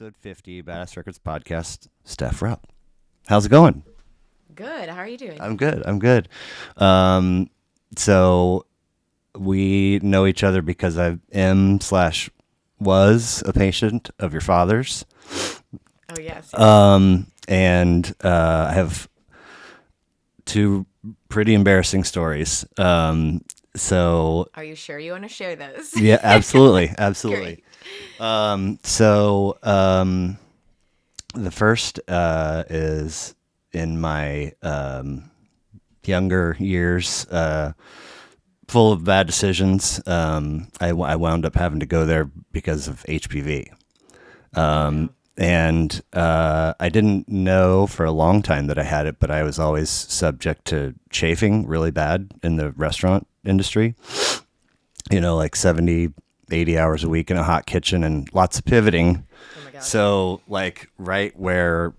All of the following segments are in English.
episode 50, Badass Records podcast, Steph Rupp. How's it going? Good. How are you doing? I'm good. I'm good. So we know each other because I am slash was a patient of your father's. Oh, yes. And I have two pretty embarrassing stories. So Are you sure you want to share those? yeah, absolutely. Absolutely. Great. The first is in my younger years, full of bad decisions. I wound up having to go there because of HPV. And I didn't know for a long time that I had it, but I was always subject to chafing really bad in the restaurant industry. You know, like 70, 80 hours a week in a hot kitchen and lots of pivoting. Oh my gosh. So, like, right where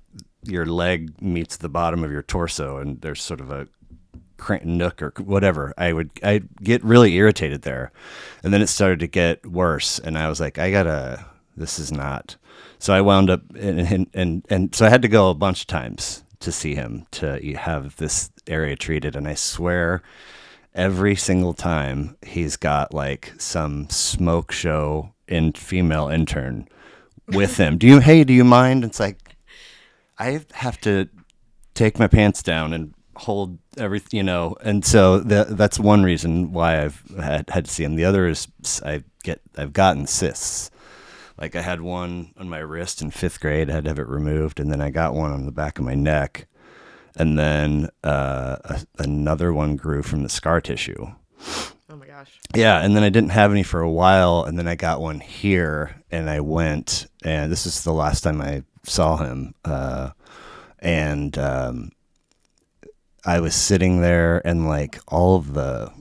your leg meets the bottom of your torso and there's sort of a nook or whatever, I'd get really irritated there. And then it started to get worse. And I was like, this is not. So I wound up, and so I had to go a bunch of times to see him to have this area treated. And I swear, every single time he's got like some smoke show female intern with him. Do you mind? It's like, I have to take my pants down and hold everything, and so that's one reason why I've had to see him. The other is I've gotten cysts. Like I had one on my wrist in 5th grade. I had to have it removed. And then I got one on the back of my neck. And then another one grew from the scar tissue. Oh my gosh. Yeah. And then I didn't have any for a while. And then I got one here and I went, and this is the last time I saw him. And I was sitting there and like all of the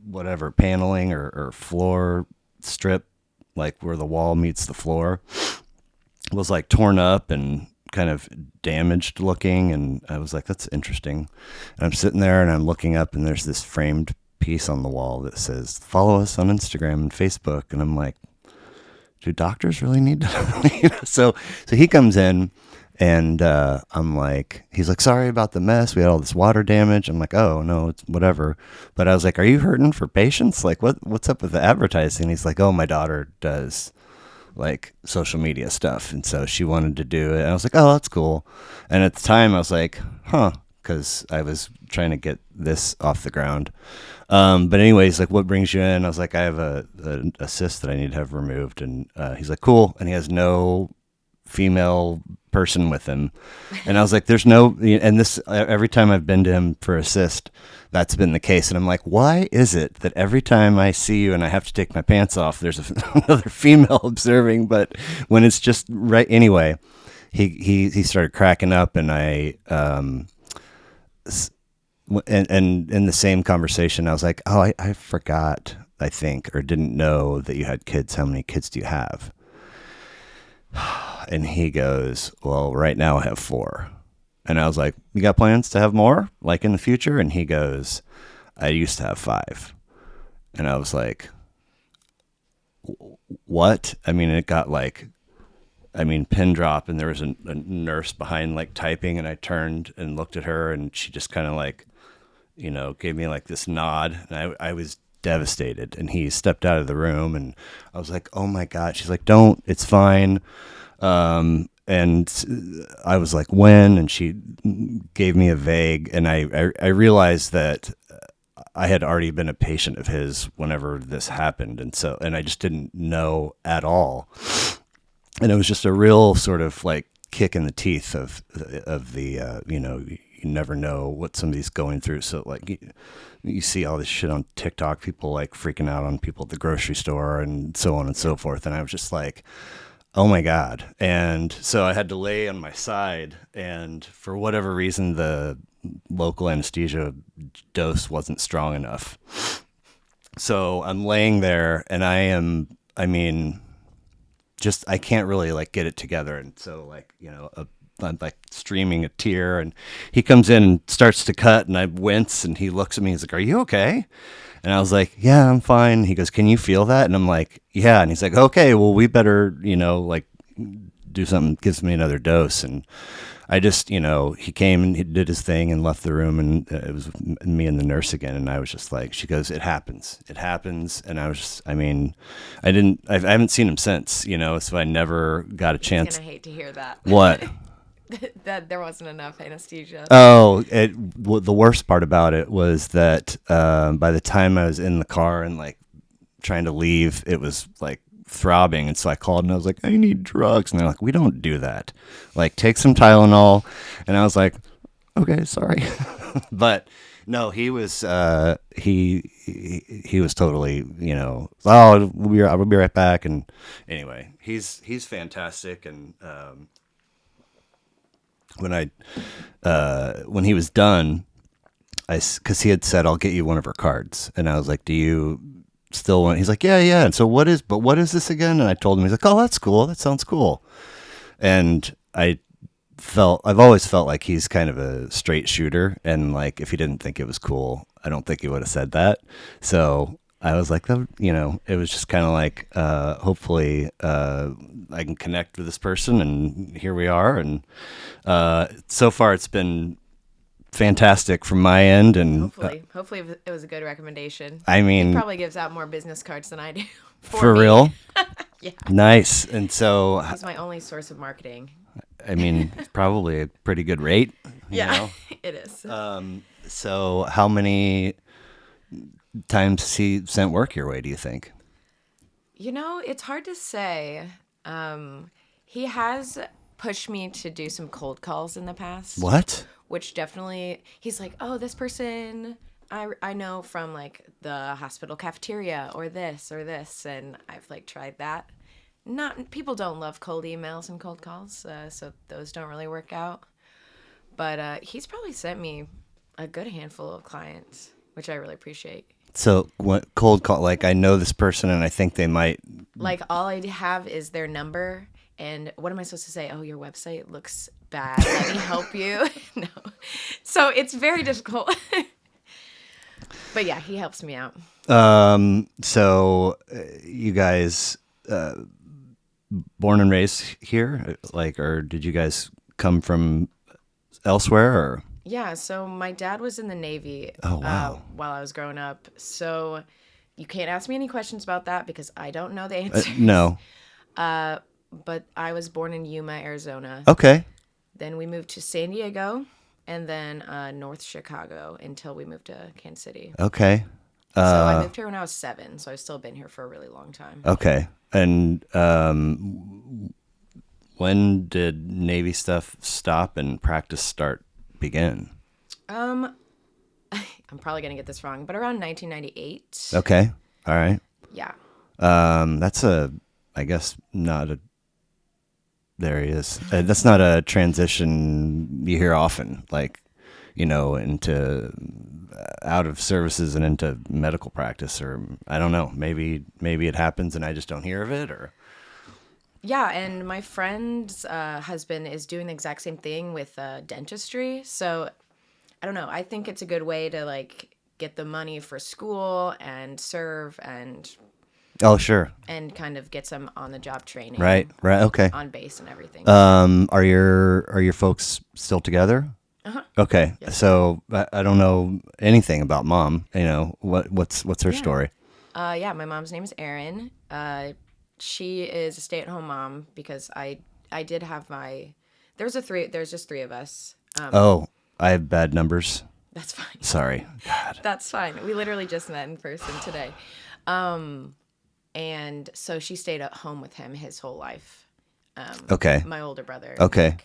whatever paneling or floor strip, like where the wall meets the floor, was like torn up and kind of damaged looking. And I was like, that's interesting. And I'm sitting there and I'm looking up and there's this framed piece on the wall that says, follow us on Instagram and Facebook. And I'm like, do doctors really need to? So he comes in and I'm like, he's like, sorry about the mess. We had all this water damage. I'm like, oh no, it's whatever. But I was like, are you hurting for patients? Like what's up with the advertising? He's like, oh, my daughter does like social media stuff. And so she wanted to do it. And I was like, oh, that's cool. And at the time I was like, because I was trying to get this off the ground. But anyways, like, what brings you in? I was like, I have a cyst that I need to have removed. And he's like, cool. And he has no female person with him. And I was like, there's no, and this, every time I've been to him for a cyst, that's been the case. And I'm like, why is it that every time I see you and I have to take my pants off, there's another female observing? But when it's just right, anyway, he started cracking up, and and in the same conversation, I was like, oh, I forgot, I think, or didn't know that you had kids. How many kids do you have? And he goes, well, right now I have 4. And I was like, you got plans to have more, like in the future? And he goes, I used to have 5. And I was like, what? I mean, it got like, pin drop, and there was a nurse behind like typing, and I turned and looked at her, and she just kind of like, gave me like this nod, and I was devastated. And he stepped out of the room, and I was like, oh my God. She's like, don't, it's fine. And I was like, when? And she gave me a vague, and I realized that I had already been a patient of his whenever this happened. And I just didn't know at all. And it was just a real sort of like kick in the teeth of the, you never know what somebody's going through. So like you see all this shit on TikTok, people like freaking out on people at the grocery store and so on and so forth. And I was just like, oh my God. And so I had to lay on my side, and for whatever reason, the local anesthesia dose wasn't strong enough. So I'm laying there, and I can't really like get it together. And so like, I'm like streaming a tear, and he comes in and starts to cut, and I wince, and he looks at me, he's like, are you okay? And I was like, yeah, I'm fine. He goes, can you feel that? And I'm like, yeah. And he's like, okay, well, we better, like do something, gives me another dose. And I just, he came and he did his thing and left the room, and it was me and the nurse again. And I was just like, she goes, it happens. It happens. And I was just, I haven't seen him since, so I never got a He's chance. gonna hate to hear that. What? That there wasn't enough anesthesia. Oh, the worst part about it was that by the time I was in the car and like trying to leave, it was like throbbing. And so I called and I was like, I need drugs. And they're like, we don't do that. Like, take some Tylenol. And I was like, okay, sorry. But no, he was he was totally, oh, I'll be right back. And anyway, he's fantastic. And when he was done, because he had said, I'll get you one of her cards. And I was like, do you still want? He's like, yeah. And so what is this again? And I told him. He's like, oh, that's cool. That sounds cool. And I've always felt like he's kind of a straight shooter. And like, if he didn't think it was cool, I don't think he would have said that. So I was like, it was just kind of like, hopefully, I can connect with this person, and here we are. And so far it's been fantastic from my end. And hopefully it was a good recommendation. I mean, he probably gives out more business cards than I do. For real? Yeah. Nice. And so he's my only source of marketing. I mean, probably a pretty good rate. Yeah, it is. So how many times has he sent work your way, do you think? It's hard to say. He has pushed me to do some cold calls in the past. What? Which definitely, he's like, oh, this person I know from like the hospital cafeteria or this, and I've like tried that. People don't love cold emails and cold calls, so those don't really work out. But he's probably sent me a good handful of clients, which I really appreciate. So what cold call? Like, I know this person, and I think they might. Like, all I have is their number, and what am I supposed to say? Oh, your website looks bad. Let me help you. No, so it's very difficult. But yeah, he helps me out. So you guys, born and raised here, like, or did you guys come from elsewhere, or? Yeah, so my dad was in the Navy. Oh, wow. While I was growing up. So you can't ask me any questions about that because I don't know the answers. No. But I was born in Yuma, Arizona. Okay. Then we moved to San Diego, and then North Chicago until we moved to Kansas City. Okay. So I moved here when I was 7, so I've still been here for a really long time. Okay. And when did Navy stuff stop and practice begin? I'm probably going to get this wrong, but around 1998. Okay. All right. Yeah. That's I guess not a, there he is. That's not a transition you hear often, like, into out of services and into medical practice, or I don't know, maybe it happens and I just don't hear of it, or. Yeah, and my friend's husband is doing the exact same thing with dentistry. So I don't know. I think it's a good way to like get the money for school and serve and. Oh, sure. And kind of get some on the job training. Right. Okay. On base and everything. Are your folks still together? Uh-huh. Okay. Yes. So I don't know anything about mom. What's her story? Yeah, my mom's name is Erin. She is a stay-at-home mom because I did have there's just 3 of us. I have bad numbers. That's fine. Sorry. God. That's fine. We literally just met in person today. And so she stayed at home with him his whole life. Okay. My older brother. Okay.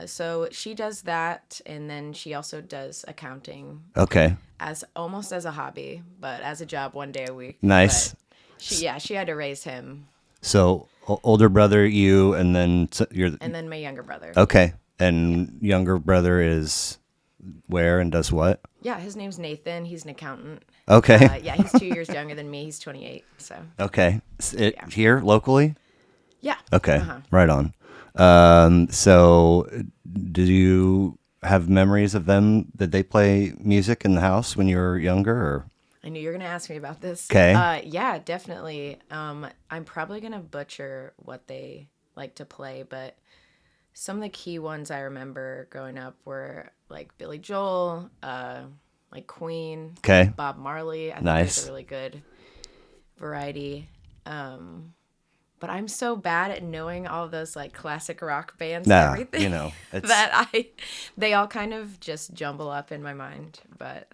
So she does that, and then she also does accounting. Okay. Almost as a hobby, but as a job 1 day a week. Nice. But she had to raise him. So older brother, you, and then And then my younger brother. Okay. And younger brother is where and does what? Yeah, his name's Nathan. He's an accountant. Okay. Yeah, he's 2 years younger than me. He's 28. So. Okay. Here locally? Yeah. Okay. Uh-huh. Right on. So do you have memories of them? Did they play music in the house when you were younger, or? I knew you were going to ask me about this. Okay. Yeah, definitely. I'm probably going to butcher what they like to play, but some of the key ones I remember growing up were like Billy Joel, like Queen, Okay. Bob Marley. I think there's Nice. a really good variety. But I'm so bad at knowing all those like classic rock bands and Nah, everything it's that they all kind of just jumble up in my mind. But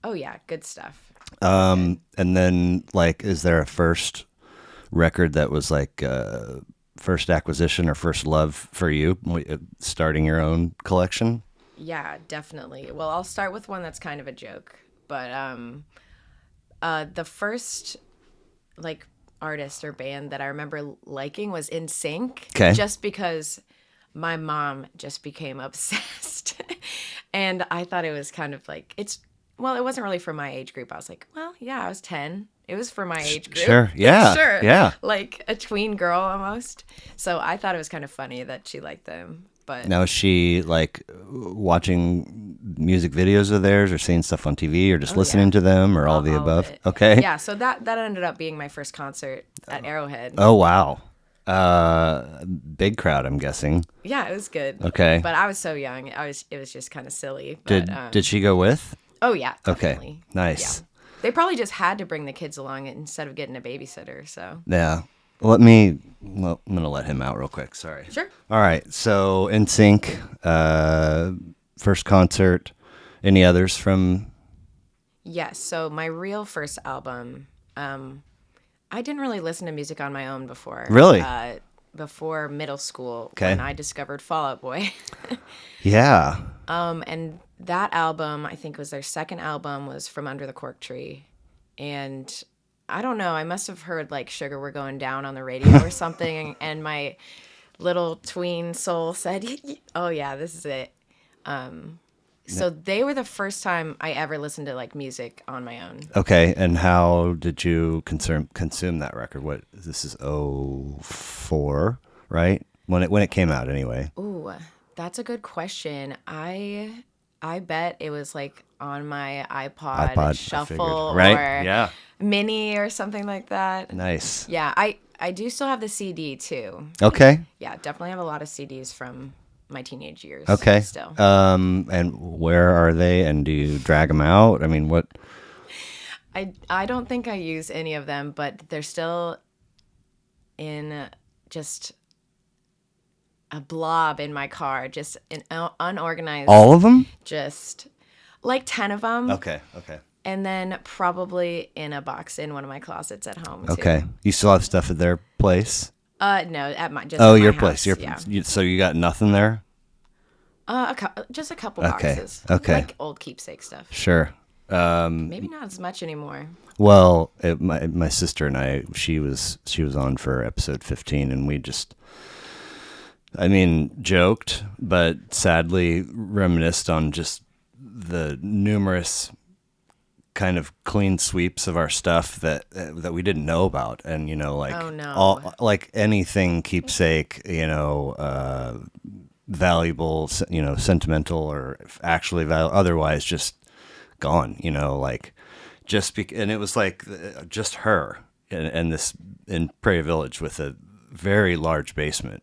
oh yeah, good stuff. and then like, is there a first record that was like first acquisition or first love for you, starting your own collection? Yeah, definitely. Well, I'll start with one that's kind of a joke, but the first like artist or band that I remember liking was In Sync, Okay. just because my mom just became obsessed, and I thought it was kind of like well, it wasn't really for my age group. I was like, well, yeah, I was 10. It was for my age group. Sure. Yeah. Sure. Yeah. Like a tween girl almost. So I thought it was kind of funny that she liked them. But Now, is she like watching music videos of theirs or seeing stuff on TV or just listening to them or all the of above? it. Okay. Yeah, so that ended up being my first concert at Arrowhead. Oh, wow. Big crowd, I'm guessing. Yeah, it was good. Okay. But I was so young. It was just kind of silly. But Did she go with? oh yeah, Okay. definitely. Nice. Yeah. They probably just had to bring the kids along instead of getting a babysitter. So Yeah. Well, I'm going to let him out real quick. Sorry. sure. All right. So, In Sync, first concert. Any others from? Yes. So my real first album, I didn't really listen to music on my own before. Really? Before middle school, Okay. when I discovered Fall Out Boy. Yeah. And that album, I think was their second album, was From Under the Cork Tree. And I don't know, I must have heard like Sugar We're Going Down on the radio or something. And my little tween soul said, oh yeah, this is it. So they were the first time I ever listened to like music on my own. Okay. And how did you consume that record? What, this is 04, right? When it came out anyway. Ooh, that's a good question. I bet it was like on my iPod I Shuffle figured. Right? or Yeah. Mini or something like that. Nice. Yeah, I do still have the CD too. Okay. Yeah, definitely have a lot of CDs from my teenage years. Okay. Still. And where are they? And do you drag them out? I mean, what? I don't think I use any of them, but they're still in just a blob in my car, just an unorganized. All of them? Just like 10 of them. Okay. Okay. And then probably in a box in one of my closets at home too. Okay. You still have stuff at their place? No, at my just Oh, at my your house, place. yeah. So you got nothing there? Just a couple Okay, boxes. okay. Like old keepsake stuff. Sure. Maybe not as much anymore. Well, my sister and I, she was on for episode 15, and we just, I mean, joked, but sadly reminisced on just the numerous kind of clean sweeps of our stuff that we didn't know about, and like Oh, no. all like anything keepsake, valuable, sentimental or actually otherwise just gone, like and it was like just her and this in Prairie Village with a very large basement.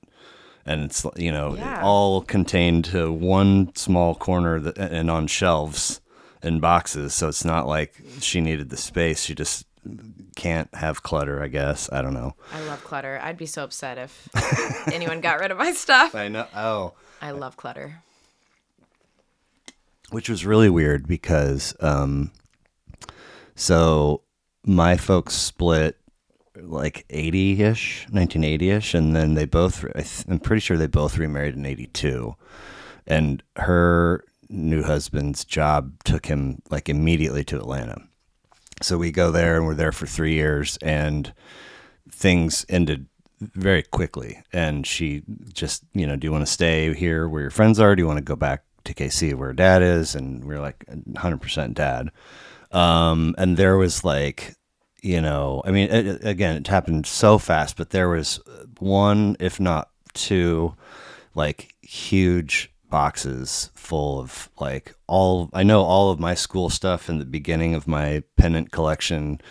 And it's, Yeah. all contained to one small corner and on shelves and boxes. So it's not like she needed the space. She just can't have clutter, I guess. I don't know. I love clutter. I'd be so upset if anyone got rid of my stuff. I know. Oh. I love clutter. Which was really weird because, so my folks split like 80-ish, 1980-ish, and then they both, I'm pretty sure they both remarried in 82. And her new husband's job took him like immediately to Atlanta. So we go there and we're there for 3 years, and things ended very quickly. And she just, do you want to stay here where your friends are? Do you want to go back to KC where dad is? And we're like 100% dad. And there was like, I mean, again, it happened so fast, but there was one, if not two, like huge boxes full of like I know all of my school stuff in the beginning of my pennant collection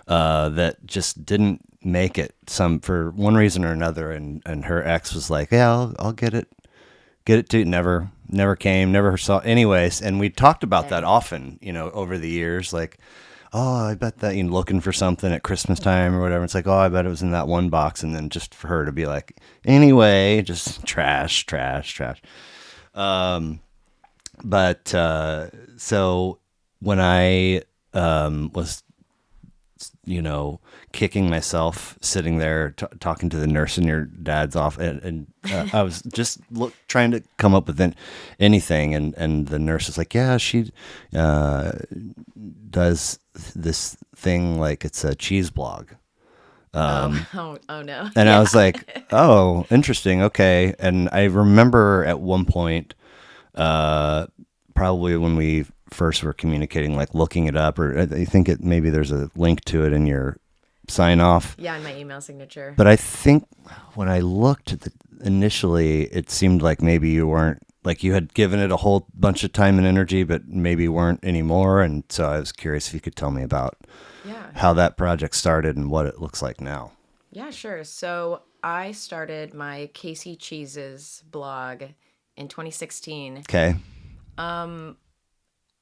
that just didn't make it some for one reason or another, and her ex was like, yeah, I'll get it to never came, never saw anyways. And we talked about that Dang. often, over the years, like, oh, I bet that looking for something at Christmas time or whatever. It's like, oh, I bet it was in that one box. And then just for her to be like, anyway, just trash, trash, trash. But so when I was, kicking myself sitting there talking to the nurse in your dad's office, and I was just trying to come up with anything, and the nurse is like, yeah, she does this thing like it's a cheese blog. Oh no. And Yeah. I was like, oh, interesting. Okay. And I remember at one point, probably when we first were communicating, like looking it up, or I think maybe there's a link to it in your sign off. Yeah, in my email signature. But I think when I looked at initially, it seemed like maybe you weren't, like you had given it a whole bunch of time and energy, but maybe weren't anymore. And so I was curious if you could tell me about Yeah. how that project started and what it looks like now. Yeah, sure. So I started my Casey Cheeses blog in 2016. Okay.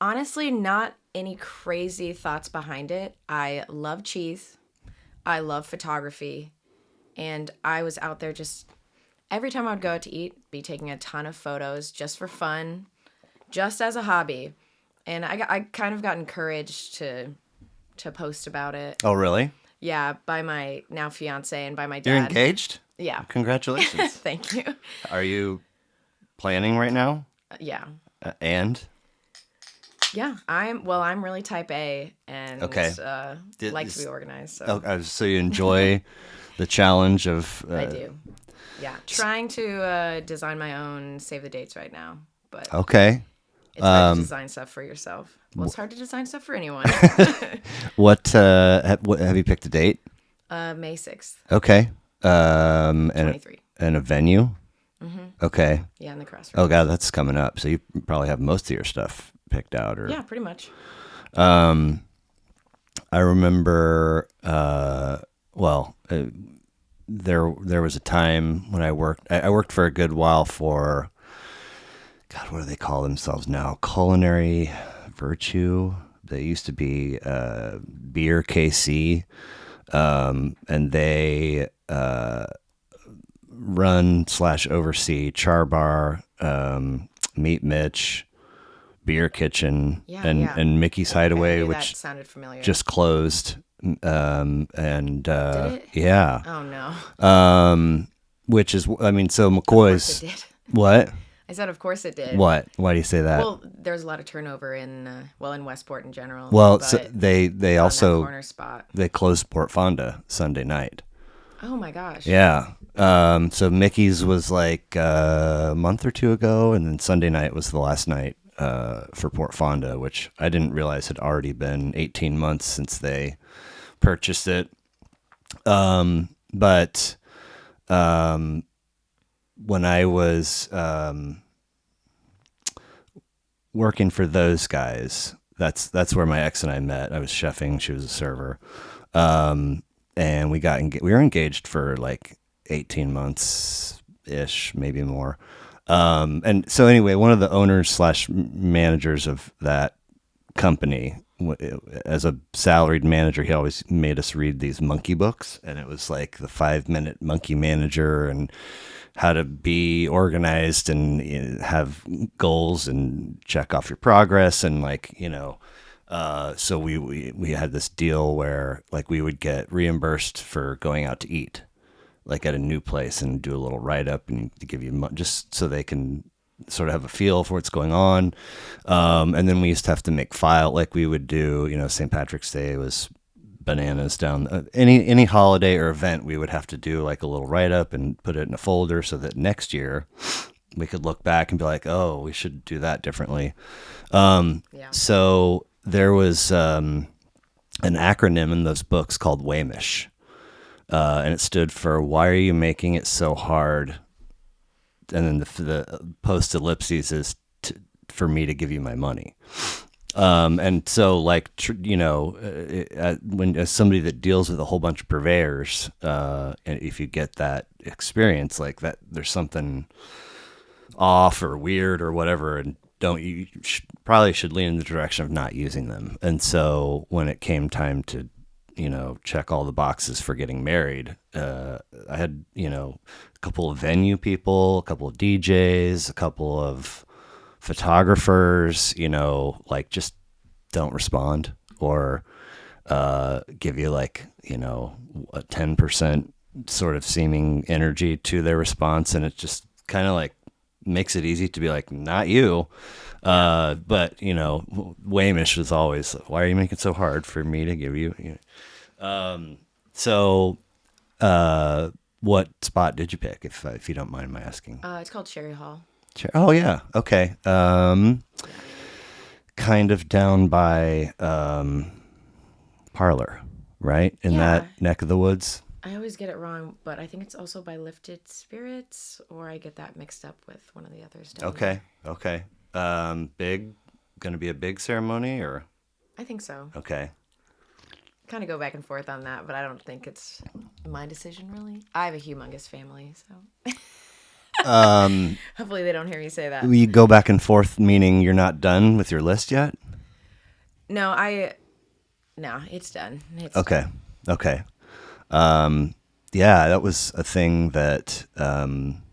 Honestly, not any crazy thoughts behind it. I love cheese. I love photography. And I was out there just every time I would go out to eat, be taking a ton of photos just for fun, just as a hobby. And I kind of got encouraged to post about it. Oh, really? Yeah, by my now fiance and by my dad. You're engaged? Yeah. Congratulations. Thank you. Are you planning right now? Yeah. And? Yeah, I'm really type A and Okay. like to be organized. So So you enjoy the challenge of... I do. Yeah, trying to design my own save the dates right now, but Okay. it's hard to design stuff for yourself. Well, it's hard to design stuff for anyone. What have you picked a date? May 6th, Okay. And 23. and a venue? Okay. Yeah, in the Crossroads. Oh, God, that's coming up. So you probably have most of your stuff picked out. Or Yeah, pretty much. I remember, there was a time when I worked for a good while for, God, what do they call themselves now? Culinary Virtue. They used to be Beer KC, and they run/oversee Char Bar, Meat Mitch, Beer Kitchen, Yeah, and yeah. and Mickey's Hideaway, That which sounded familiar. just closed. And Did it? yeah, Oh no. which is, I mean, so Of course McCoy's. it did. What? I said, of course it did. What? Why do you say that? Well, there's a lot of turnover in Westport in general. Well, but so they on that also corner spot. they closed Port Fonda Sunday night. Oh my gosh. Yeah. So Mickey's was like a month or two ago, and then Sunday night was the last night for Port Fonda, which I didn't realize had already been 18 months since they purchased it. But when I was working for those guys, that's where my ex and I met. I was chefing; she was a server, and we were engaged for like 18 months ish, maybe more. And so anyway, one of the owners/managers of that company, as a salaried manager, he always made us read these monkey books, and it was like the 5-minute monkey manager and how to be organized and have goals and check off your progress. And like, so we had this deal where like we would get reimbursed for going out to eat, like at a new place, and do a little write-up and to give you just so they can sort of have a feel for what's going on. And then we used to have to make file, like we would do, St. Patrick's Day was bananas down. Any holiday or event, we would have to do like a little write-up and put it in a folder so that next year we could look back and be like, oh, we should do that differently. Yeah. So there was an acronym in those books called WAMISH. And it stood for, why are you making it so hard then the post ellipses is for me to give you my money. And so, like, when as somebody that deals with a whole bunch of purveyors, and if you get that experience, like that, there's something off or weird or whatever, and probably should lean in the direction of not using them. And so, when it came time to, check all the boxes for getting married, I had, a couple of venue people, a couple of DJs, a couple of photographers, like just don't respond or give you like, a 10% sort of seeming energy to their response. And it just kind of like makes it easy to be like, not you. But, Wamish was always, why are you making it so hard for me to give you? What spot did you pick, if you don't mind my asking? It's called Cherry Hall. Oh yeah. Okay. Kind of down by Parlor, right? In that neck of the woods. I always get it wrong, but I think it's also by Lifted Spirits, or I get that mixed up with one of the others. Okay. Gonna be a big ceremony, or? I think so. Okay. Kind of go back and forth on that, but I don't think it's my decision really. I have a humongous family, so. Hopefully they don't hear me say that. You go back and forth, meaning you're not done with your list yet? No, it's done. Okay. Done. Okay. Yeah, that was a thing that I'm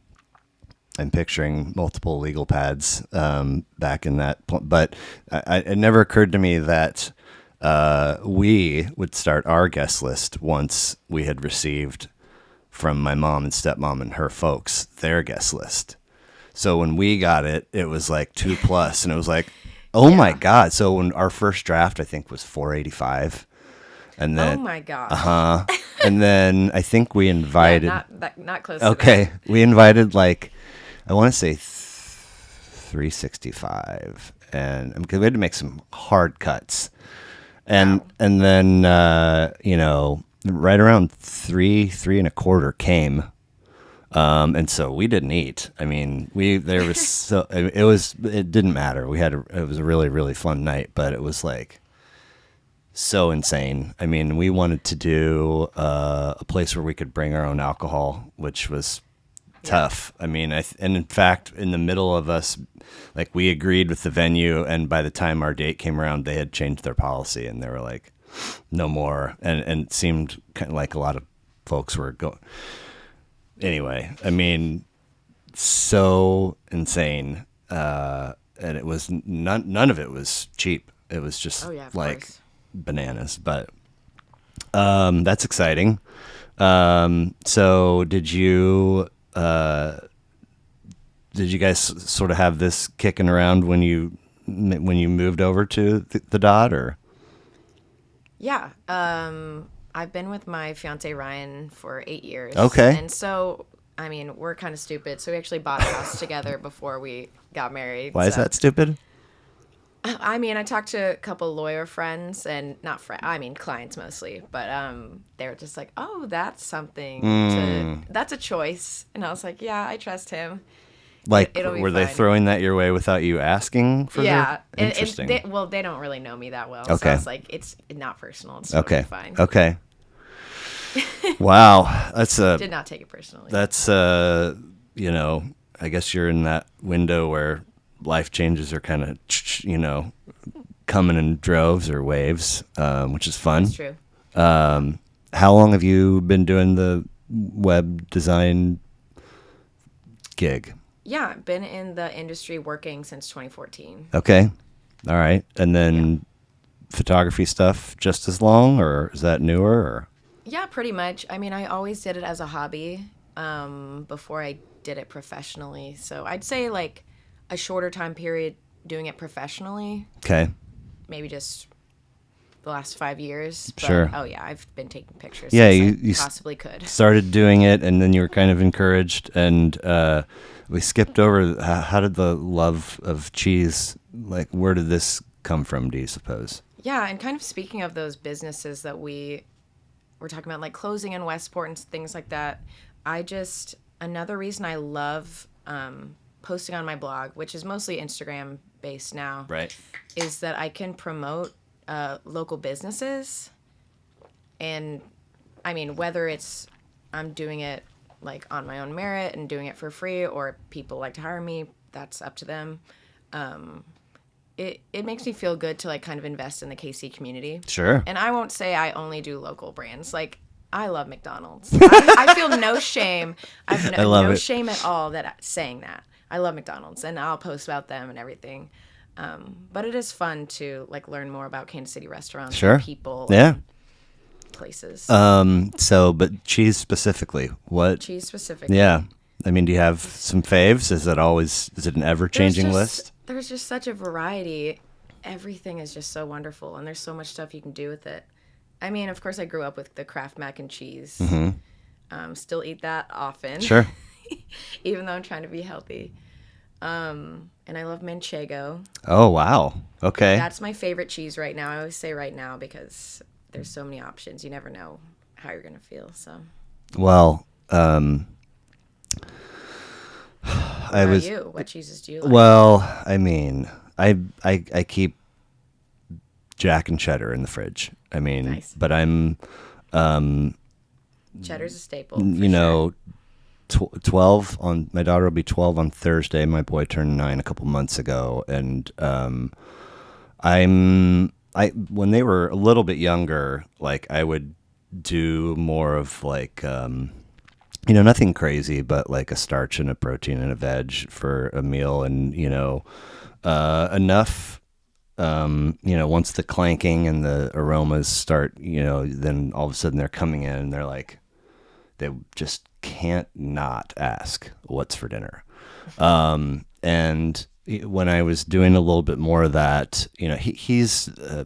picturing multiple legal pads back in that, but it never occurred to me that we would start our guest list once we had received from my mom and stepmom and her folks their guest list. So when we got it, it was like 2+, and it was like, oh my God. So when our first draft, I think, was 485. And then, oh my God. And then I think we invited, not close okay, to that. We invited like, I want to say 365, and because we had to make some hard cuts. And then right around 3.25 came, and so we didn't eat. I mean, it didn't matter. It was a really, really fun night, but it was like so insane. I mean, we wanted to do a place where we could bring our own alcohol, which was tough. I mean, and in fact, in the middle of us, like, we agreed with the venue, and by the time our date came around, they had changed their policy, and they were like, no more. And it seemed kind of like a lot of folks were going. Anyway, I mean, so insane. And it was none of it was cheap. It was just course. Bananas, but that's exciting. So did you guys sort of have this kicking around when you moved over to the Dot, or? Yeah. I've been with my fiance Ryan for 8 years. Okay. And so, I mean, we're kind of stupid. So we actually bought a house together before we got married. Why is that stupid? I mean, I talked to a couple lawyer friends, and clients mostly, but they were just like, oh, that's something that's a choice. And I was like, yeah, I trust him. Like, were they throwing that your way without you asking for Yeah. Interesting. They don't really know me that well. Okay. So I was like, it's not personal. It's totally fine. Okay. Wow. Did not take it personally. That's, I guess you're in that window where life changes are kind of, coming in droves or waves, which is fun. That's true. How long have you been doing the web design gig? Yeah, I've been in the industry working since 2014. Okay. All right. And then photography stuff just as long, or is that newer? Or? Yeah, pretty much. I mean, I always did it as a hobby before I did it professionally. So I'd say like a shorter time period doing it professionally. Okay. Maybe just the last 5 years. But, sure. Oh, yeah, I've been taking pictures since you possibly could. Started doing it, and then you were kind of encouraged, and we skipped over how did the love of cheese, like, where did this come from, do you suppose? Yeah, and kind of speaking of those businesses that we were talking about, like closing in Westport and things like that, another reason I love posting on my blog, which is mostly Instagram based now, Right. is that I can promote local businesses. And I mean, whether it's I'm doing it like on my own merit and doing it for free, or people like to hire me, that's up to them. It makes me feel good to like kind of invest in the KC community. Sure. And I won't say I only do local brands. Like I love McDonald's. I feel no shame. I've I love no it. shame at all that saying that. I love McDonald's, and I'll post about them and everything. But it is fun to like learn more about Kansas City restaurants, Sure. and people, Yeah. and places. So, but cheese specifically, what? Cheese specifically. Yeah. I mean, do you have some faves? Is it an ever-changing list? There's just such a variety. Everything is just so wonderful, and there's so much stuff you can do with it. I mean, of course, I grew up with the Kraft mac and cheese. Still eat that often. Sure. Even though I'm trying to be healthy. And I love Manchego. Oh, wow. Okay. That's my favorite cheese right now. I always say right now because there's so many options. You never know how you're going to feel. So, Well, what about you? What cheeses do you like? well, I mean, I keep Jack and cheddar in the fridge. I mean, Nice. but I'm, Cheddar's a staple. you know, 12 on, my daughter will be 12 on Thursday. My boy turned 9 a couple months ago. And, when they were a little bit younger, like I would do more of like, nothing crazy, but like a starch and a protein and a veg for a meal, and enough. Once the clanking and the aromas start, then all of a sudden they're coming in and they're like, they just can't not ask what's for dinner. And when I was doing a little bit more of that, he's, I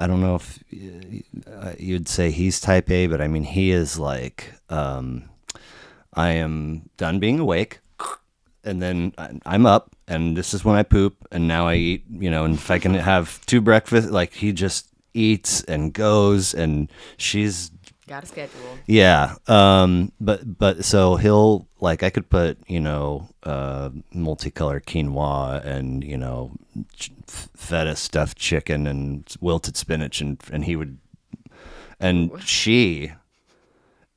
don't know if you'd say he's type A, but I mean, he is like, I am done being awake, and then I'm up, and this is when I poop, and now I eat, and if I can have 2 breakfasts, like he just eats and goes, and she's Got a schedule. yeah. But so he'll, like, I could put, multicolored quinoa and, feta stuffed chicken and wilted spinach, and he would, and she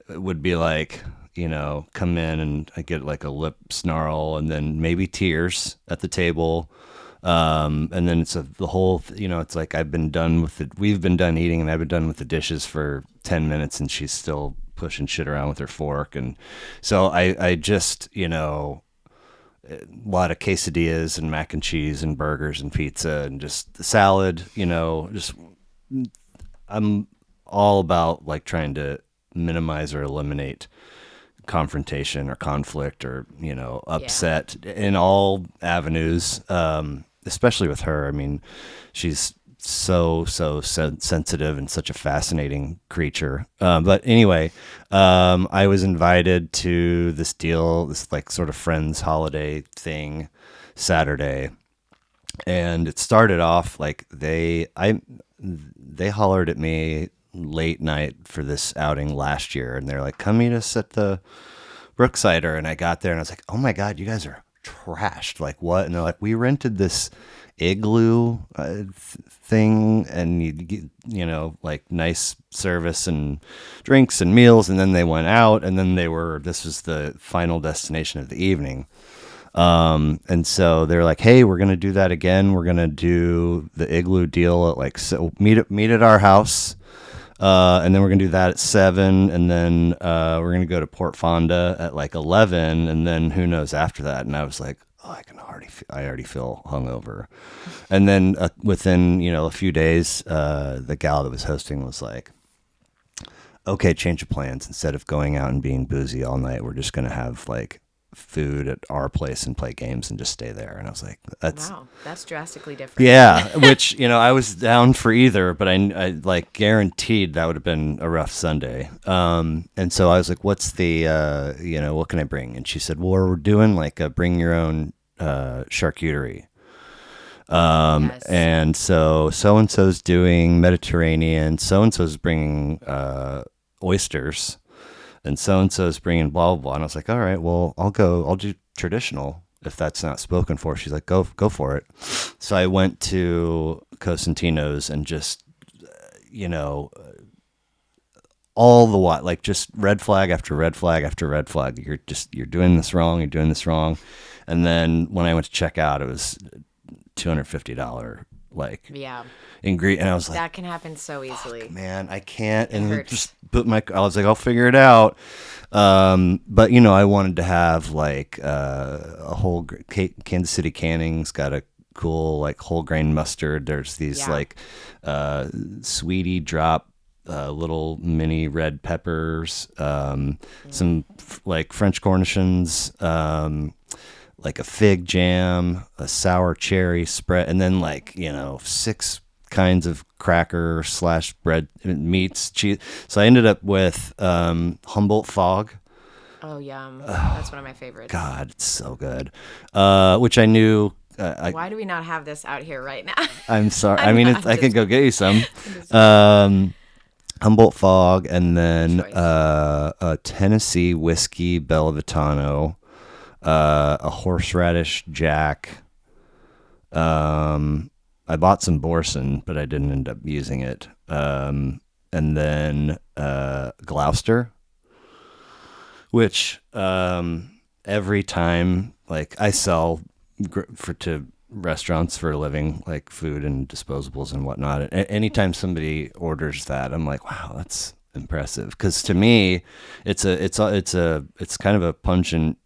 would be like, come in, and I get like a lip snarl and then maybe tears at the table. And then it's the whole, it's like we've been done eating, and I've been done with the dishes for 10 minutes, and she's still pushing shit around with her fork. And so I just, a lot of quesadillas and mac and cheese and burgers and pizza and just salad, just, I'm all about like trying to minimize or eliminate confrontation or conflict or, upset in all avenues. Especially with her. I mean, she's so sensitive and such a fascinating creature. But anyway, I was invited to this like sort of friends holiday thing Saturday, and it started off like they hollered at me late night for this outing last year, and they're like, "Come meet us at the Brooksider." And I got there, and I was like, "Oh my God, you guys are trashed, like what?" And they're like, "We rented this igloo thing, and you get, like nice service and drinks and meals." And then they went out, and then this was the final destination of the evening. And so they're like, "Hey, we're gonna do that again. We're gonna do the igloo deal at like, so meet at our house. And then we're gonna do that at 7, and then we're gonna go to Port Fonda at like 11, and then who knows after that." And I was like, "Oh, I already feel hungover." And then within a few days, the gal that was hosting was like, "Okay, change of plans. Instead of going out and being boozy all night, we're just gonna have like food at our place and play games and just stay there." And I was like, That's drastically different. yeah, which, I was down for either, but I like guaranteed that would have been a rough Sunday. And so I was like, "What's the, what can I bring?" And she said, "Well, we're doing like a bring your own charcuterie." Yes. And so and so's doing Mediterranean, so and so's bringing oysters. and so-and-so's bringing blah, blah, blah. And I was like, all right, well, I'll do traditional if that's not spoken for. She's like, go for it. So I went to Cosentino's and just, you know, all the while, like just red flag after red flag after red flag. You're doing this wrong. You're doing this wrong. And then when I went to check out, it was $250 like Yeah. ingredient. And I was like, That can happen so easily. man, I can't. And hurts. just I was like, I'll figure it out. But you know, I wanted to have like a whole Kansas City Canning's got a cool like whole grain mustard. There's these Yeah. like sweetie drop little mini red peppers, some like French cornichons, like a fig jam, a sour cherry spread, and then like, you know, 6 kinds of cracker / bread meats, cheese. So I ended up with Humboldt Fog. Oh, yum. That's one of my favorites. God, it's so good. Which I knew. Why do we not have this out here right now? I'm sorry. I I'm mean, not I could just- go get you some. just- Humboldt Fog, and then Choice. a Tennessee whiskey Bellavitano, a horseradish Jack. I bought some Borson, but I didn't end up using it. And then Gloucester, which every time, like I sell to restaurants for a living, like food and disposables and whatnot. Anytime somebody orders that, I'm like, wow, that's impressive. Because to me, it's kind of a pungent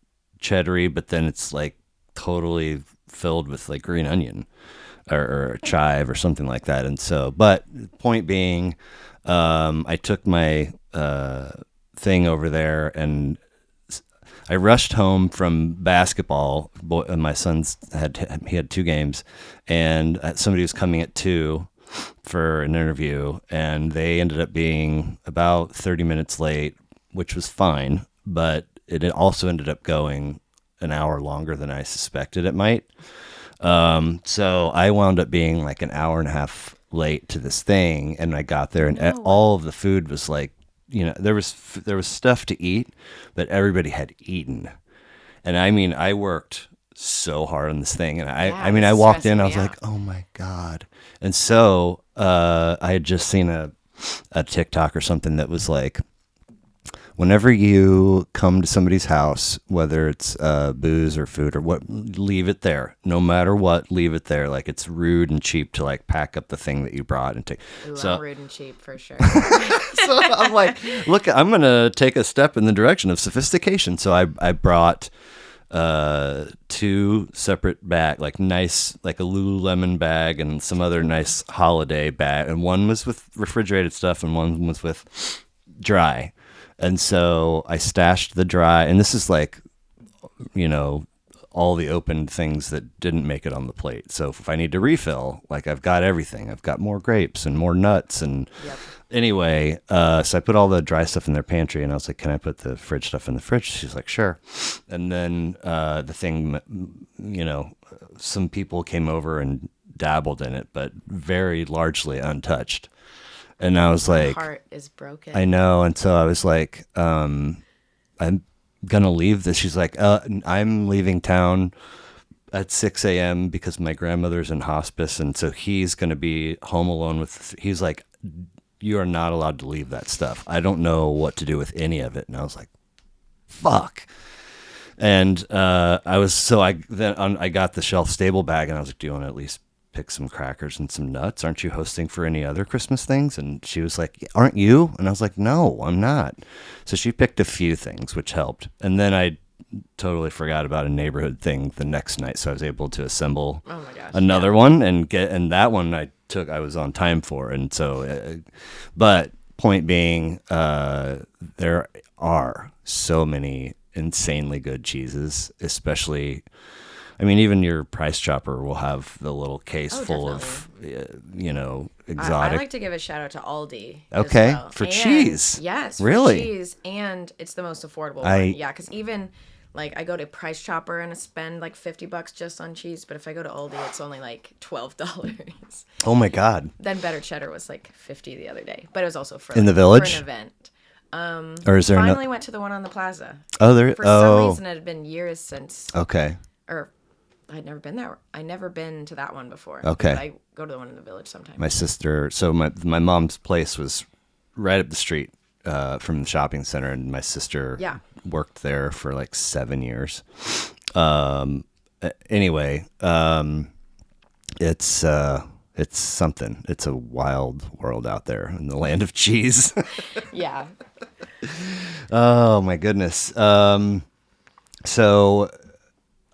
cheddary, but then it's like totally filled with like green onion or chive or something like that. And so, but point being, I took my thing over there and I rushed home from basketball. My son's had 2 games, and somebody was coming at 2 for an interview, and they ended up being about 30 minutes late, which was fine, but it also ended up going an hour longer than I suspected it might. So I wound up being like an hour and a half late to this thing, and I got there, and all of the food was like, you know, there was stuff to eat, but everybody had eaten. And I mean, I worked so hard on this thing, and I mean, I walked in, I was like, oh my God. And so I had just seen a TikTok or something that was like, whenever you come to somebody's house, whether it's booze or food or what, leave it there. No matter what, leave it there. Like, it's rude and cheap to like pack up the thing that you brought and take. Ooh, So I'm rude and cheap for sure. so I'm like, look, I'm going to take a step in the direction of sophistication. So I brought 2 separate bag, like nice, like a Lululemon bag and some other nice holiday bag. And one was with refrigerated stuff and one was with dry. And so I stashed the dry, and this is like, you know, all the open things that didn't make it on the plate. So if I need to refill, like I've got everything. I've got more grapes and more nuts. And anyway, so I put all the dry stuff in their pantry, and I was like, can I put the fridge stuff in the fridge? She's like, sure. And then the thing, you know, some people came over and dabbled in it, but very largely untouched. And I was like, My heart is broken. I know. And so I was like, I'm going to leave this. She's like, I'm leaving town at 6 a.m. because my grandmother's in hospice. And so he's going to be home alone with, he's like, you are not allowed to leave that stuff. I don't know what to do with any of it. And I was like, fuck. And I got the shelf stable bag, and I was like, do you want to at least pick some crackers and some nuts? Aren't you hosting for any other Christmas things? And she was like, aren't you? And I was like, no, I'm not. So she picked a few things, which helped. And then I totally forgot about a neighborhood thing the next night. So I was able to assemble another one and that one I was on time for. And so, but point being, there are so many insanely good cheeses, especially, I mean, even your Price Chopper will have the little case full of, you know, exotic. I like to give a shout out to Aldi. Okay, as well. for cheese. Yes, really? For cheese, and it's the most affordable one. Yeah, because even like I go to Price Chopper and I spend like $50 just on cheese, but if I go to Aldi, it's only like $12. Oh my God! Then Better Cheddar was like $50 the other day, but it was also for in the village. for an event. Or is there Finally went to the one on the plaza. Oh, there. For some Oh, reason, it had been years since, okay. or I'd never been there. I never been to that one before. Okay. But I go to the one in the village sometimes. My sister. So my mom's place was right up the street from the shopping center, and my sister Yeah. worked there for like 7 years. Anyway, it's something. It's a wild world out there in the land of cheese. Yeah. Oh my goodness. So,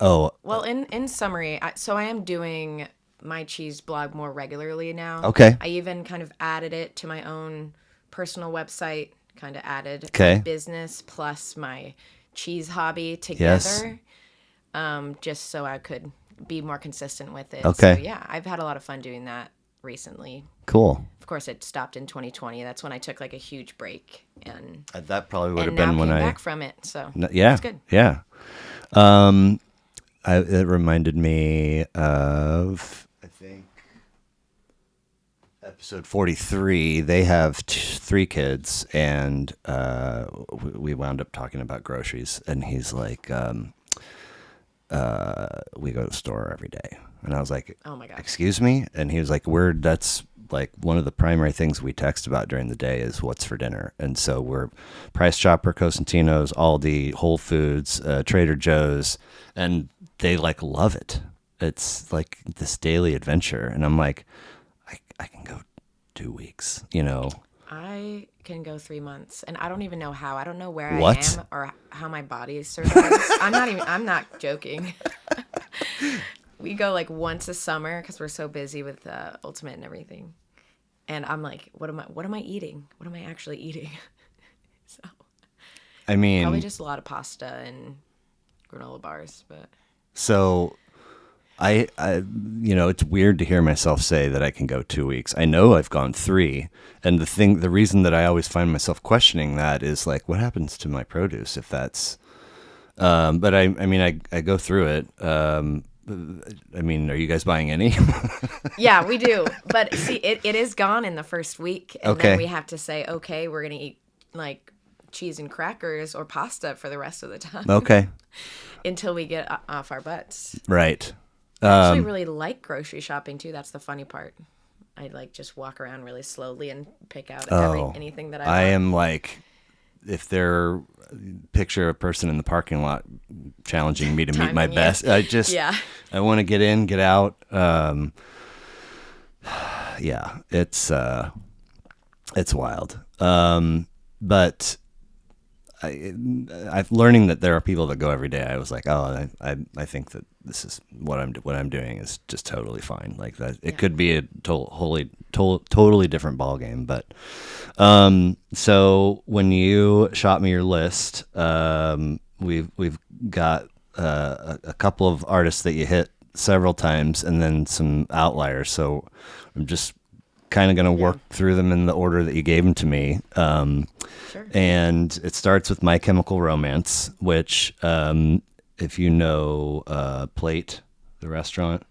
oh, Well, in summary, I am doing my cheese blog more regularly now. okay. I even kind of added it to my own personal website, kind of added Okay. my business plus my cheese hobby Yes. together, just so I could be more consistent with it. Okay. So, yeah, I've had a lot of fun doing that recently. Cool. Of course, it stopped in 2020. That's when I took like a huge break and That probably would have now been when came I. back from it. So, Yeah. it's good. Yeah. It reminded me of, I think, episode 43. They have 3 kids, and we wound up talking about groceries. And he's like, we go to the store every day. And I was like, Oh my gosh. excuse me? And he was like, that's like one of the primary things we text about during the day is what's for dinner. And so we're Price Chopper, Cosentino's, Aldi, Whole Foods, Trader Joe's, and they like love it. It's like this daily adventure. And I'm like, I can go 2 weeks, you know? I can go 3 months, and I don't even know how. I don't know where What? I am or how my body survives. I'm not joking. We go like once a summer because we're so busy with Ultimate and everything. And I'm like, what am I eating? What am I actually eating? So I mean, probably just a lot of pasta and granola bars, but so it's weird to hear myself say that I can go 2 weeks. I know I've gone 3. And the reason that I always find myself questioning that is like, what happens to my produce if that's, but I mean, I go through it. I mean, are you guys buying any? yeah, we do. But see, it is gone in the first week, and Okay. then we have to say, okay, we're gonna eat like cheese and crackers or pasta for the rest of the time. Okay. Until we get off our butts. Right. I actually really like grocery shopping too. That's the funny part. I like just walk around really slowly and pick out anything that I want. I am like, if they're picture a person in the parking lot challenging me to meet my Timing, yeah. best. I just, Yeah. I want to get in, get out. Yeah, it's wild. But I'm learning that there are people that go every day. I was like, oh, I think that this is what I'm doing is just totally fine. Like that, it could be a totally different ball game. But so when you shot me your list, we've got a couple of artists that you hit several times, and then some outliers. So I'm just kind of going to work through them in the order that you gave them to me. Sure. And it starts with My Chemical Romance, which, if you know Plate, the restaurant,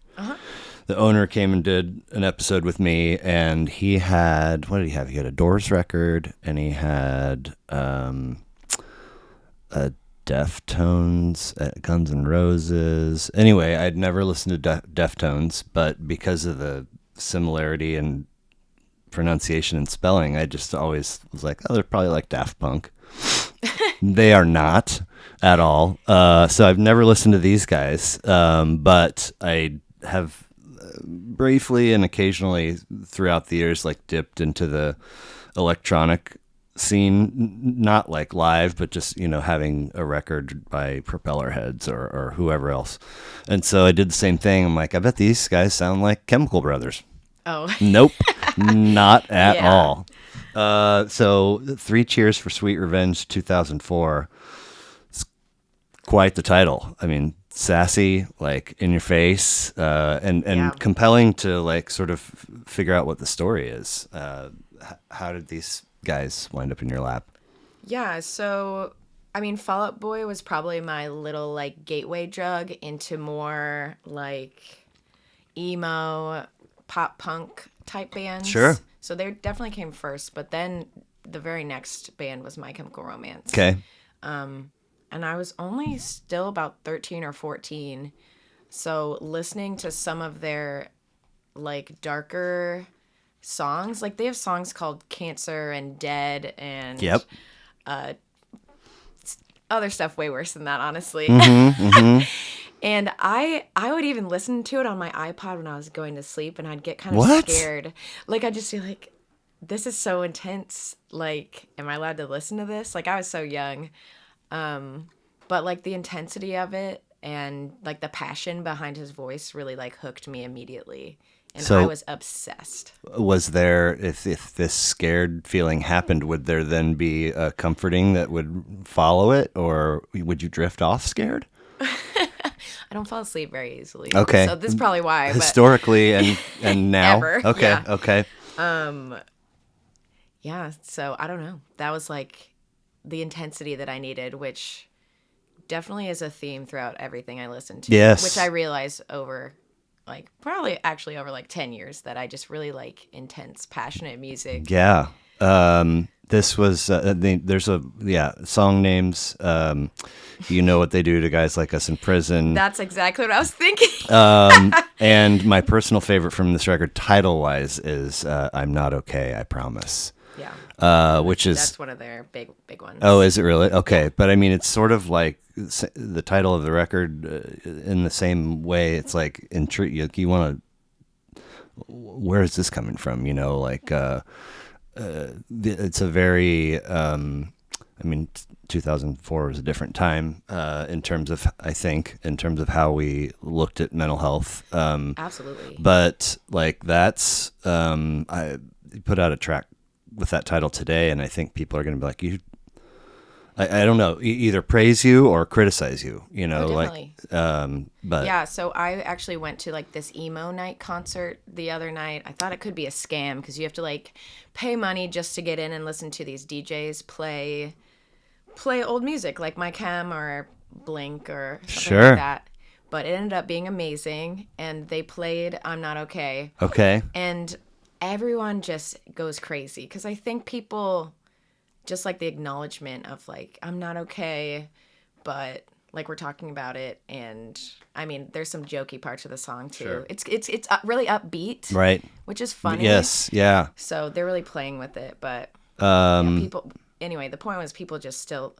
the owner came and did an episode with me, and he had, what did he have? He had a Doors record, and he had a Deftones, Guns N' Roses. Anyway, I'd never listened to Deftones, but because of the similarity in pronunciation and spelling, I just always was like, oh, they're probably like Daft Punk. They are not at all. So I've never listened to these guys, but I have briefly and occasionally throughout the years like dipped into the electronic scene, not like live, but just, having a record by Propeller Heads or whoever else. And so I did the same thing. I'm like, I bet these guys sound like Chemical Brothers. Oh. Nope, not at Yeah. all. So 3 Cheers for Sweet Revenge 2004. It's quite the title. I mean, sassy, like in your face, and Yeah. compelling to like sort of figure out what the story is. How did these guys wind up in your lap? Yeah, so I mean, Fall Out Boy was probably my little like gateway drug into more like emo, pop punk type bands. Sure. So they definitely came first, but then the very next band was My Chemical Romance. Okay. And I was only still about 13 or 14. So listening to some of their like darker songs, like they have songs called Cancer and Dead and Yep. other stuff way worse than that, honestly. Mm-hmm. And I would even listen to it on my iPod when I was going to sleep, and I'd get kind of What? scared. Like I'd just be like, this is so intense. Like, am I allowed to listen to this? Like I was so young. But like the intensity of it and like the passion behind his voice really like hooked me immediately. And So- I was obsessed. Was there, if this scared feeling happened, would there then be a comforting that would follow it, or would you drift off scared? I don't fall asleep very easily. Okay. So this is probably why. But Historically and now? Ever, Okay, yeah. okay. yeah, so I don't know. That was like the intensity that I needed, which definitely is a theme throughout everything I listen to. Yes. Which I realized over like probably actually over like 10 years that I just really like intense, passionate music. Yeah. This was, there's song names. You know what they do to guys like us in prison. That's exactly what I was thinking. And my personal favorite from this record, title-wise, is I'm Not Okay, I Promise. Yeah. Which is... That's one of their big ones. Oh, is it really? Okay. But I mean, it's sort of like the title of the record in the same way. It's like, you want to... Where is this coming from? You know, like... it's a very... I mean, 2004 was a different time in terms of, I think, in terms of how we looked at mental health. Absolutely. But like that's, I put out a track with that title today, and I think people are going to be like, I don't know, either praise you or criticize you, you know, definitely. but Yeah, so I actually went to like this emo night concert the other night. I thought it could be a scam because you have to like pay money just to get in and listen to these DJs play old music like My Chem or Blink or something Sure. like that. But it ended up being amazing, and they played I'm Not Okay. okay. And everyone just goes crazy because I think people just like the acknowledgement of like, I'm not okay, but like we're talking about it. And I mean, there's some jokey parts of the song too. Sure. It's really upbeat, Right. which is funny. Yes. Yeah. So they're really playing with it, but yeah, people. Anyway, the point was people just still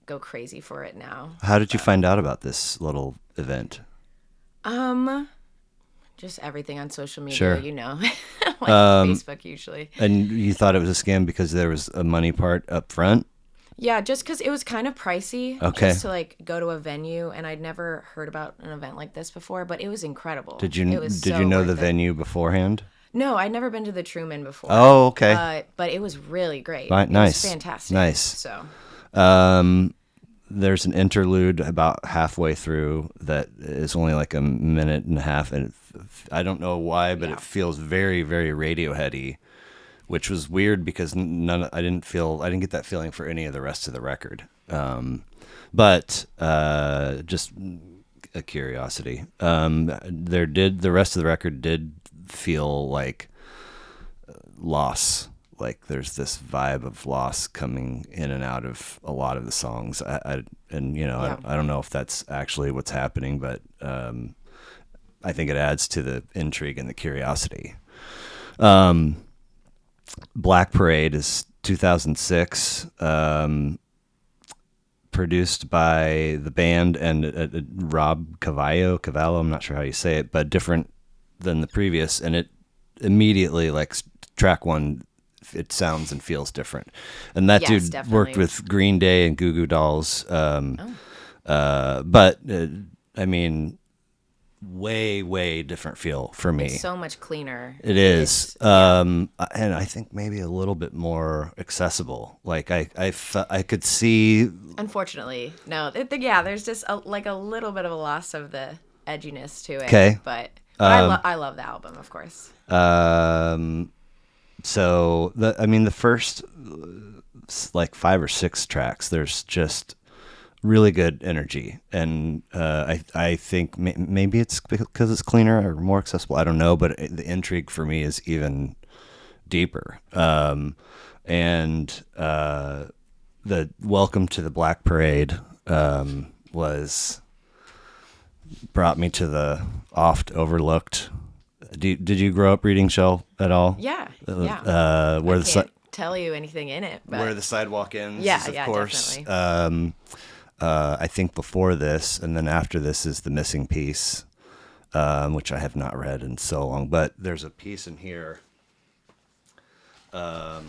go crazy for it now. How did you find out about this little event? Just everything on social media, Sure. you know, like Facebook usually. And you thought it was a scam because there was a money part up front? Yeah, just because it was kind of pricey Okay. just to like go to a venue, and I'd never heard about an event like this before, but it was incredible. Did It you was did so you know worth the it. venue beforehand? No, I'd never been to the Truman before. Oh, okay. But it was really great. Right, It nice. was fantastic. Nice. So There's an interlude about halfway through that is only like a minute and a half, and I don't know why, but Yeah. it feels very, very Radioheady, which was weird because I didn't get that feeling for any of the rest of the record. But just a curiosity. The rest of the record did feel like loss. Like there's this vibe of loss coming in and out of a lot of the songs. I don't know if that's actually what's happening, but I think it adds to the intrigue and the curiosity. Black Parade is 2006, produced by the band and Rob Cavallo, I'm not sure how you say it, but different than the previous, and it immediately, like track one, it sounds and feels different. And that Yes, dude definitely. worked with Green Day and Goo Goo Dolls. I mean, way different feel for me. it's so much cleaner. It is. Yeah. And I think maybe a little bit more accessible. Like I could see. Unfortunately, no. There's just a little bit of a loss of the edginess to it. Okay. But I love the album, of course. So the first like 5 or 6 tracks, there's just really good energy, and I think maybe it's because it's cleaner or more accessible. I don't know, but the intrigue for me is even deeper. and the Welcome to the Black Parade was brought me to the oft overlooked. Did you grow up reading Shell at all? Yeah, yeah. Where I the can't tell you anything in it, but where the sidewalk ends, yeah, is, of yeah, course. definitely. I think before this, and then after this is The Missing Piece, which I have not read in so long. But there's a piece in here called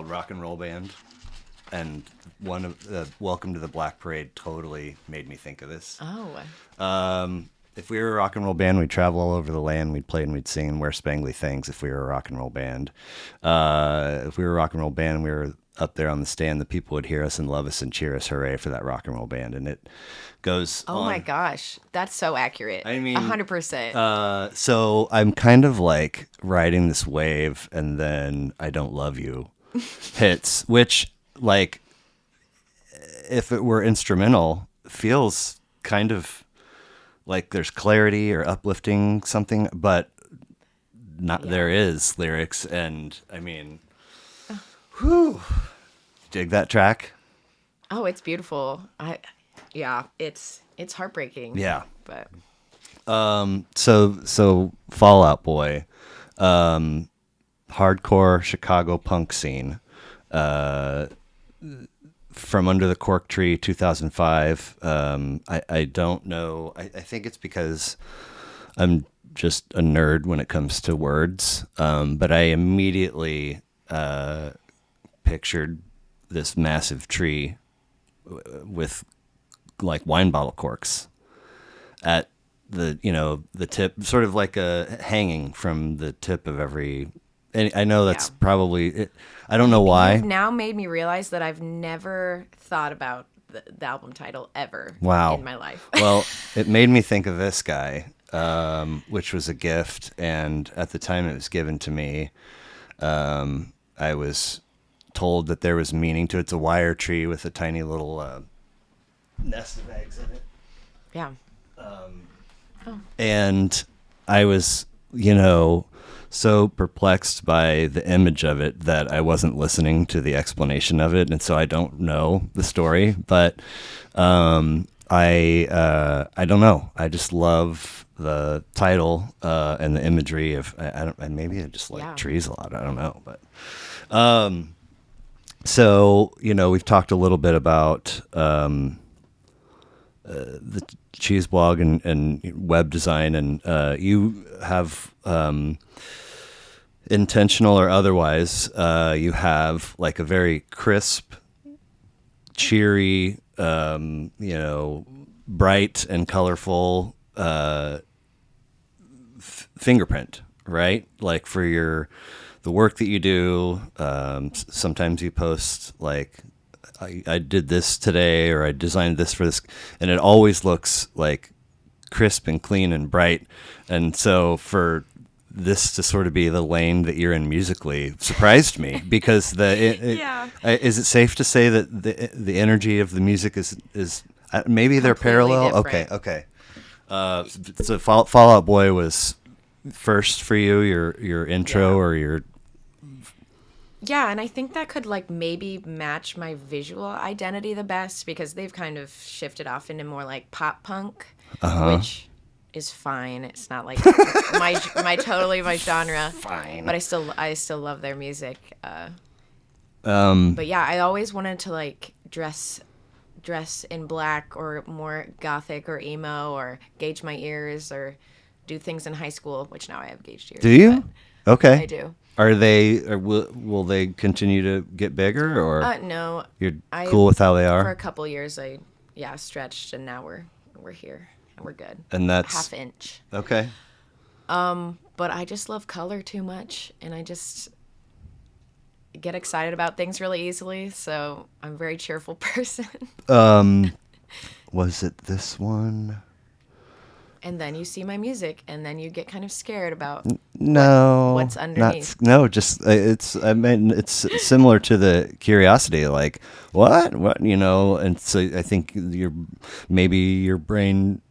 Rock and Roll Band, and one of the Welcome to the Black Parade totally made me think of this. Oh, If we were a rock and roll band, we'd travel all over the land. We'd play and we'd sing and wear spangly things. If we were a rock and roll band, if we were a rock and roll band, and we were up there on the stand, the people would hear us and love us and cheer us, hooray for that rock and roll band. And it goes oh on. my gosh, that's so accurate. I mean, 100%. So I'm kind of like riding this wave, and then I Don't Love You hits, which, like, if it were instrumental, feels kind of like there's clarity or uplifting something, but not. Yeah. There is lyrics, and I mean, whew, dig that track. Oh, it's beautiful. Yeah, it's heartbreaking. Yeah. But So Fall Out Boy, hardcore Chicago punk scene, from Under the Cork Tree, 2005. I don't know. I think it's because I'm just a nerd when it comes to words. But I immediately pictured this massive tree with like wine bottle corks at the tip, sort of like a hanging from the tip of every. And I know that's Yeah. probably it. I don't know why. you've now made me realize that I've never thought about the album title ever Wow. in my life. Well, it made me think of this guy, which was a gift, and at the time it was given to me, I was told that there was meaning to it. It's a wire tree with a tiny little nest of eggs in it. Yeah. And I was, so perplexed by the image of it that I wasn't listening to the explanation of it, and so I don't know the story. But I don't know. I just love the title and the imagery of. I don't. Maybe I just like trees a lot. I don't know, but. So we've talked a little bit about the cheese blog and web design, and you have intentional or otherwise, you have like a very crisp, cheery, bright and colorful fingerprint, right? Like for the work that you do. Sometimes you post like, I did this today, or I designed this for this, and it always looks like crisp and clean and bright. And so for this to sort of be the lane that you're in musically surprised me, because is it safe to say that the energy of the music is maybe they're Completely parallel? different. Okay. So Fall Out Boy was first for you, your intro, or your. Yeah, and I think that could like maybe match my visual identity the best, because they've kind of shifted off into more like pop punk, which is fine. It's not like my genre. Fine. But I still love their music. But yeah, I always wanted to like dress in black or more gothic or emo, or gauge my ears, or do things in high school, which now I have gauged ears. Do you? Okay. I do. Are they? Or will they continue to get bigger, or No. you're cool with how they For a are? couple years, I stretched, and now we're here and we're good. And that's Half inch. okay. But I just love color too much, and I just get excited about things really easily. So I'm a very cheerful person. Was it this one? And then you see my music, and then you get kind of scared about No, what's underneath. Just it's. I mean, it's similar to the curiosity. Like what, and so I think maybe your brain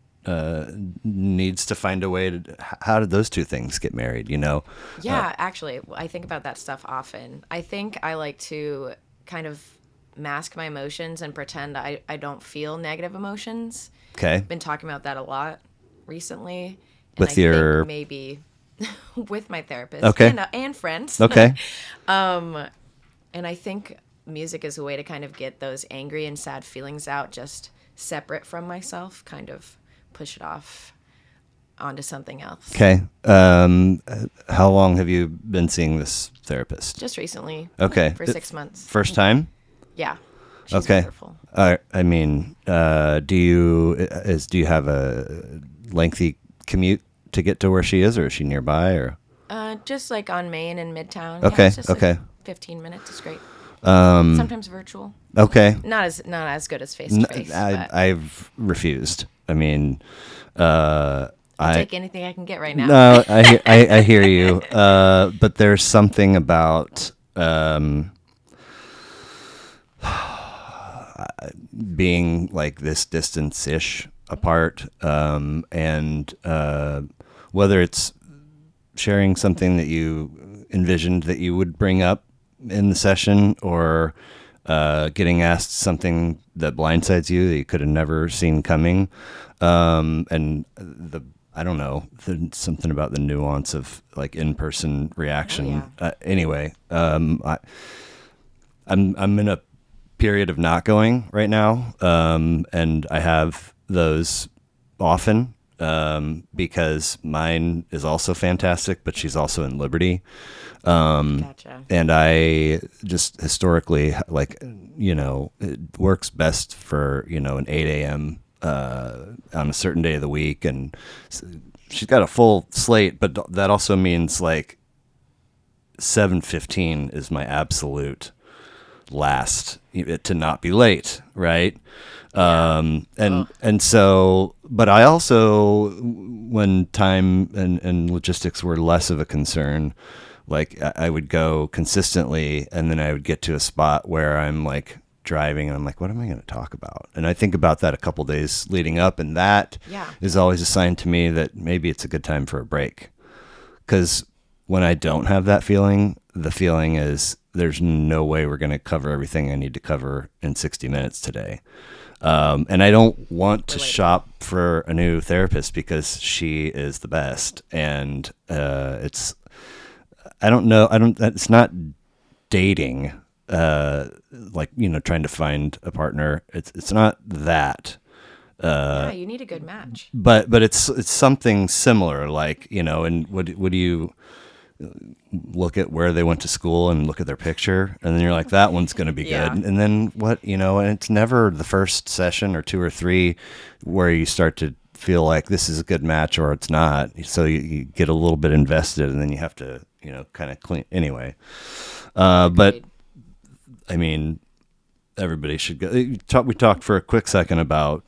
needs to find a way to. How did those two things get married? Yeah, actually, I think about that stuff often. I think I like to kind of mask my emotions and pretend I don't feel negative emotions. Okay, Been talking about that a lot recently, and I with think your maybe with my therapist okay, and friends. okay, And I think music is a way to kind of get those angry and sad feelings out, just separate from myself, kind of push it off onto something else. okay. How long have you been seeing this therapist? Just recently, Okay, for 6 months. first time. Yeah, she's Okay. wonderful. I mean, do you have a lengthy commute to get to where she is, or is she nearby, or? Just like on Main and Midtown. Yeah, Okay, it's just okay. like 15 minutes. It's great. Sometimes virtual. Okay. Not as good as face to face. But I've refused. I mean, I'll I take anything I can get right now. no, I hear you. But there's something about being like this distance-ish apart, and whether it's sharing something that you envisioned that you would bring up in the session, or getting asked something that blindsides you that you could have never seen coming, and I don't know, something about the nuance of like in-person reaction. Oh, yeah. Anyway, I'm in a period of not going right now, and I have those often, because mine is also fantastic, but she's also in Liberty. Gotcha. And I just historically, like, it works best for, an 8 a.m. On a certain day of the week. And she's got a full slate, but that also means like 7:15 is my absolute last to not be late. Right. And so, but I also, when time and logistics were less of a concern, like I would go consistently, and then I would get to a spot where I'm like driving and I'm like, what am I going to talk about? And I think about that a couple days leading up, and that is always a sign to me that maybe it's a good time for a break. Because when I don't have that feeling, the feeling is there's no way we're going to cover everything I need to cover in 60 minutes today. And I don't want to shop for a new therapist because she is the best. And I don't know. It's not dating, like, trying to find a partner. It's not that. Yeah, you need a good match. But it's something similar, like, and would do you look at where they went to school and look at their picture, and then you're like, that one's going to be Yeah. good. And then what, and it's never the first session or two or three where you start to feel like this is a good match or it's not. So you get a little bit invested, and then you have to, kind of clean anyway. But Agreed. I mean, everybody should go. We talked for a quick second about,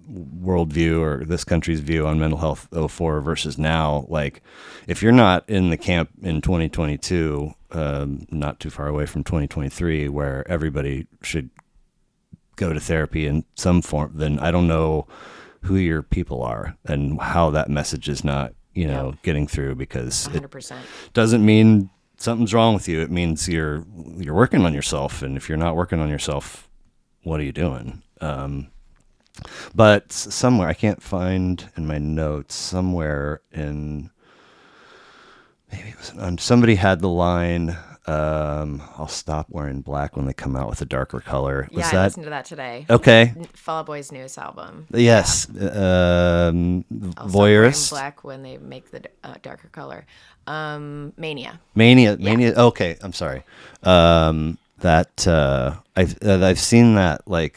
worldview or this country's view on mental health '04 versus now. Like, if you're not in the camp in 2022, not too far away from 2023, where everybody should go to therapy in some form, then I don't know who your people are and how that message is not, getting through, because 100%. it doesn't mean something's wrong with you. It means you're working on yourself. And if you're not working on yourself, what are you doing? But somewhere, I can't find in my notes, somewhere in, maybe it was somebody had the line, I'll stop wearing black when they come out with a darker color. Was Yeah, I that listened to that today. okay? Fall Out Boy's newest album. Yes. Also Voyeurist. wearing black when they make the darker color. Mania. Mania. Okay, I'm sorry. I've seen that, like,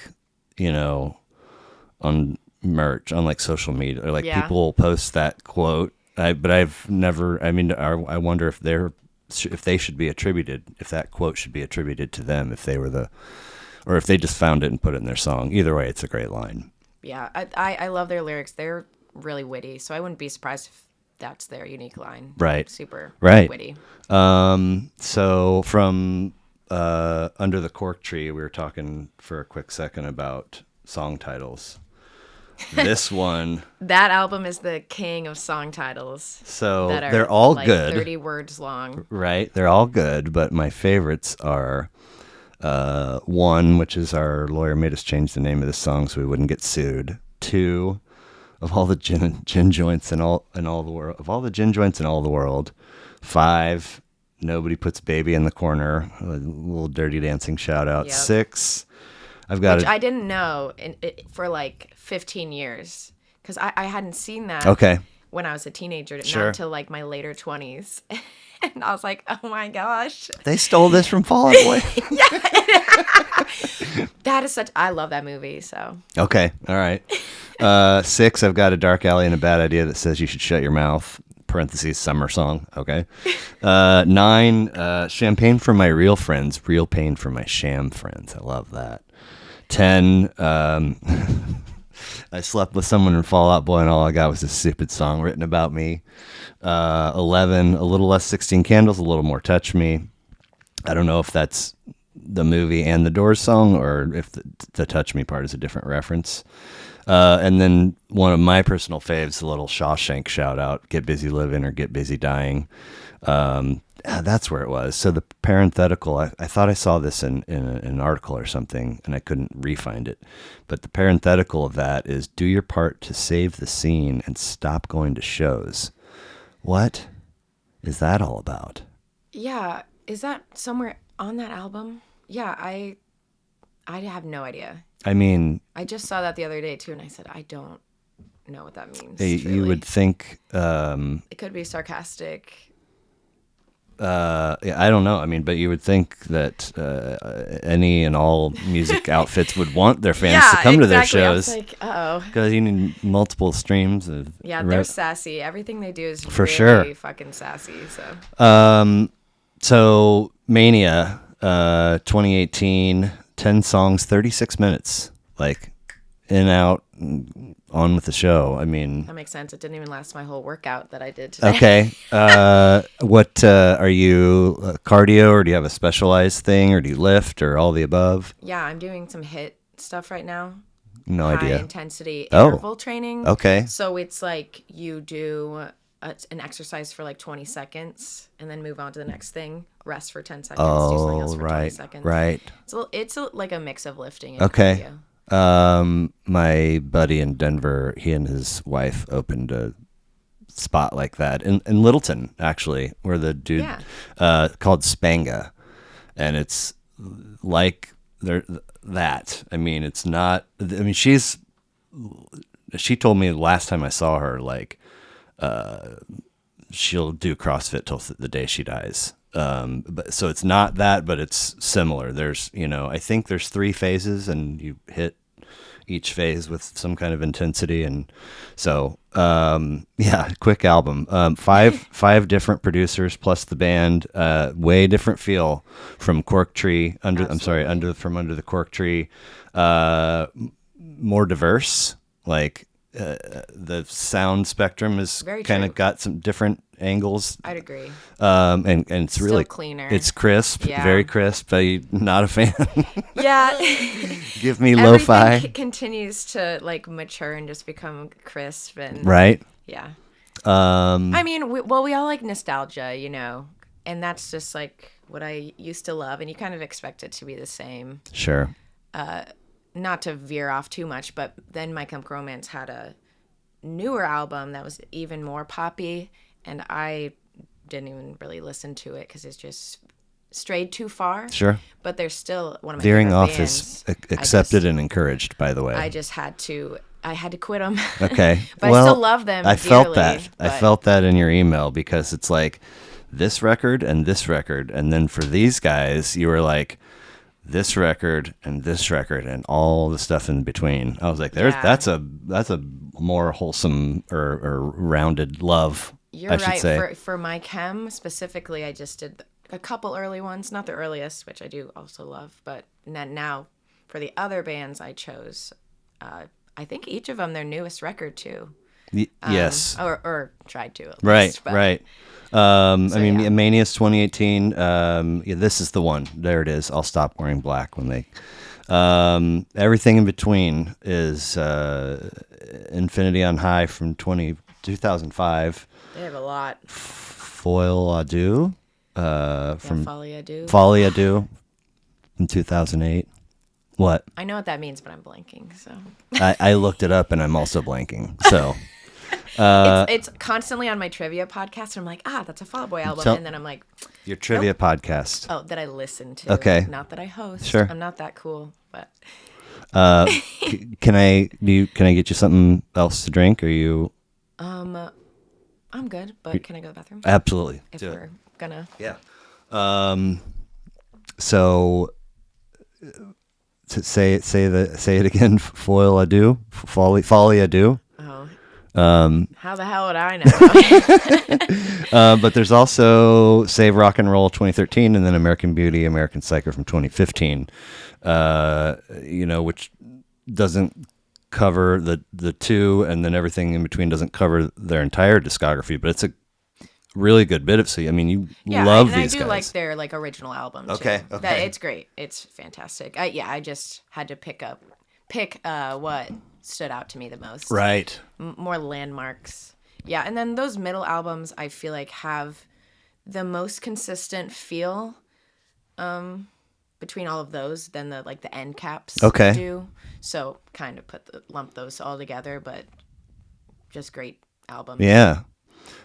on merch, on like social media, or like people will post that quote. But I've never. I mean, I wonder if they should be attributed, if that quote should be attributed to them, if they were or if they just found it and put it in their song. Either way, it's a great line. Yeah, I love their lyrics. They're really witty, so I wouldn't be surprised if that's their unique line. Right. Super witty. So from Under the Cork Tree, we were talking for a quick second about song titles. this one. That album is the king of song titles. So that are they're all like good. 30 words long. Right. They're all good, but my favorites are one, which is our lawyer made us change the name of the song so we wouldn't get sued. Two, of all the gin joints in all the world, of all the gin joints in all the world. Five, nobody puts baby in the corner. A little Dirty Dancing shout out. Yep. Six, I've got Which I didn't know for like 15 years. Because I hadn't seen that Okay. when I was a teenager, Sure. not until like my later 20s. And I was like, oh my gosh. They stole this from Fall Out Boy. That is I love that movie, so. Okay. All right. Six, I've got A Dark Alley and a Bad Idea That Says You Should Shut Your Mouth. Parentheses, summer song. Okay. Nine, Champagne for My Real Friends. Real Pain for My Sham Friends. I love that. 10, I slept with someone in Fall Out Boy and all I got was a stupid song written about me. 11, A Little Less 16 Candles, A Little More Touch Me. I don't know if that's the movie and the Doors song or if the Touch Me part is a different reference. And then one of my personal faves, a little Shawshank shout out, Get Busy Living or Get Busy Dying. That's where it was. So the parenthetical, I thought I saw this in an article or something, and I couldn't re-find it. But the parenthetical of that is, do your part to save the scene and stop going to shows. What is that all about? Yeah. Is that somewhere on that album? Yeah, I have no idea. I mean, I just saw that the other day too, and I said, I don't know what that means. you would think... it could be sarcastic. Yeah, I don't know. I mean, but you would think that any and all music outfits would want their fans to come to their shows. I was like, oh. Because you need multiple streams. They're sassy. Everything they do is For really sure. fucking sassy. So. So Mania, 2018, 10 songs, 36 minutes. Like, in, out, on with the show. I mean... That makes sense. It didn't even last my whole workout that I did today. Okay. What, are you cardio, or do you have a specialized thing, or do you lift, or all the above? Yeah, I'm doing some HIIT stuff right now. No High idea. intensity Oh. interval training. Okay. So it's like you do an exercise for like 20 seconds and then move on to the next thing, rest for 10 seconds, do something else for 20 seconds. Right. It's like a mix of lifting and Okay. cardio. My buddy in Denver, he and his wife opened a spot like that in Littleton, actually, where the dude called Spanga, and it's like that. I mean, it's not. I mean, she told me the last time I saw her, like, she'll do CrossFit till the day she dies. But so it's not that, but it's similar. There's, I think there's 3 phases, and you hit each phase with some kind of intensity. And so, quick album. 5 different producers plus the band. Way different feel from Cork Tree. Under the Cork Tree. More diverse. Like the sound spectrum is kind of got some different angles. I'd agree. And it's Still really cleaner. It's crisp, Yeah. very crisp. But you're not a fan. Yeah. Give me lo-fi. Everything continues to like mature and just become crisp and Right. Yeah. I mean, we all like nostalgia, and that's just like what I used to love, and you kind of expect it to be the same. Sure. Not to veer off too much, but then My Chemical Romance had a newer album that was even more poppy, and I didn't even really listen to it because it's just strayed too far. Sure. But there's still one of my Veering favorite off bands. is accepted and encouraged, by the way. I just had to quit them. Okay. But well, I still love them I felt dearly, that. but- I felt that in your email, because it's like this record and this record, and then for these guys, you were like this record and all the stuff in between. I was like, that's a more wholesome or rounded love. You're I should right. say. For My Chem specifically, I just did a couple early ones, not the earliest, which I do also love, but now for the other bands I chose, I think each of them their newest record too. Yes. Or tried to at Right, least, but, right. Mania's 2018. This is the one. There it is. I'll stop wearing black when they. Everything in between is Infinity on High from 2005. They have a lot. Foil Adieu from Folie Adieu. Folie Adieu in 2008. What? I know what that means, but I'm blanking. So I looked it up and I'm also blanking. So it's constantly on my trivia podcast. And I'm like, that's a Fall Out Boy album. So- and then I'm like, your trivia podcast. oh, that I listen to. Okay. Not that I host. Sure. I'm not that cool, but Can I get you something else to drink? Are you I'm good. But can I go to the bathroom? absolutely? If Do it. we're gonna. Yeah. So to say it again. Foil Adieu. Folie Adieu. Oh. How the hell would I know? But there's also Save Rock and Roll 2013, and then American Beauty, American Psycho from 2015. Which doesn't cover the two, and then everything in between doesn't cover their entire discography. But it's a really good bit of. So I mean, you love and these I do guys. like their original album. Okay, too. okay. It's great. It's fantastic. I just had to pick what stood out to me the most. Right. More landmarks. Yeah, and then those middle albums I feel like have the most consistent feel between all of those than the end caps do. So kind of lump those all together, but just great albums. Yeah.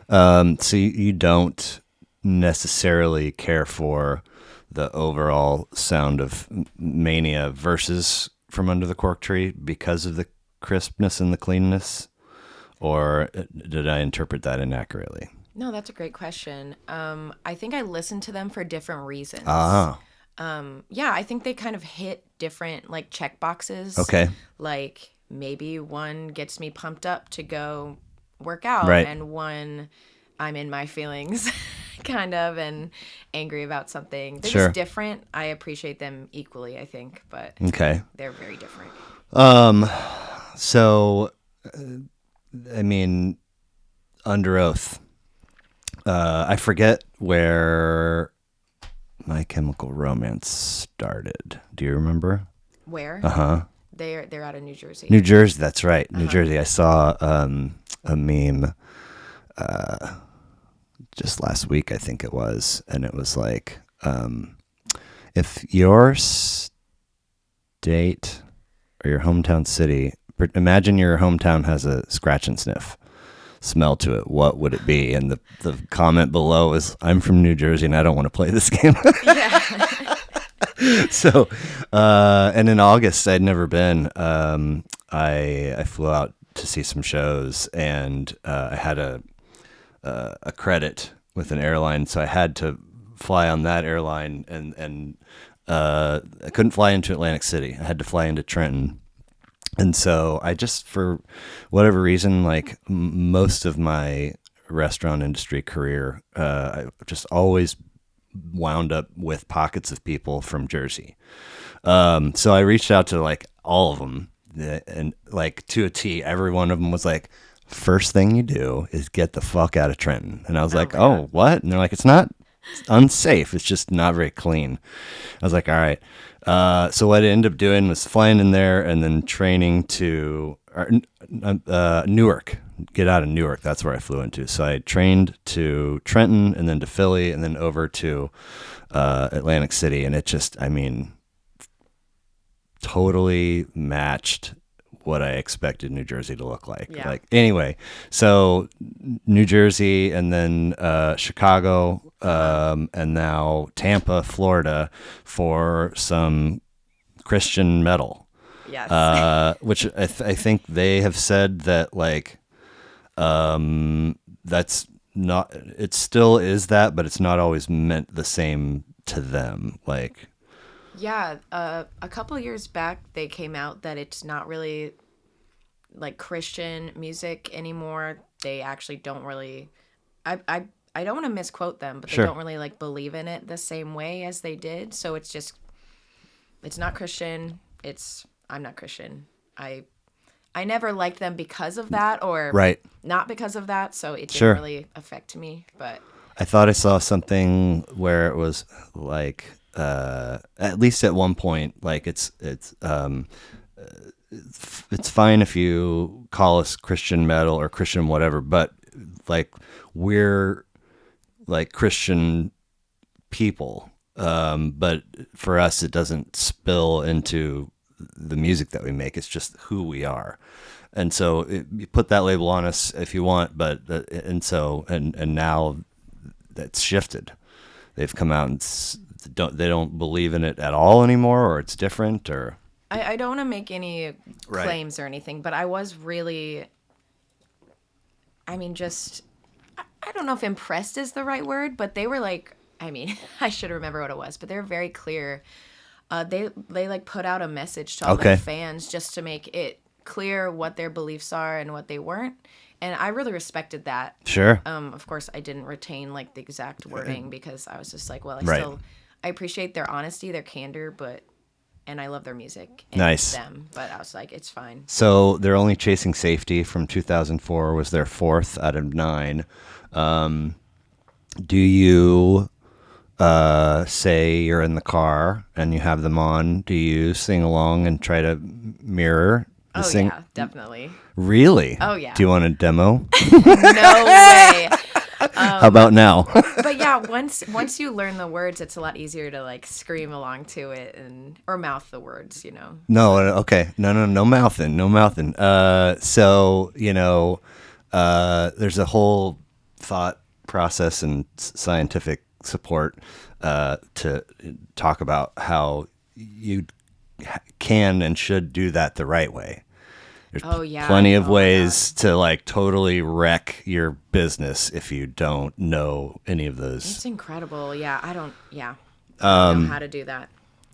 So you don't necessarily care for the overall sound of Mania versus From Under the Cork Tree because of the crispness and the cleanness, or did I interpret that inaccurately? No, that's a great question. I think I listened to them for different reasons. Yeah, I think they kind of hit different check boxes. Okay. Like maybe one gets me pumped up to go work out, right. and one I'm in my feelings kind of and angry about something. They're just different. I appreciate them equally, I think, but they're very different. So I mean, Under Oath. I forget where My Chemical Romance started. Do you remember? Where? They're out of New Jersey. New Jersey, that's right. New Jersey. I saw a meme just last week, I think it was, and it was like, if your state or your hometown city, imagine your hometown has a scratch and sniff smell to it, what would it be? And the comment below is, I'm from New Jersey and I don't want to play this game. So, and in August, I'd never been. I flew out to see some shows, and I had a credit with an airline, so I had to fly on that airline, and I couldn't fly into Atlantic City. I had to fly into Trenton. And so I just, for whatever reason, most of my restaurant industry career, I just always wound up with pockets of people from Jersey. So I reached out to all of them, and to a T, every one of them was like, first thing you do is get the fuck out of Trenton. And I was like, oh, what? And they're like, it's unsafe. It's just not very clean. I was like, all right. So what I ended up doing was flying in there and then training to Newark. Get out of Newark. That's where I flew into. So I trained to Trenton and then to Philly and then over to Atlantic City. And it just, totally matched what I expected New Jersey to look like. Yeah. Anyway, so New Jersey and then Chicago and now Tampa, Florida for some Christian metal. Yes. Which I think they have said that that's not, it still is that, but it's not always meant the same to them. Yeah, a couple years back, they came out that it's not really Christian music anymore. They actually don't really. I don't want to misquote them, but they don't really believe in it the same way as they did. So it's not Christian. I'm not Christian. I never liked them because of that, or not because of that. So it didn't really affect me. But I thought I saw something where it was at least at one point, it's fine if you call us Christian metal or Christian whatever, but like we're like Christian people. But for us, it doesn't spill into the music that we make. It's just who we are. And so you put that label on us if you want, but and now that's shifted. They've come out and they don't believe in it at all anymore, or it's different, or I don't want to make any claims or anything, but I was really, I mean, just, I don't know if impressed is the right word, but they were like, I mean, I should remember what it was, but they were very clear. They like put out a message to all their fans just to make it clear what their beliefs are and what they weren't. And I really respected that. Sure. Of course, I didn't retain like the exact wording because I was just like, well, I appreciate their honesty, their candor, and I love their music and them. But I was like, it's fine. So they're only chasing safety from 2004 was their 4th out of 9. Do you say you're in the car and you have them on? Do you sing along and try to mirror? Yeah, definitely. Really? Oh, yeah. Do you want a demo? No way. How about now? But yeah, once you learn the words, it's a lot easier to like scream along to it or mouth the words, you know. No, okay. No mouthing. So, there's a whole thought process and scientific support to talk about how you can and should do that the right way. There's plenty of ways to like totally wreck your business if you don't know any of those. It's incredible. Yeah, I don't know how to do that.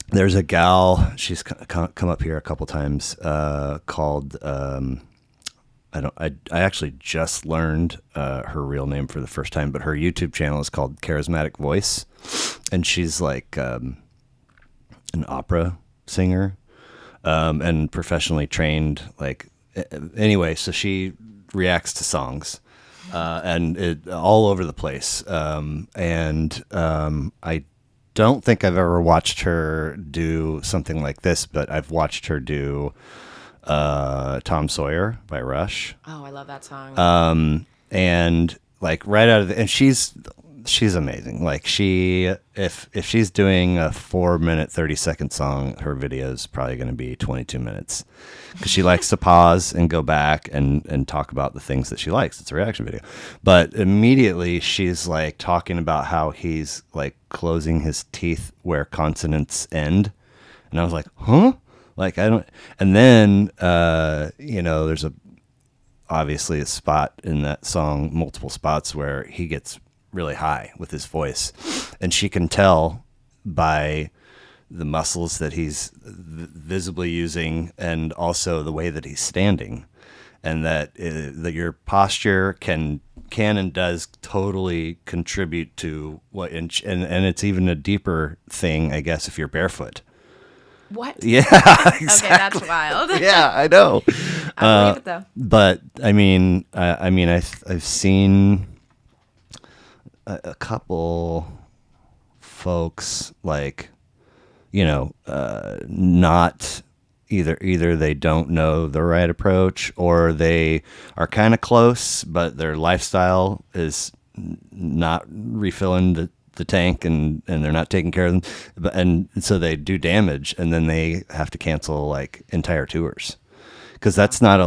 There's a gal, she's come up here a couple times, called, I actually just learned her real name for the first time, but her YouTube channel is called Charismatic Voice. And she's like an opera singer. And professionally trained, like, anyway, so she reacts to songs, and it all over the place. I don't think I've ever watched her do something like this, but I've watched her do, Tom Sawyer by Rush. Oh, I love that song. And like right out of and she's amazing. Like if she's doing a 4-minute, 30-second song, her video is probably going to be 22 minutes because she likes to pause and go back and talk about the things that she likes. It's a reaction video. But immediately she's like talking about how he's like closing his teeth where consonants end. And I was like, huh? Like, I don't, and then, there's obviously a spot in that song, multiple spots where he gets really high with his voice, and she can tell by the muscles that he's visibly using and also the way that he's standing, and that your posture can and does totally contribute to what, and it's even a deeper thing, I guess, if you're barefoot. What? Yeah, exactly. Okay, that's wild. Yeah, I know. I believe it though. But I've seen a couple folks like, not either they don't know the right approach or they are kind of close, but their lifestyle is not refilling the tank and they're not taking care of them. And so they do damage and then they have to cancel like entire tours. Cause that's not a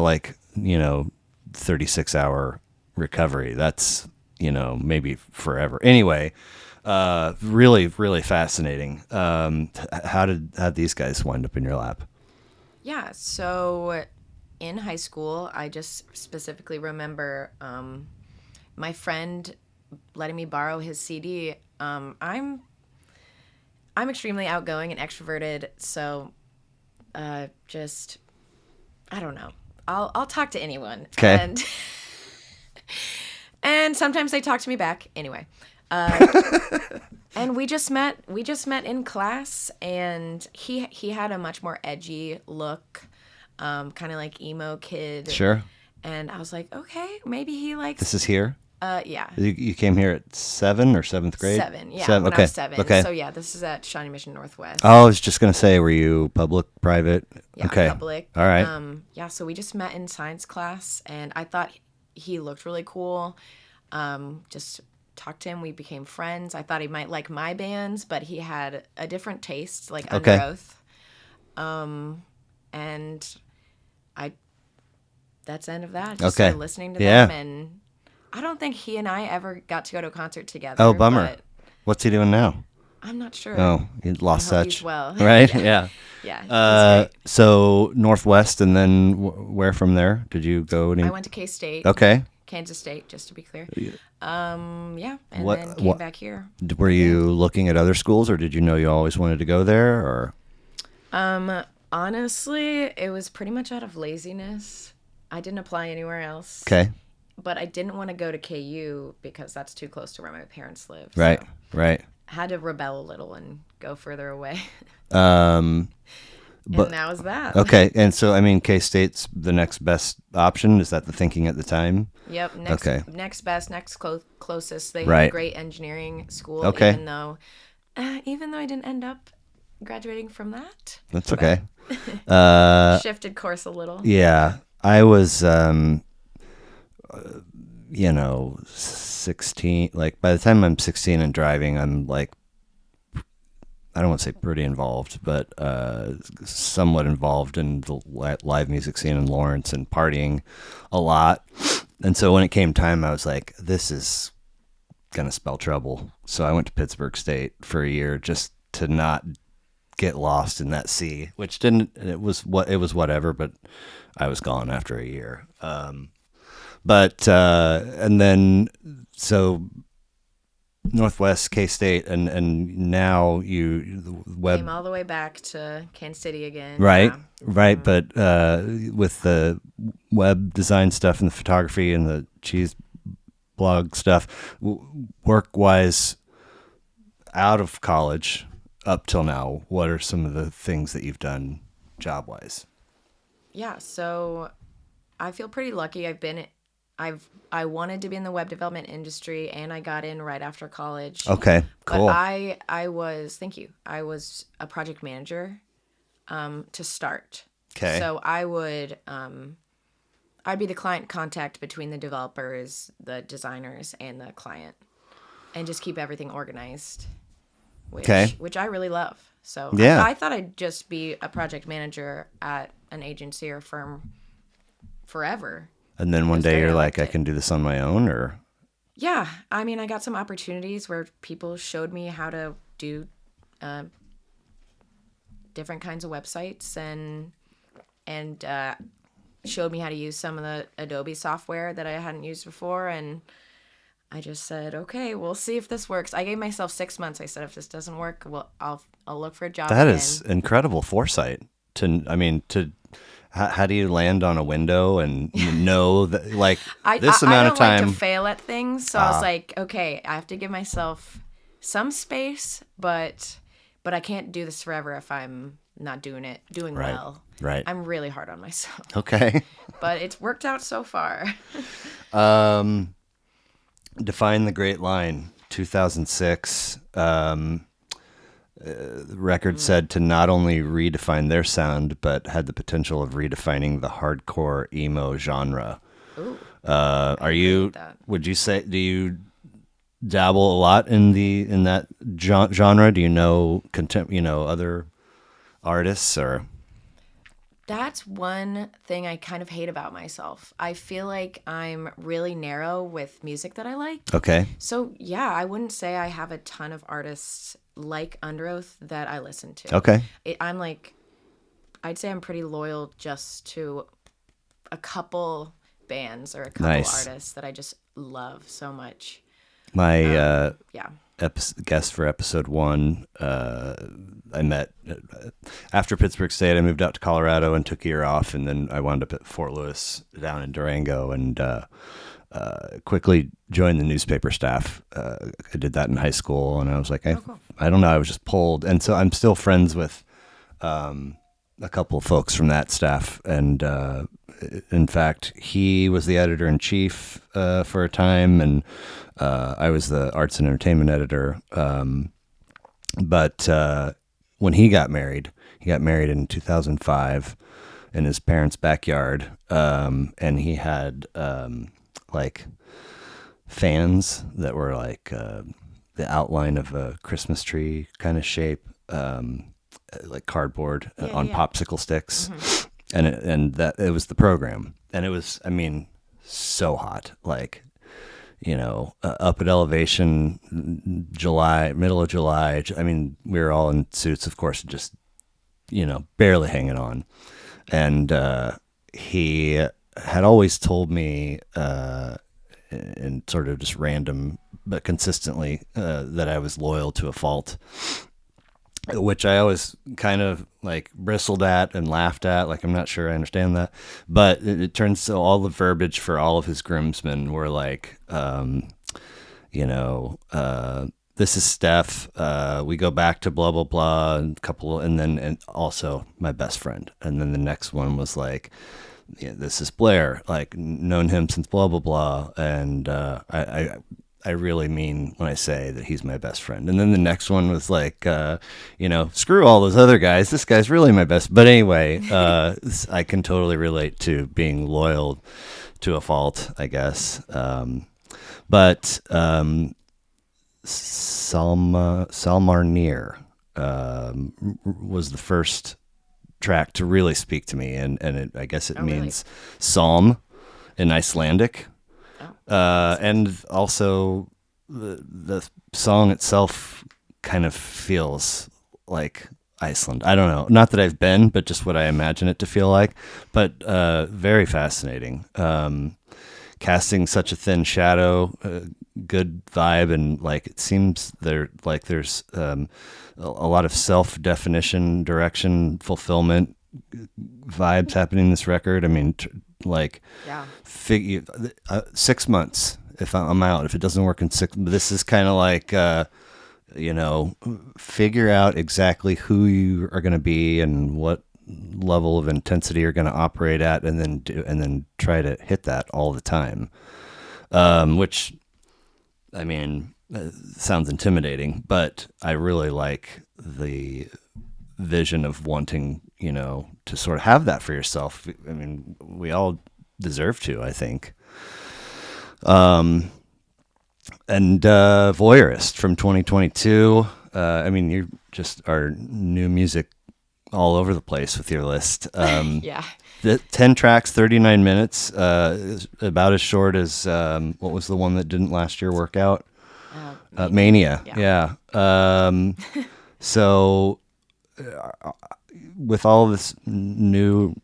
36-hour recovery. That's, maybe forever. Anyway, really, really fascinating. How did these guys wind up in your lap? Yeah. So in high school, I just specifically remember my friend letting me borrow his CD. I'm extremely outgoing and extroverted, so I don't know. I'll talk to anyone. Okay. And sometimes they talk to me back. Anyway, and we just met in class, and he had a much more edgy look, kind of like emo kid. Sure. And I was like, okay, maybe he likes. This is here? Yeah. You came here at 7 or 7th grade? 7, yeah. Seven. When I Okay. was 7. Okay. So yeah, this is at Shawnee Mission Northwest. Oh, I was just gonna say, were you public, private? Yeah, Okay. public. All right. Yeah, so we just met in science class, and I thought he looked really cool. Just talked to him. We became friends. I thought he might like my bands, but he had a different taste, like Okay. Under Oath. And I, that's the end of that. Just Okay. started listening to Yeah. them, and I don't think he and I ever got to go to a concert together. Oh, bummer. But What's he doing now? I'm not sure. Oh, he lost I hope touch. he's well. Right? Yeah. Yeah. Yeah, he's great. So Northwest, and then where from there? Did you go? I went to K-State. Okay. Kansas State, just to be clear. Yeah, and What- then came what- back here. Were you looking at other schools, or did you know you always wanted to go there? Or Honestly, it was pretty much out of laziness. I didn't apply anywhere else. okay, But I didn't want to go to KU because that's too close to where my parents live. right, So right. had to rebel a little and go further away. But And that was that. okay, and so I mean, K-State's the next best option. Is that the thinking at the time? Yep. Next, Okay. next best, next closest. They Right. have a great engineering school. Okay. Even though I didn't end up graduating from that. That's okay. Shifted course a little. Yeah, I was, 16. Like by the time I'm 16 and driving, I'm like, I don't want to say pretty involved, but somewhat involved in the live music scene in Lawrence and partying a lot. And so when it came time, I was like, this is gonna spell trouble. So I went to Pittsburgh State for a year just to not get lost in that sea, which didn't. It was whatever, but I was gone after a year. And then so Northwest, K-State, and now the web. Came all the way back to Kansas City again. Right, Yeah. right. But with the web design stuff and the photography and the cheese blog stuff, work-wise, out of college up till now, what are some of the things that you've done job-wise? Yeah, so I feel pretty lucky. I wanted to be in the web development industry, and I got in right after college. Okay, cool. But I was a project manager to start. Okay. So I'd be the client contact between the developers, the designers, and the client, and just keep everything organized. Which I really love. So Yeah. I thought I'd just be a project manager at an agency or firm forever. And then one day great. you're I like, liked I can do this on my own, or Yeah, I mean, I got some opportunities where people showed me how to do different kinds of websites and showed me how to use some of the Adobe software that I hadn't used before, and I just said, okay, we'll see if this works. I gave myself 6 months. I said, if this doesn't work, well, I'll look for a job. that again. is incredible foresight. How do you land on a window and know that like this amount of time? I don't like to fail at things, so I was like, okay, I have to give myself some space, but I can't do this forever if I'm not doing Right. well. Right. I'm really hard on myself, Okay. but it's worked out so far. Define the Great Line, 2006. The record said to not only redefine their sound, but had the potential of redefining the hardcore emo genre. Ooh, Are you? with that. Would you say? Do you dabble a lot in that genre? Do you know other artists or? That's one thing I kind of hate about myself. I feel like I'm really narrow with music that I like. Okay. So, yeah, I wouldn't say I have a ton of artists like Under Oath that I listen to. Okay. I'd say I'm pretty loyal just to a couple bands or a couple Nice. artists that I just love so much. My Yeah. guest for episode 1, I met after Pittsburgh State. I moved out to Colorado and took a year off, and then I wound up at Fort Lewis down in Durango, and quickly joined the newspaper staff. I did that in high school, and I was like, cool. I don't know, I was just pulled, and so I'm still friends with a couple of folks from that staff, and in fact, he was the editor in chief for a time, and I was the arts and entertainment editor. But when he got married in 2005 in his parents' backyard, and he had like fans that were like the outline of a Christmas tree kind of shape, like cardboard on popsicle sticks, and that it was the program, and it was, I mean, so hot, like, up at elevation, July, middle of July. I mean, we were all in suits, of course, just, barely hanging on. And he had always told me, in sort of just random, but consistently, that I was loyal to a fault, which I always kind of like bristled at and laughed at. Like, I'm not sure I understand that, but it turns so all the verbiage for all of his groomsmen were like, this is Steph. We go back to blah, blah, blah, and and also my best friend. And then the next one was like, yeah, this is Blair, like known him since blah, blah, blah. And, I really mean when I say that he's my best friend. And then the next one was like, screw all those other guys. This guy's really my best. But anyway, I can totally relate to being loyal to a fault, I guess. But Salmarnir was the first track to really speak to me. And I guess it means really? Psalm in Icelandic. And also the song itself kind of feels like Iceland. I don't know. Not that I've been, but just what I imagine it to feel like. But very fascinating. Casting such a thin shadow, good vibe, and like it seems there's a lot of self-definition, direction, fulfillment vibes happening in this record. I mean, yeah. 6 months if I'm out. If it doesn't work in 6, this is kind of like, figure out exactly who you are going to be and what level of intensity you're going to operate at, and then try to hit that all the time. Which, I mean, sounds intimidating, but I really like the vision of wanting, to sort of have that for yourself. I mean, we all deserve to, I think. And Voyeurist from 2022. I mean, you just are new music all over the place with your list. Yeah. The 10 tracks, 39 minutes, about as short as, what was the one that didn't last year work out? Mania. Yeah. So with all this new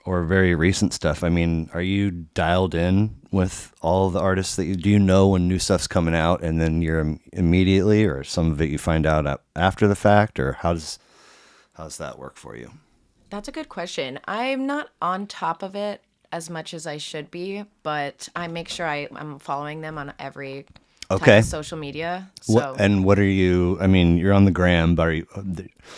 or very recent stuff, I mean, are you dialed in with all of the artists do you know when new stuff's coming out, and then you're immediately, or some of it you find out after the fact, or how's that work for you? That's a good question. I'm not on top of it as much as I should be, but I make sure I'm following them on every type of social media. So, what are you? I mean, you're on the gram, but are you?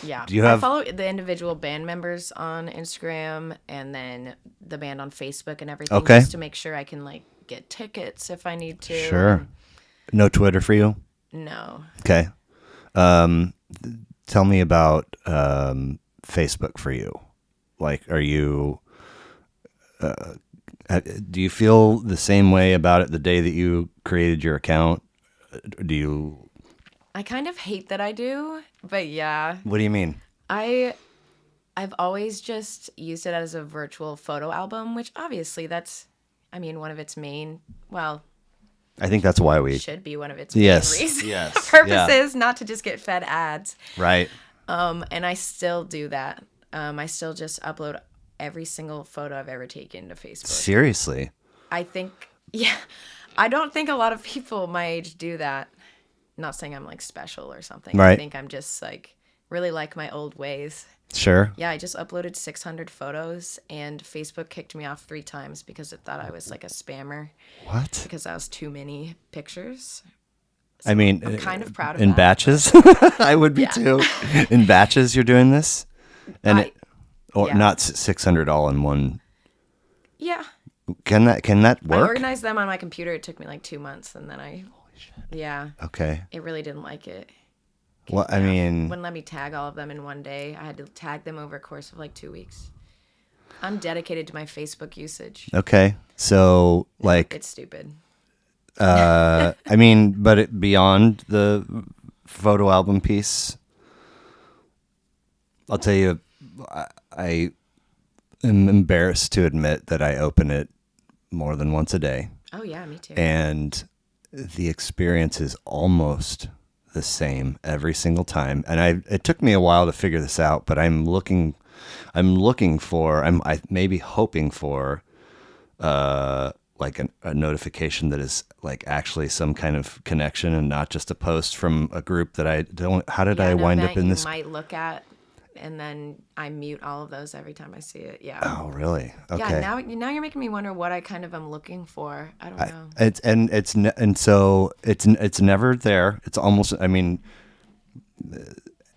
Yeah. Do you have? I follow the individual band members on Instagram, and then the band on Facebook and everything, just to make sure I can like get tickets if I need to. Sure. No Twitter for you? No. Okay. Tell me about Facebook for you. Like, are you? Do you feel the same way about it the day that you created your account? Do you? I kind of hate that I do, but yeah. What do you mean? I've always just used it as a virtual photo album, which obviously that's, I mean, one of its main, well, I think that's why we should be one of its main reasons, purposes, not to just get fed ads. Right. And I still do that. I still just upload every single photo I've ever taken to Facebook. Seriously? I think, yeah. I don't think a lot of people my age do that. Not saying I'm like special or something. Right. I think I'm just like really like my old ways. Sure. Yeah, I just uploaded 600 photos, and Facebook kicked me off 3 times because it thought I was like a spammer. What? Because that was too many pictures. So I mean, I'm kind of proud of in that. Batches. I would be too. In batches, you're doing this, and or Yeah. not 600 all in one. Yeah. Can that I work? organized them on my computer. It took me like 2 months, and then yeah, Okay. it really didn't like it. Well, I Yeah, mean, wouldn't let me tag all of them in one day. I had to tag them over a course of like 2 weeks. I'm dedicated to my Facebook usage. okay. So Yeah, like, it's stupid. I mean, but beyond the photo album piece, I'll tell you, I am embarrassed to admit that I open it more than once a day, Oh yeah, me too. and the experience is almost the same every single time. And it took me a while to figure this out, but I'm maybe hoping for like a notification that is like actually some kind of connection and not just a post from a group that I don't. How did Yeah, I an wind up event in you this? might look at, and then I mute all of those every time I see it. Yeah. Oh, really? Yeah, Okay. now you're making me wonder what I kind of am looking for. I don't know. So it's never there. It's almost. I mean,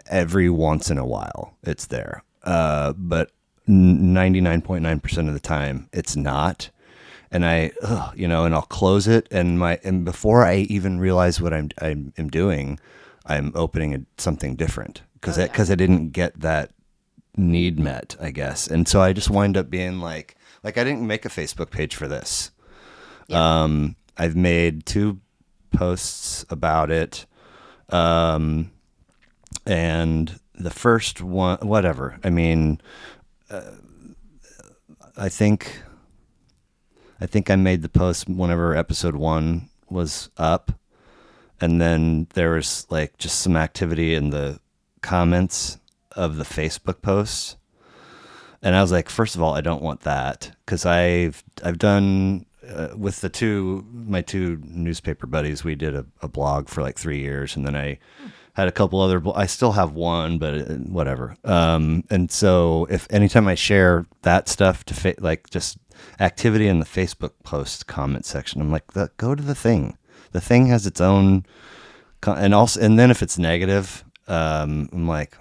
every once in a while it's there, but 99.9% of the time it's not. And and I'll close it, and before I even realize what I'm doing, I'm opening something different Oh yeah. because I didn't get that need met, I guess. And so I just wind up being like I didn't make a Facebook page for this. Yeah. I've made 2 posts about it, and the first one, whatever. I mean, I think I made the post whenever episode 1 was up, and then there was like just some activity in the comments of the Facebook posts, and I was like, first of all, I don't want that because I've done with my 2 newspaper buddies, we did a blog for like 3 years, and then I had a couple other. I still have one, but whatever. And so if anytime I share that stuff to like just activity in the Facebook post comment section, I'm like, go to the thing. The thing has its own, and then if it's negative, I'm like,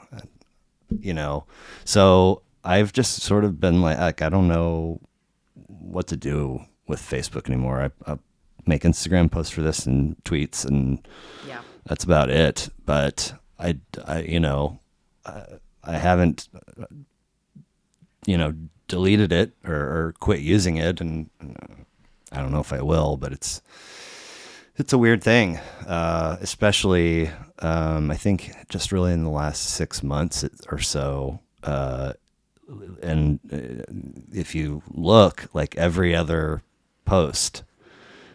so I've just sort of been like I don't know what to do with Facebook anymore. I make Instagram posts for this and tweets, and Yeah. that's about it. But I haven't, deleted it or quit using it, and I don't know if I will. But it's a weird thing, especially I think just really in the last 6 months or so. And if you look, like every other post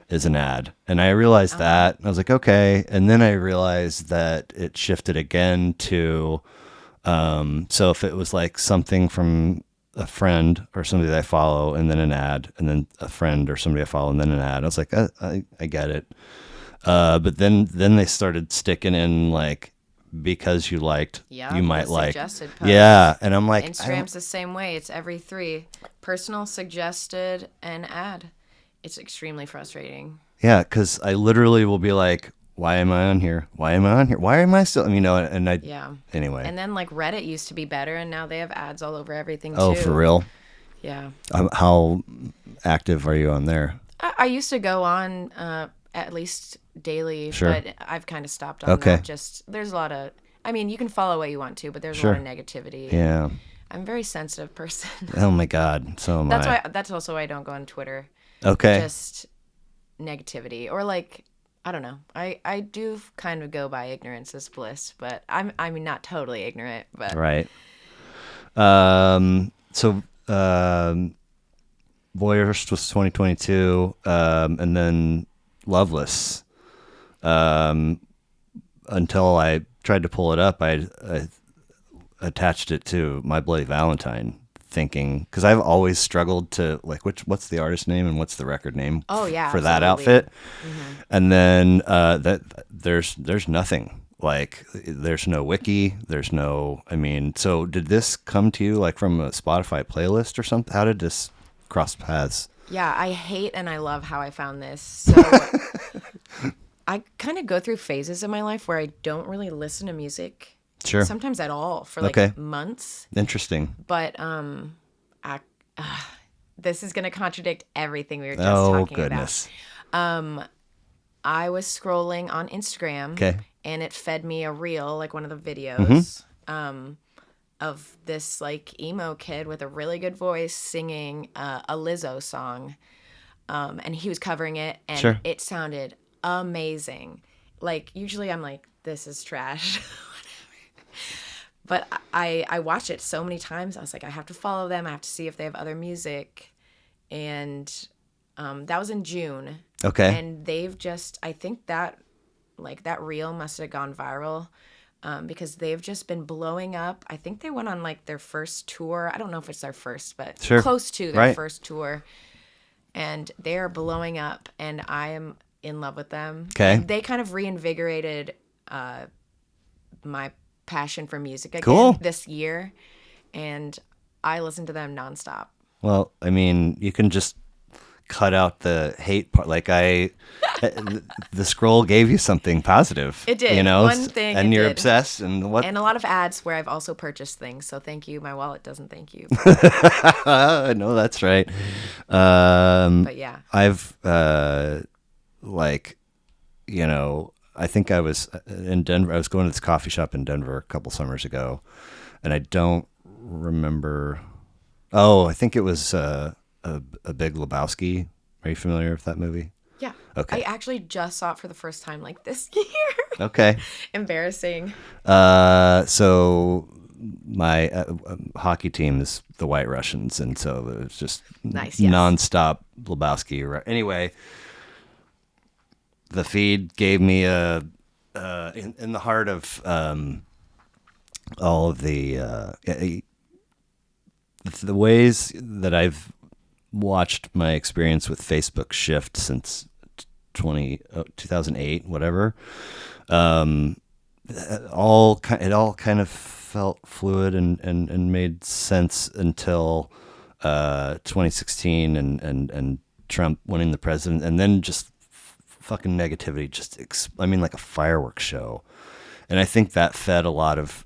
is an ad. And I realized that. I was like, okay. And then I realized that it shifted again to, so if it was like something from a friend or somebody that I follow and then an ad, and then a friend or somebody I follow and then an ad, I was like, I get it. But then they started sticking in like, because you liked, Yeah, you might the like, suggested posts. yeah. And I'm like, Instagram's the same way. It's every 3: personal, suggested, and ad. It's extremely frustrating. yeah, because I literally will be like, why am I on here? Why am I on here? Why am I still, and I, Yeah. anyway. And then like Reddit used to be better, and now they have ads all over everything too. Oh, for real? Yeah. How active are you on there? I used to go on at least daily, Sure. but I've kind of stopped on Okay. that. Just there's a lot of. I mean, you can follow what you want to, but there's Sure. a lot of negativity. Yeah. I'm a very sensitive person. Oh my God. So am That's I. why. That's also why I don't go on Twitter. Okay. Just negativity, or like, I don't know. I do kind of go by ignorance is bliss, but I'm not totally ignorant. But Right. So Voyeurist was 2022, and then Loveless. Until I tried to pull it up, I attached it to My Bloody Valentine, thinking, because I've always struggled to like what's the artist name and what's the record name Oh, yeah, for that absolutely. outfit. And then that there's nothing, like there's no wiki, there's no, I mean, so did this come to you like from a Spotify playlist or something? How did this cross paths? yeah, I hate and I love how I found this. So I kind of go through phases in my life where I don't really listen to music Sure. sometimes at all for like Okay. months. Interesting. But I, this is going to contradict everything we were just Oh, talking goodness. about. I was scrolling on Instagram Okay. and it fed me a reel, like one of the Mm-hmm. videos, of this like emo kid with a really good voice singing a Lizzo song. And he was covering it and Sure. it sounded amazing. Like usually I'm like, this is trash. But I watched it so many times. I was like, I have to follow them. I have to see if they have other music. And that was in June. Okay. And they've just, I think that, like, that reel must have gone viral because they've just been blowing up. I think they went on, like, their first tour. I don't know if it's their first, but Sure. close to their Right. first tour. And they're blowing up, and I am in love with them. Okay. And they kind of reinvigorated my passion for music again Cool. this year, and I listen to them nonstop. Well, I mean, you can just cut out the hate part. Like the scroll gave you something positive. It did. You know, One thing and it you're did. obsessed. And what? And a lot of ads where I've also purchased things. So thank you. My wallet doesn't thank you. I know that's right. But yeah. I've like, you know, I think I was in Denver. I was going to this coffee shop in Denver a couple summers ago, and I don't remember. Oh, I think it was a Big Lebowski. Are you familiar with that movie? Yeah. Okay. I actually just saw it for the first time like this year. Okay. Embarrassing. So my hockey team is the White Russians, and so it was just Nice, yes. nonstop Lebowski. Anyway, the feed gave me a in the heart of all of the ways that I've watched my experience with Facebook shift since 2008, whatever. It all kind of felt fluid and made sense until 2016 and Trump winning the president, and then just fucking negativity, like a fireworks show. And I think that fed a lot of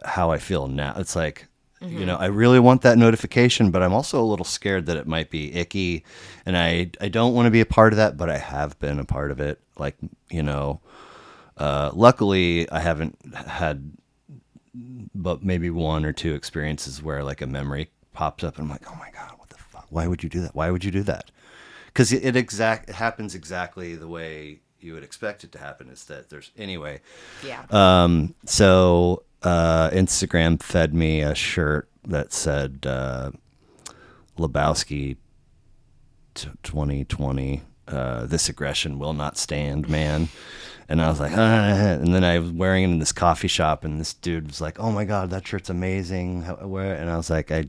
how I feel now. It's like, you know, I really want that notification, but I'm also a little scared that it might be icky, and I don't want to be a part of that, but I have been a part of it. Like, you know, luckily I haven't had but maybe one or two experiences where like a memory pops up and I'm like, oh my God, what the fuck? Why would you do that? Why would you do that? Because it happens exactly the way you would expect it to happen. Is that there's anyway. Yeah. So Instagram fed me a shirt that said Lebowski 2020. This aggression will not stand, man. And I was like, and then I was wearing it in this coffee shop, and this dude was like, oh my God, that shirt's amazing. And I was like, I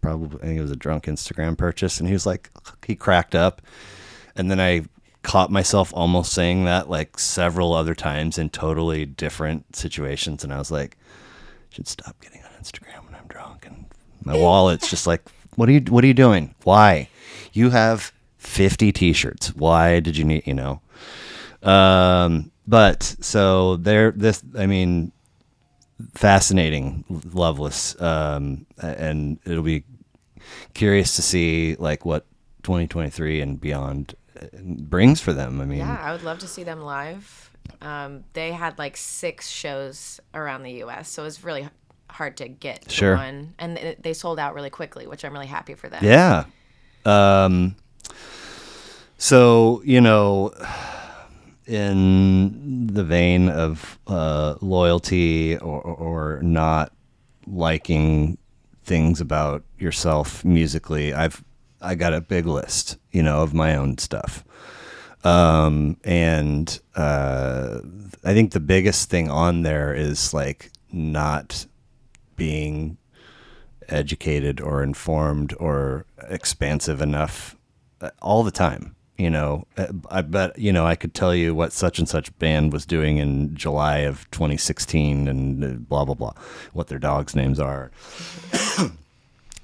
think it was a drunk Instagram purchase. And he was like, he cracked up. And then I caught myself almost saying that like several other times in totally different situations. And I was like, I should stop getting on Instagram when I'm drunk. And my wallet's just like, what are you doing? Why? You have 50 t-shirts. Why did you need, you know? But so fascinating, Loveless. And it'll be curious to see like what 2023 and beyond brings for them. I mean, Yeah, I would love to see them live. They had like 6 shows around the U.S., so it was really hard to get to Sure. one. And they sold out really quickly, which I'm really happy for them. yeah. So, you know, in the vein of loyalty or not liking things about yourself musically, I got a big list, you know, of my own stuff. And I think the biggest thing on there is like not being educated or informed or expansive enough all the time. You know, I bet, you know, I could tell you what such and such band was doing in July of 2016 and blah, blah, blah, what their dogs' names are.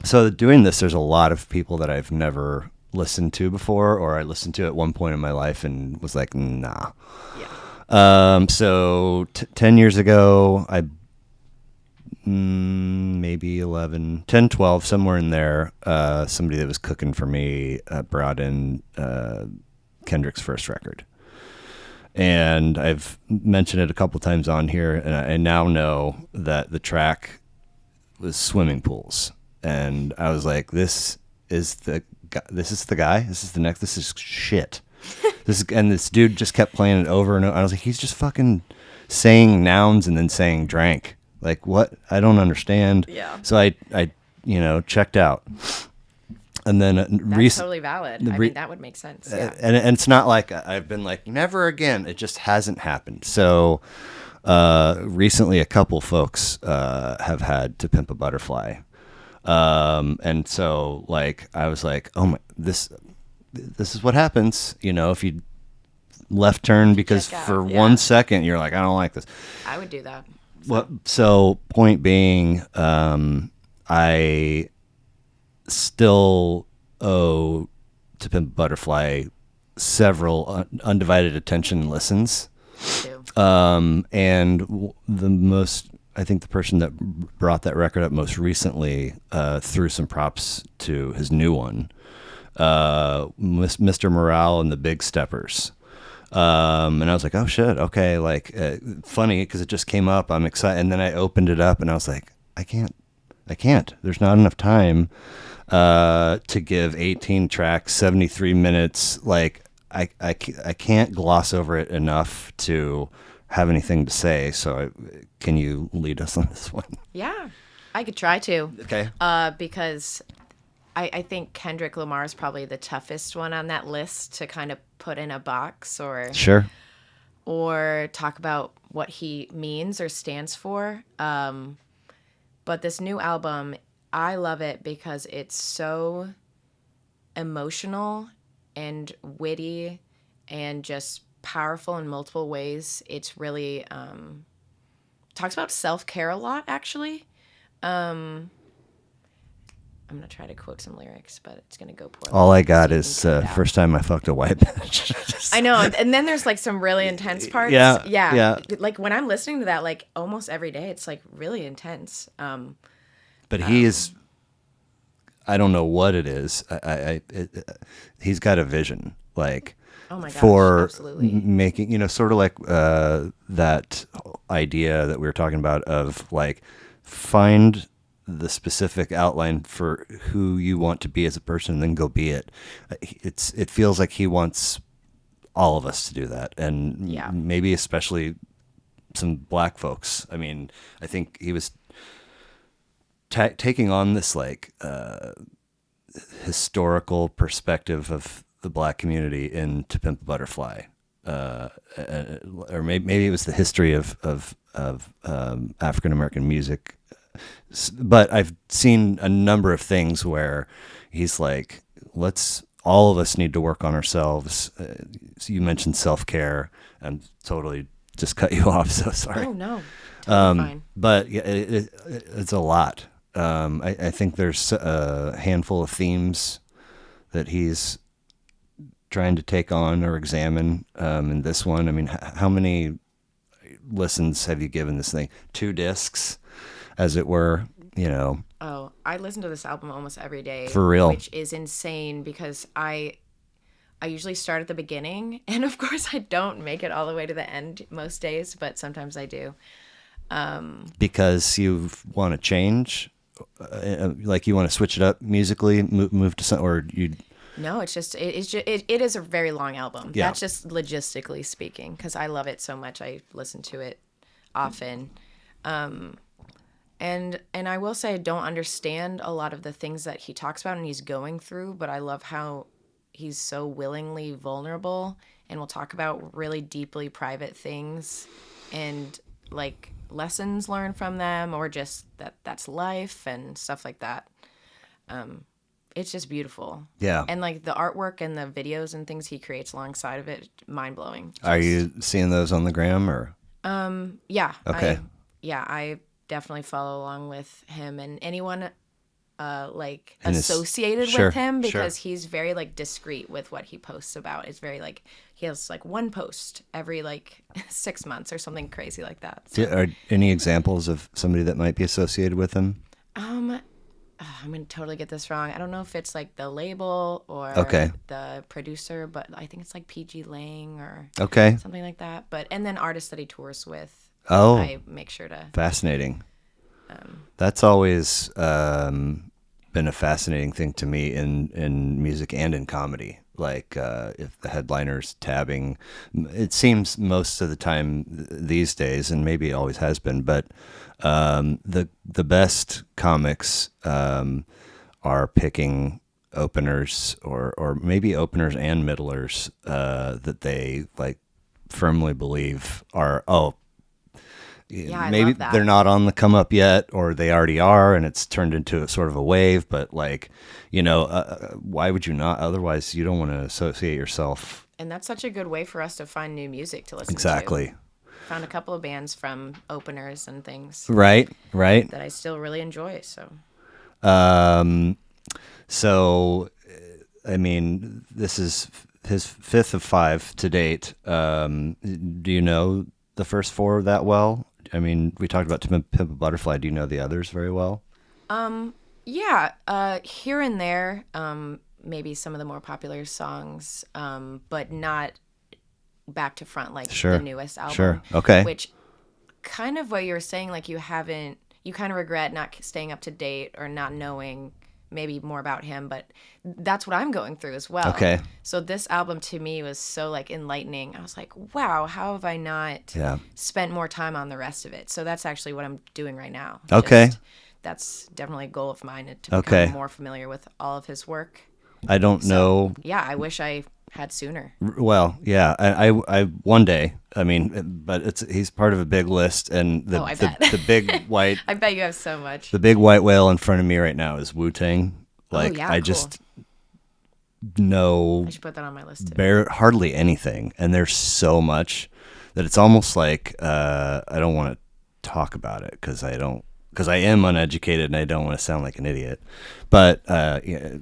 So doing this, there's a lot of people that I've never listened to before, or I listened to at one point in my life and was like, nah. Yeah. So 10 years ago, I maybe 11, 10, 12, somewhere in there. Somebody that was cooking for me brought in Kendrick's first record. And I've mentioned it a couple times on here, and I now know that the track was Swimming Pools. And I was like, this is the guy. This is the guy. This is the next. This is shit. And this dude just kept playing it over and over. I was like, he's just fucking saying nouns and then saying drank. Like, what? I don't understand. Yeah. So I checked out. And then That's totally valid. I mean, that would make sense. Yeah. And it's not like I've been like, never again. It just hasn't happened. So recently a couple folks have had To Pimp a Butterfly. And so like I was like, oh my, this is what happens, if you left turn because for 1 second you're like, I don't like this. I would do that. Well, so point being, I still owe To Pimp Butterfly several undivided attention and listens. I think the person that brought that record up most recently threw some props to his new one, Mr. Morale and the Big Steppers. And I was like, oh shit, okay, like funny because it just came up. I'm excited, and then I opened it up and I was like, I can't. There's not enough time to give 18 tracks, 73 minutes. Like I can't gloss over it enough to have anything to say. So can you lead us on this one? Yeah, I could try to. Okay. Because I think Kendrick Lamar is probably the toughest one on that list to kind of put in a box or talk about what he means or stands for. But this new album, I love it because it's so emotional and witty and just powerful in multiple ways. It's really talks about self-care a lot, actually. I'm going to try to quote some lyrics, but it's going to go poorly. All I got is first time I fucked a white bitch. I know. And then there's like some really intense parts. Yeah. Like when I'm listening to that, like almost every day, it's like really intense. But he is, I don't know what it is. He's got a vision, like, oh my gosh, for absolutely. making, sort of like that idea that we were talking about of like, find the specific outline for who you want to be as a person and then go be it. It feels like he wants all of us to do that. And maybe especially some black folks. I mean, I think he was taking on this like historical perspective of the black community in To Pimp a Butterfly, or maybe it was the history of African American music. But I've seen a number of things where he's like, all of us need to work on ourselves. So you mentioned self-care, and totally just cut you off. So sorry. Oh no, totally fine. But yeah, it's a lot. I think there's a handful of themes that he's trying to take on or examine in this one. I mean, how many listens have you given this thing? 2 discs, as it were, Oh, I listen to this album almost every day. For real. Which is insane because I usually start at the beginning, and of course I don't make it all the way to the end most days, but sometimes I do. Because you want to change, like you want to switch it up musically, move to something, or you. No, it is a very long album. Yeah. That's just logistically speaking, because I love it so much. I listen to it often. And I will say I don't understand a lot of the things that he talks about and he's going through, but I love how he's so willingly vulnerable and will talk about really deeply private things and like lessons learned from them, or just that's life and stuff like that. It's just beautiful. Yeah. And like the artwork and the videos and things he creates alongside of it, mind blowing. Are you seeing those on the gram or? Yeah. Okay. I definitely follow along with him, and anyone like And associated sure, with him, sure. because he's very like discreet with what he posts about. It's very like he has like one post every like 6 months or something crazy like that. So Are any examples of somebody that might be associated with him? um I'm gonna totally get this wrong. I don't know if it's like the label or Okay. the producer, but I think it's like PG Lang or Okay. something like that. But and then artists that he tours with, Oh, I make sure to. fascinating. That's always been a fascinating thing to me in music and in comedy. Like if the headliner's tabbing, it seems most of the time these days, and maybe it always has been, but the best comics are picking openers or maybe openers and middlers that they like firmly believe are Yeah, I maybe love they're that. not on the come up yet, or they already are, and it's turned into a sort of a wave. But like, why would you not? Otherwise, you don't want to associate yourself. And that's such a good way for us to find new music to listen to. Exactly. Found a couple of bands from openers and things Right. Right. that I still really enjoy. So, Um. So, I mean, this is his fifth of five to date. Do you know the first four that well? I mean, we talked about Pimp a Butterfly. Do you know the others very well? yeah, here and there, maybe some of the more popular songs, but not back to front like the Sure. newest Sure. album, Okay. which kind of what you were saying, like you kind of regret not staying up to date or not knowing maybe more about him, but that's what I'm going through as well. Okay. So this album to me was so like enlightening. I was like, wow, how have I not Yeah. spent more time on the rest of it? So that's actually what I'm doing right now. Okay. That's definitely a goal of mine, to Okay. become more familiar with all of his work. I don't So know. yeah, I wish I had sooner. Well, yeah, I one day. I mean, but he's part of a big list, and Oh, I bet. the big white I bet you have so much. the big white whale in front of me right now is Wu-Tang. Oh Like yeah, I cool. just know I should put that on my list too. hardly anything, and there's so much that it's almost like I don't want to talk about it because I am uneducated and I don't want to sound like an idiot. But yeah,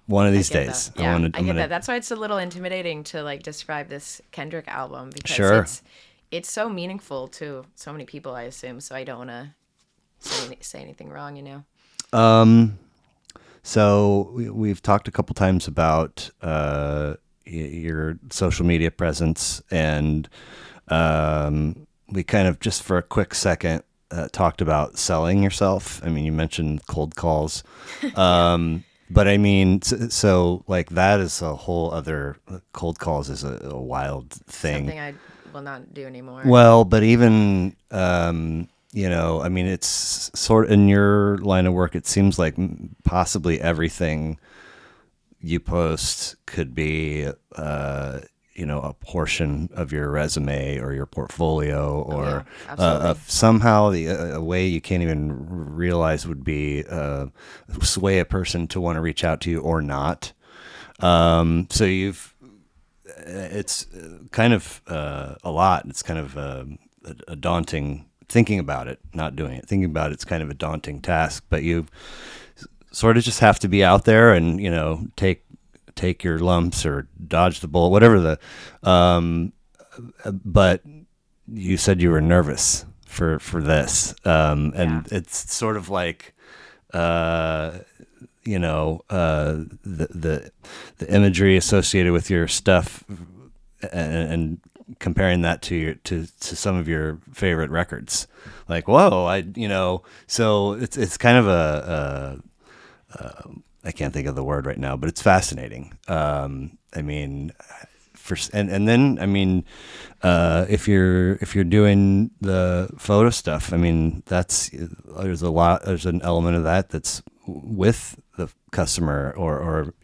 one of I these get days, that. Yeah, I I'm get gonna that. That's why it's a little intimidating to like describe this Kendrick album, because sure. it's so meaningful to so many people, I assume. So I don't want to say anything wrong, you know. So we've talked a couple times about your social media presence, and we kind of just for a quick second talked about selling yourself. I mean, you mentioned cold calls, but I mean, so like that is a whole other. Cold calls is a wild thing. Something I will not do anymore. Well, but even I mean, it's sort in your line of work. It seems like possibly everything you post could be, a portion of your resume or your portfolio, or yeah, absolutely. somehow a way you can't even realize would be sway a person to want to reach out to you or not. So it's kind of a lot. It's kind of a daunting thinking about it, not doing it. Thinking about it's kind of a daunting task, but you sort of just have to be out there and take your lumps or dodge the bullet, whatever but you said you were nervous for this, and Yeah. it's sort of like the imagery associated with your stuff, and comparing that to some of your favorite records, like whoa, so it's kind of I can't think of the word right now, but it's fascinating. I mean, and then I mean, if you're doing the photo stuff, I mean, there's an element of that that's with the customer, or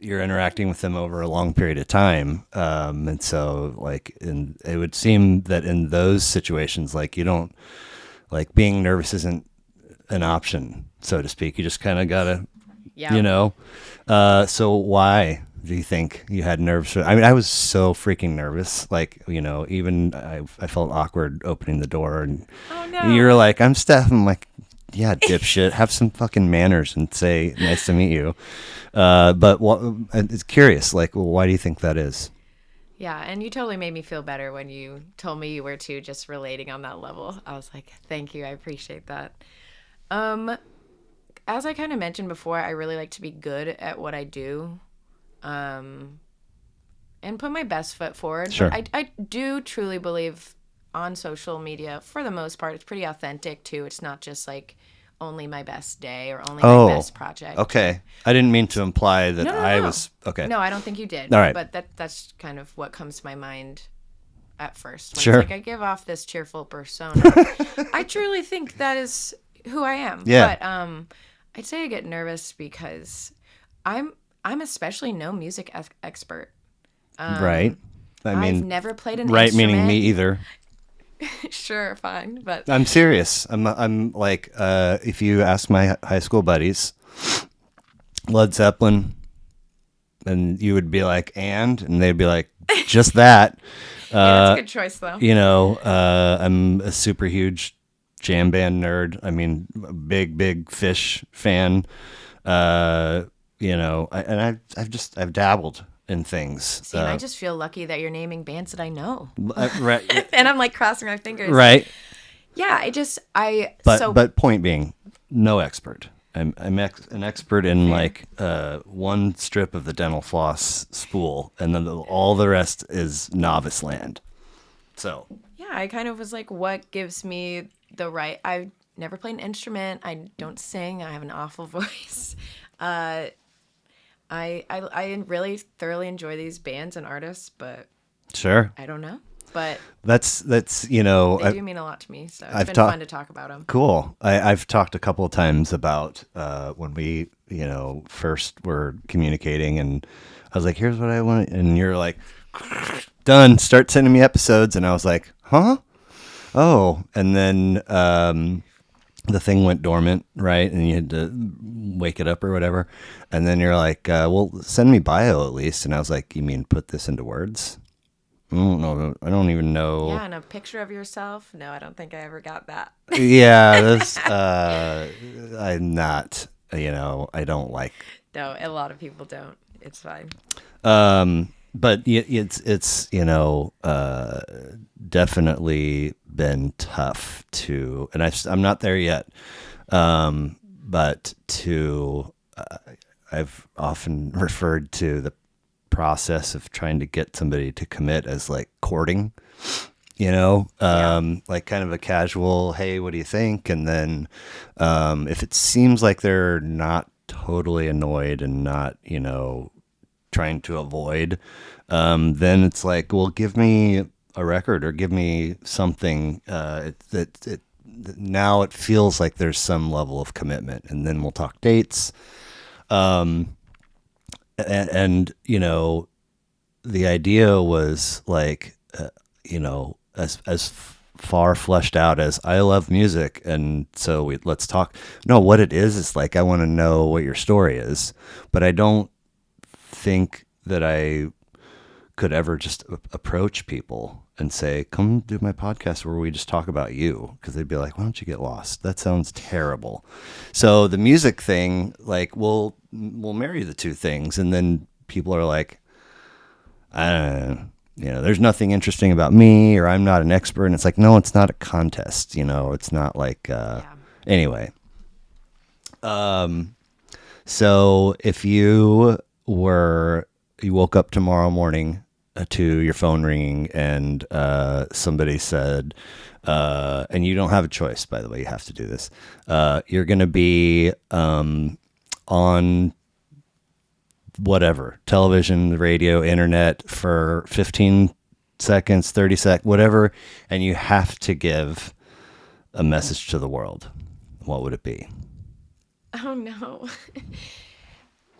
you're interacting with them over a long period of time, and so like, it would seem that in those situations, like you don't like being nervous isn't an option, so to speak. You just kind of gotta, Yeah. So why do you think you had nerves? I mean, I was so freaking nervous. Like, even I felt awkward opening the door, and Oh you're no. like, I'm Steph. I'm like, yeah, dipshit, have some fucking manners and say nice to meet you. But it's curious, like, well, why do you think that is? Yeah, and you totally made me feel better when you told me you were too, just relating on that level. I was like, thank you, I appreciate that. Um, as I kind of mentioned before, I really like to be good at what I do, um, and put my best foot forward. Sure. But I do truly believe on social media, for the most part, it's pretty authentic too. It's not just like only my best day or only my Oh, best project. okay. I didn't mean to imply that No, no, I no. was okay. No, I don't think you did. All right. But that's kind of what comes to my mind at first. When Sure. it's like I give off this cheerful persona. I truly think that is who I am. Yeah. But I'd say I get nervous because I'm especially no music expert. Right. I I've mean, never played an right, instrument. meaning me either. Sure, fine, but I'm serious. I'm like, if you ask my high school buddies, Led Zeppelin, and you would be like, and they'd be like, just that. yeah, that's a good choice though. You know, I'm a super huge jam band nerd. I mean, a big Fish fan. You know, I've dabbled in things. See, and I just feel lucky that you're naming bands that I know. Right. And I'm like crossing my fingers. Right. Yeah, But point being, no expert. I'm an expert in like one strip of the dental floss spool, and then all the rest is novice land. So yeah, I kind of was like, what gives me the right? I've never played an instrument. I don't sing. I have an awful voice. I really thoroughly enjoy these bands and artists, but sure, I don't know. But that's you know, they do mean a lot to me, so it's I've been talked. fun to talk about them. Cool. I've talked a couple of times about when we, you know, first were communicating, and I was like, "Here's what I want," and you're like, "Done. Start sending me episodes," and I was like, "Huh? Oh," and then the thing went dormant, right? And you had to wake it up or whatever, and then you're like, "Well, send me bio at least," and I was like, "You mean put this into words?" I don't know. I don't even know. Yeah, and a picture of yourself. No, I don't think I ever got that. Yeah, this I'm not, you know, I don't like No, a lot of people don't. It's fine. but it's you know, definitely been tough to, and I'm not there yet. But to I've often referred to the process of trying to get somebody to commit as like courting, you know, like kind of a casual, hey, what do you think? And then if it seems like they're not totally annoyed and not, you know, trying to avoid, then it's like, well, give me a record or give me something now it feels like there's some level of commitment, and then we'll talk dates. And you know, the idea was like, you know, as far fleshed out as I love music, and so let's talk. No, what it is like I want to know what your story is, but I don't think that I could ever just approach people and say, "Come do my podcast where we just talk about you," because they'd be like, "Why don't you get lost? That sounds terrible." So the music thing, like, we'll marry the two things, and then people are like, I don't know, you know, there's nothing interesting about me, or I'm not an expert. And it's like, no, it's not a contest. You know, it's not like, anyway. So if you woke up tomorrow morning to your phone ringing and somebody said, and you don't have a choice, by the way, you have to do this. You're going to be on whatever, television, radio, internet for 15 seconds, 30 seconds, whatever, and you have to give a message to the world. What would it be? Oh no.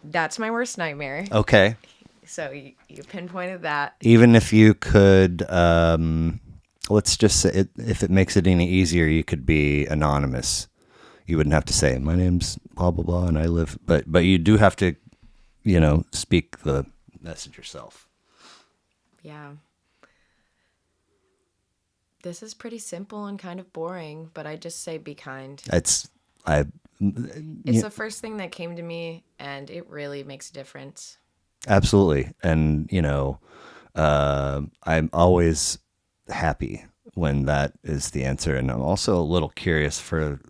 That's my worst nightmare. Okay. So you pinpointed that. Even if you could, let's just say, if it makes it any easier, you could be anonymous. You wouldn't have to say, my name's blah, blah, blah, and I live, but you do have to, you know, speak the message yourself. Yeah. This is pretty simple and kind of boring, but I just say be kind. I It's the first thing that came to me, and it really makes a difference. absolutely, and I'm always happy when that is the answer, and I'm also a little curious for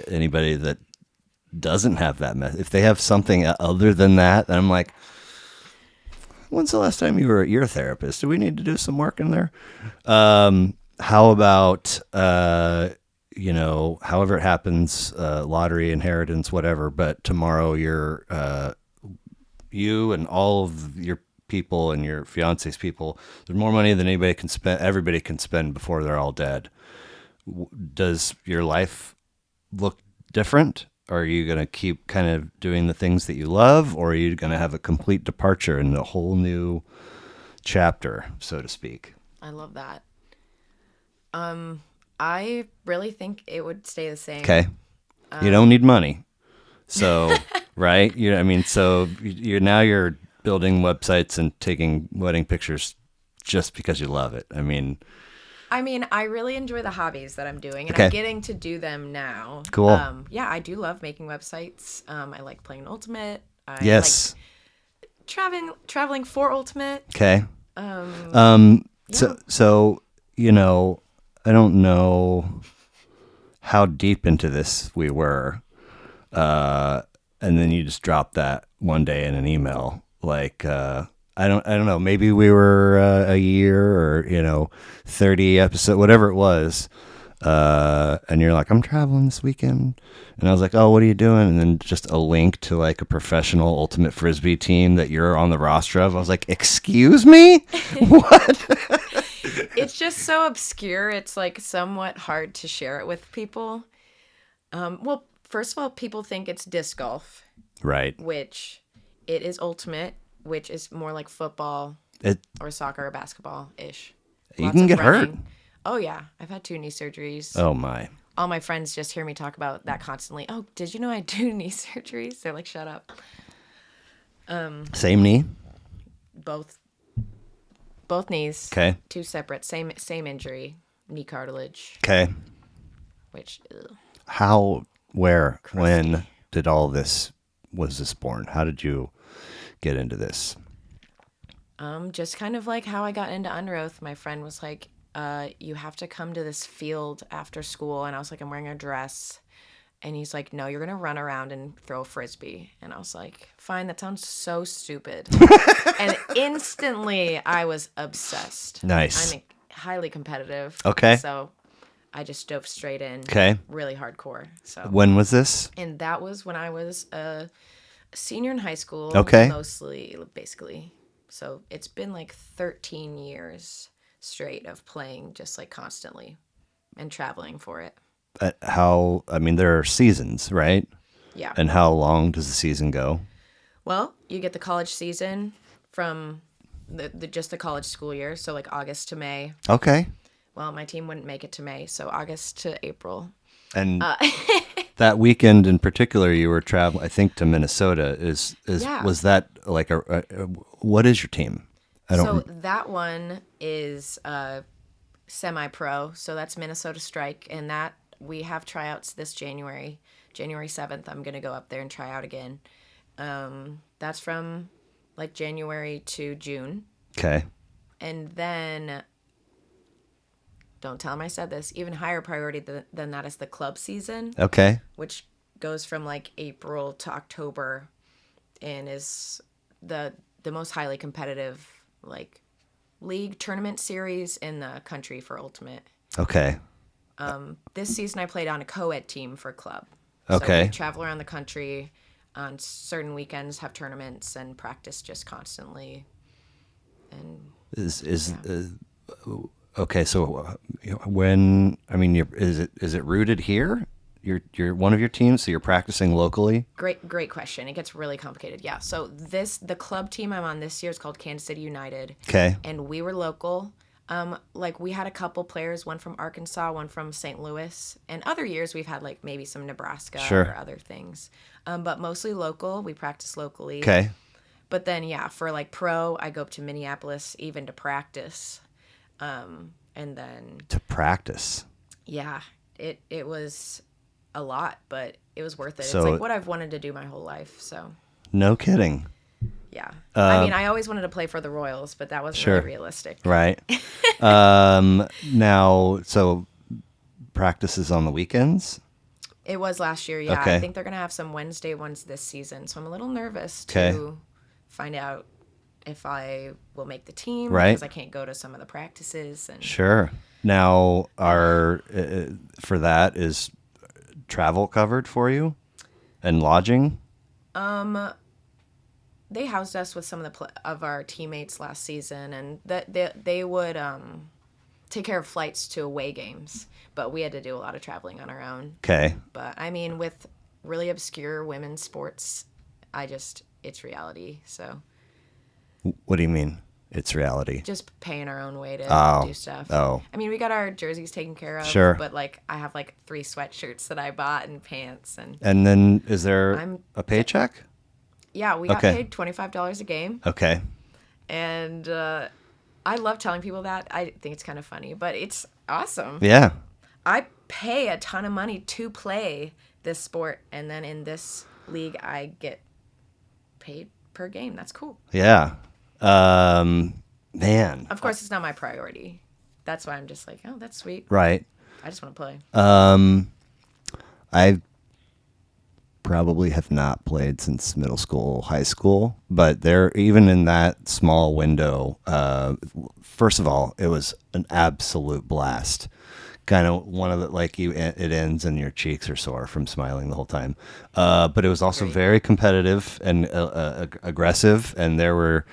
anybody that doesn't have that if they have something other than that. And I'm like, when's the last time you were at your therapist? Do we need to do some work in there? How about however it happens, lottery, inheritance, whatever. But tomorrow, you and all of your people and your fiance's people, there's more money than anybody can spend. Everybody can spend before they're all dead. Does your life look different? Are you going to keep kind of doing the things that you love, or are you going to have a complete departure and a whole new chapter, so to speak? I love that. I really think it would stay the same. Okay. You don't need money. So, right? So you're building websites and taking wedding pictures just because you love it. I really enjoy the hobbies that I'm doing, and Okay. I'm getting to do them now. Cool. Yeah, I do love making websites. I like playing Ultimate. I Yes. like traveling for Ultimate. Okay. Yeah. So, I don't know how deep into this we were. And then you just dropped that one day in an email. Like, I don't know. Maybe we were a year or 30 episode, whatever it was. And you're like, I'm traveling this weekend, and I was like, oh, what are you doing? And then just a link to like a professional ultimate frisbee team that you're on the roster of. I was like, excuse me, what? It's just so obscure. It's like somewhat hard to share it with people. Well, first of all, people think it's disc golf, Right. which it is ultimate, which is more like football It or soccer or basketball-ish. You Lots can of get hurt. running. Oh, yeah. I've had 2 knee surgeries. Oh my. All my friends just hear me talk about that constantly. Oh, did you know I do knee surgeries? They're like, shut up. Same knee. Both knees. Okay. 2 separate. Same injury. Knee cartilage. Okay. Which, ugh. How, where, Crusty. when did all this, was this born? How did you get into this? Just kind of like how I got into Unroth. My friend was like, you have to come to this field after school. And I was like, I'm wearing a dress. And he's like, no, you're going to run around and throw a frisbee. And I was like, fine, that sounds so stupid. And instantly I was obsessed. Nice. I'm highly competitive. Okay. So I just dove straight in. Okay. Really hardcore. So When was this? And that was when I was a senior in high school. Okay. Mostly, basically. So it's been like 13 years straight of playing just like constantly and traveling for it. There are seasons, right? Yeah. And how long does the season go? Well, you get the college season from just the college school year. So like August to May. Okay. Well, my team wouldn't make it to May. So August to April. And that weekend in particular, you were traveling, I think, to Minnesota. Yeah. Was that like what is your team? So that one is semi-pro. So that's Minnesota Strike, and that we have tryouts this January 7th. I'm gonna go up there and try out again. That's from like January to June. Okay. And then, don't tell him I said this, even higher priority than that is the club season. Okay. Which goes from like April to October and is the most highly competitive like league tournament series in the country for Ultimate. Okay. This season I played on a co-ed team for club. Okay. So we travel around the country on certain weekends, have tournaments and practice just constantly. And okay, so when is it rooted here? You're one of your teams, so you're practicing locally. Great question. It gets really complicated. Yeah. So the club team I'm on this year is called Kansas City United. Okay. And we were local. Like we had a couple players, one from Arkansas, one from St. Louis, and other years we've had like maybe some Nebraska or other things. But mostly local. We practice locally. Okay. But then for like pro, I go up to Minneapolis even to practice. And then to practice. Yeah, it was a lot, but it was worth it. It's So like what I've wanted to do my whole life. So no kidding. yeah, I mean, I always wanted to play for the Royals, but that wasn't Sure. really realistic. Right. Now, so practices on the weekends. It was last year, yeah. Okay. I think they're gonna have some Wednesday ones this season, so I'm a little nervous Okay. to find out if I will make the team Right. because I can't go to some of the practices. And Sure. Now, for that is travel covered for you and lodging? they housed us with some of of our teammates last season, and they would take care of flights to away games, but we had to do a lot of traveling on our own. Okay. But I mean, with really obscure women's sports, it's reality. So What do you mean? It's reality. just paying our own way to Oh. do stuff. Oh. I mean, we got our jerseys taken care of. Sure. But like, I have like 3 sweatshirts that I bought and pants, and And then is there I'm- a paycheck? yeah, we got Okay. paid $25 a game, Okay. and I love telling people that. I think it's kind of funny, but it's awesome. Yeah. I pay a ton of money to play this sport, and then in this league, I get paid per game. That's cool. Yeah. Man. Of course, it's not my priority. That's why I'm just like, oh, that's sweet. Right. I just want to play. I probably have not played since middle school, high school, but there, even in that small window, first of all, it was an absolute blast. Kind of one of the, like it ends and your cheeks are sore from smiling the whole time. But it was also Great. very competitive and aggressive, and there were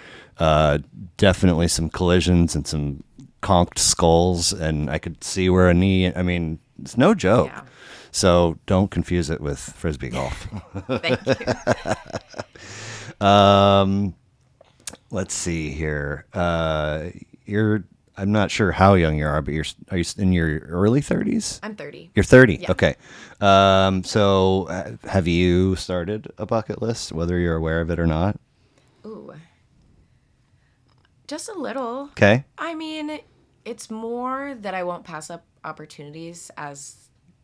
definitely some collisions and some conked skulls, and I could see where a knee. I mean, it's no joke. Yeah. So don't confuse it with frisbee golf. Thank you. Let's see here. I'm not sure how young you are, but are you in your early 30s? I'm 30. You're 30. Yeah. Okay. So have you started a bucket list, whether you're aware of it or not? Ooh. Just a little. Okay. I mean, it's more that I won't pass up opportunities as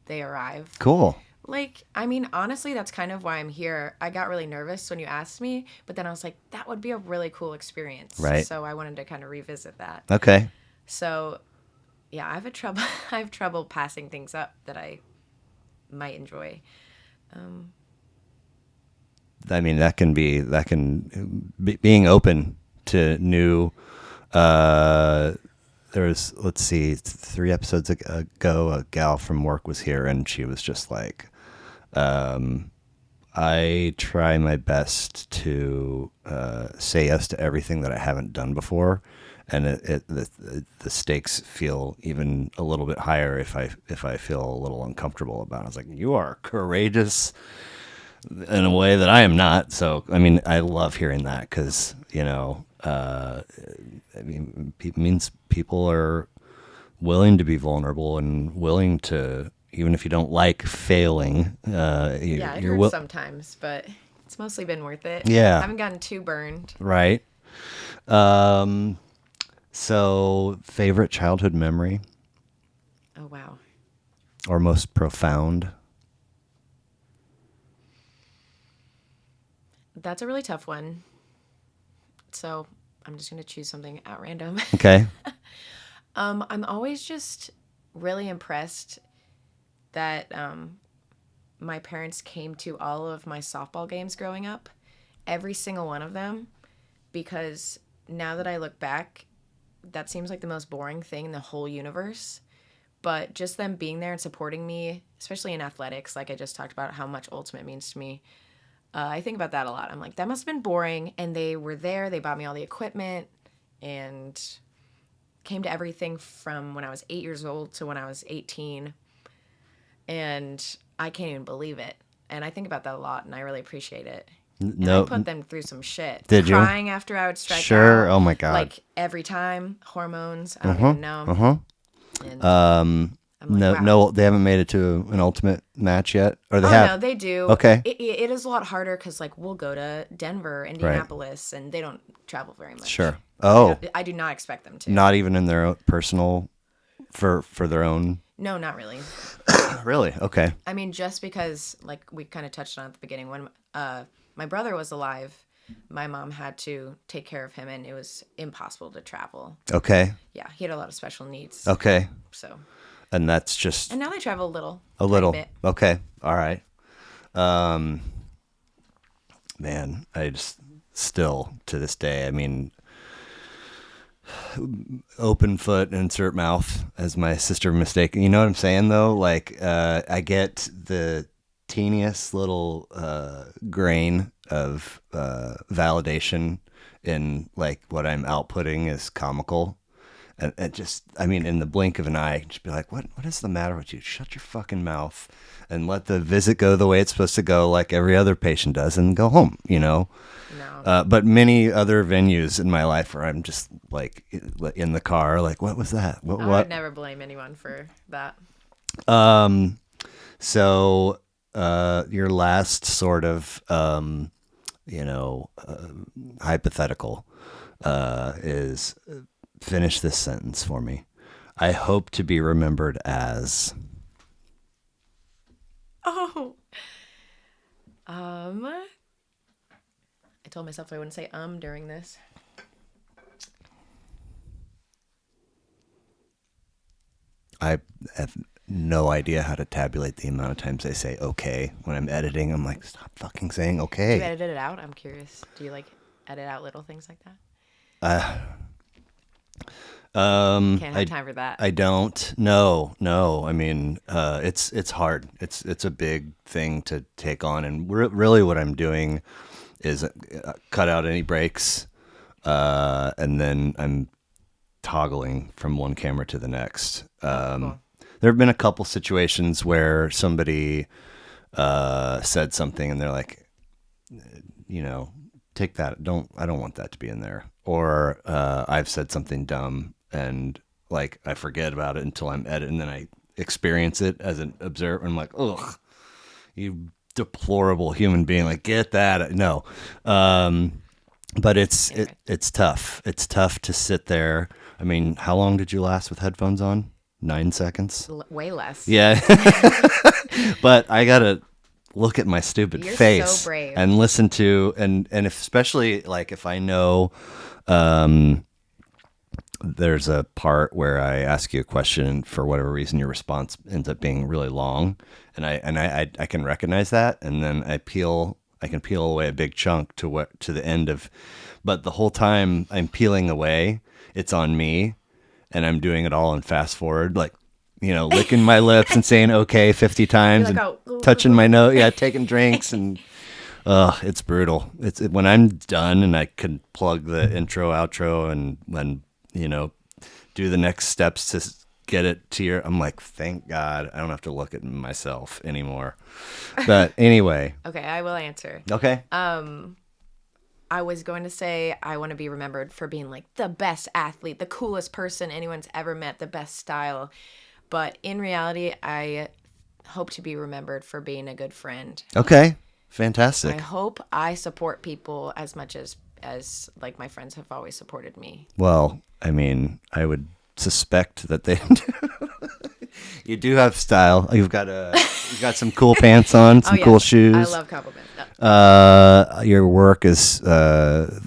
they arrive. Cool. Like, I mean, honestly, that's kind of why I'm here. I got really nervous when you asked me, but then I was like, that would be a really cool experience. Right. So I wanted to kind of revisit that. Okay. So, yeah, I have trouble passing things up that I might enjoy. I mean, being open to new, there was, let's see, 3 episodes ago, a gal from work was here and she was just like, I try my best to say yes to everything that I haven't done before, and the stakes feel even a little bit higher if I feel a little uncomfortable about it. I was like, you are courageous in a way that I am not. So I mean, I love hearing that because I mean, means people are willing to be vulnerable and willing to, even if you don't like failing. Yeah, it you're hurts sometimes, but it's mostly been worth it. Yeah. I haven't gotten too burned. Right. So favorite childhood memory Oh, wow. or most profound? That's a really tough one. So I'm just going to choose something at random. Okay. I'm always just really impressed that my parents came to all of my softball games growing up, every single one of them, because now that I look back, that seems like the most boring thing in the whole universe. But just them being there and supporting me, especially in athletics, like I just talked about how much Ultimate means to me. I think about that a lot. I'm like, that must have been boring. And they were there. They bought me all the equipment and came to everything from when I was 8 years old to when I was 18. And I can't even believe it. And I think about that a lot, and I really appreciate it. And I put them through some shit. Did you? Crying after I would strike Sure. out. Oh, my God. Like every time. Hormones. I don't even know. And I'm like, wow. No, they haven't made it to an ultimate match yet, or they Oh, have. no, they do. Okay. It is a lot harder because, like, we'll go to Denver, Indianapolis, and they don't travel very much. Sure. Oh, I do not expect them to. not even in their own personal, for their own. No, not really. Really? Okay. I mean, just because, like we kind of touched on at the beginning, when my brother was alive, my mom had to take care of him, and it was impossible to travel. Okay. Yeah, he had a lot of special needs. Okay. So, And that's just and now they travel a tiny little. bit. Okay. All right. Um, man, I just still to this day, I mean, open foot, insert mouth, as my sister mistaken. You know what I'm saying, though? Like, I get the teeniest little grain of validation in like what I'm outputting is comical. And it just, I mean, in the blink of an eye, just be like, what is the matter with you? Shut your fucking mouth and let the visit go the way it's supposed to go, like every other patient does, and go home, you know? No. But many other venues in my life where I'm just like in the car, like, what was that? I would never blame anyone for that. So, your last sort of, hypothetical, is finish this sentence for me. I hope to be remembered as. Oh. I told myself I wouldn't say during this. I have no idea how to tabulate the amount of times I say okay when I'm editing. I'm like, stop fucking saying okay. Do you edit it out? I'm curious. Do you like edit out little things like that? Can't have time for that. I don't. No. I mean, it's hard. It's a big thing to take on, and really what I'm doing is cut out any breaks, and then I'm toggling from one camera to the next. Cool. There have been a couple situations where somebody said something, and they're like, take that. I don't want that to be in there. Or I've said something dumb, and like I forget about it until I'm editing, and then I experience it as an observer. I'm like, ugh, you deplorable human being. Like, get that? No. But it's tough. It's tough to sit there. I mean, how long did you last with headphones on? 9 seconds? Way less. Yeah. But I gotta look at my stupid You're face so brave. and listen to and if, especially like if I know there's a part where I ask you a question and for whatever reason your response ends up being really long, and I can recognize that, and then I can peel away a big chunk to the end of, but the whole time I'm peeling away, it's on me, and I'm doing it all in fast forward, like, licking my lips and saying okay 50 times, like, and touching my nose, taking drinks, and it's brutal. It's when I'm done and I can plug the intro, outro, and do the next steps to get it to I'm like, thank God I don't have to look at myself anymore. But anyway. Okay, I will answer. Okay. I was going to say I want to be remembered for being like the best athlete, the coolest person anyone's ever met, the best style. But in reality, I hope to be remembered for being a good friend. Okay. Fantastic. I hope I support people as much as like my friends have always supported me. Well, I mean, I would suspect that they do. You do have style. You've got some cool pants on, some cool shoes. I love compliments. Your work is, I've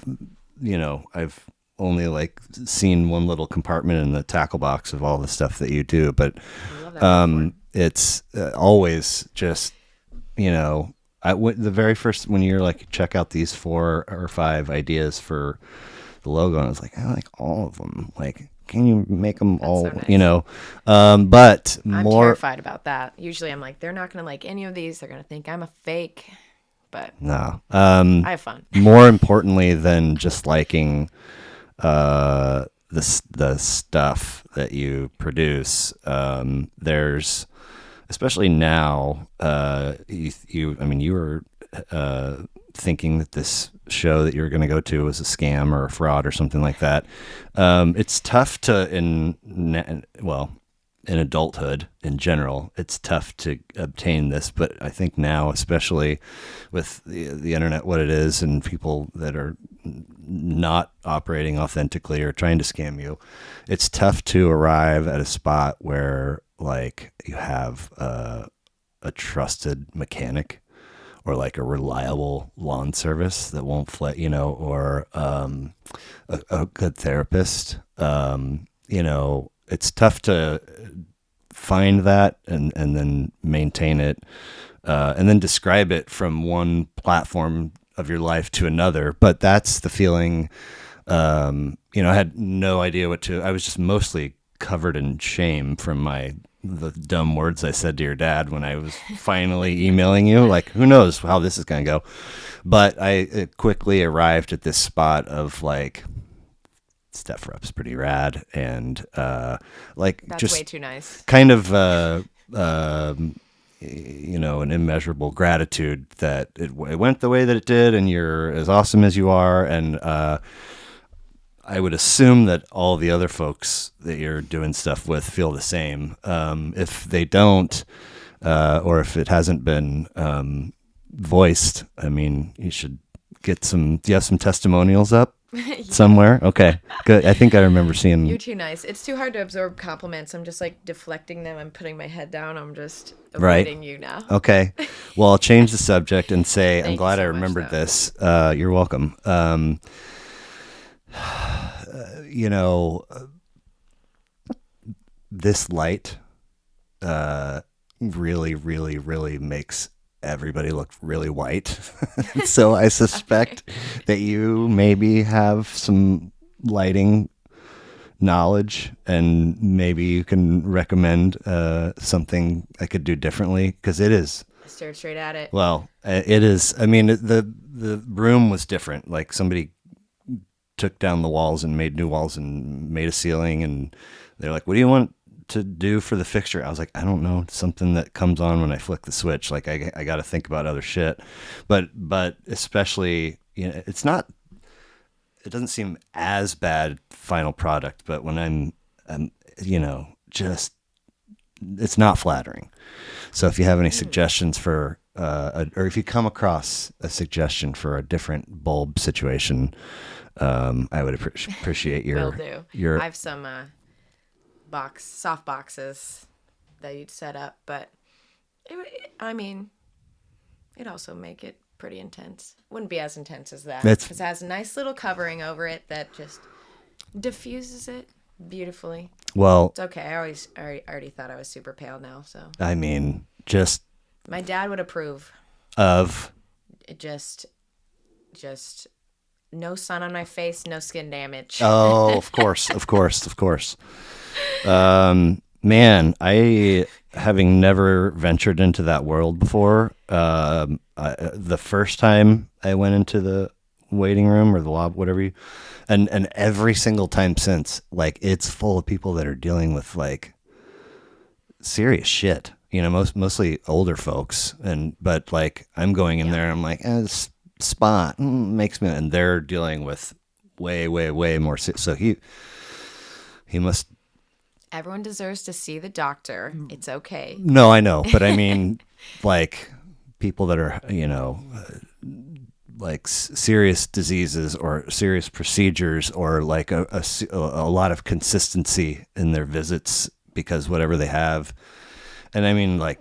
only like seen one little compartment in the tackle box of all the stuff that you do, but I love that it's always just, the very first, when you're like, check out these 4 or 5 ideas for the logo, and I was like, I like all of them. Like, can you make them all, so nice. But I'm more terrified about that. Usually I'm like, they're not going to like any of these. They're going to think I'm a fake, but no. I have fun. More importantly than just liking the stuff that you produce, there's, especially now, you were thinking that this show that you were going to go to was a scam or a fraud or something like that. It's tough to, in adulthood in general, it's tough to obtain this, but I think now, especially with the internet, what it is, and people that are not operating authentically or trying to scam you, it's tough to arrive at a spot where, like you have a trusted mechanic or like a reliable lawn service that won't or a good therapist. It's tough to find that and then maintain it, and then describe it from one platform of your life to another. But that's the feeling. I had no idea I was just mostly covered in shame from the dumb words I said to your dad when I was finally emailing you. Like, who knows how this is going to go? But I quickly arrived at this spot of like, Steph Rupp's pretty rad, and That's just way too nice. kind of an immeasurable gratitude that it went the way that it did, and you're as awesome as you are, and I would assume that all the other folks that you're doing stuff with feel the same. If they don't, or if it hasn't been voiced, I mean, you should get some. Do you have some testimonials up somewhere? Okay, good. I think I remember seeing. You're too nice. It's too hard to absorb compliments. I'm just like deflecting them. I'm putting my head down. I'm just avoiding you now. Okay. Well, I'll change the subject and say I'm Thank glad you I so much, remembered though. this. You're welcome. You know, this light really, really, really makes everybody look really white. So I suspect that you maybe have some lighting knowledge, and maybe you can recommend something I could do differently, because it is. I stared straight at it. Well, it is. I mean, the room was different. Like, somebody took down the walls and made new walls and made a ceiling, and they're like, "What do you want to do for the fixture?" I was like, "I don't know, something that comes on when I flick the switch." Like, I got to think about other shit, but especially, it's not. It doesn't seem as bad final product, but when I'm just, it's not flattering. So if you have any suggestions for, or if you come across a suggestion for a different bulb situation, I would appreciate Will do. your I have some soft boxes that you'd set up, but it'd also make it pretty intense. Wouldn't be as intense as that, because it has a nice little covering over it that just diffuses it beautifully. Well, It's okay. I already thought I was super pale now, so I mean, just my dad would approve. of It just no sun on my face, no skin damage. oh, of course, of course, of course. Man, I, having never ventured into that world before, the first time I went into the waiting room or the lobby, and every single time since, like, it's full of people that are dealing with like serious shit. Mostly older folks, but like, I'm going in there and I'm like, this spot makes me, and they're dealing with way, way, way more. So he must. Everyone deserves to see the doctor. It's okay. No, I know, but I mean, like, people that are, like serious diseases or serious procedures, or like a lot of consistency in their visits because whatever they have. And I mean, like,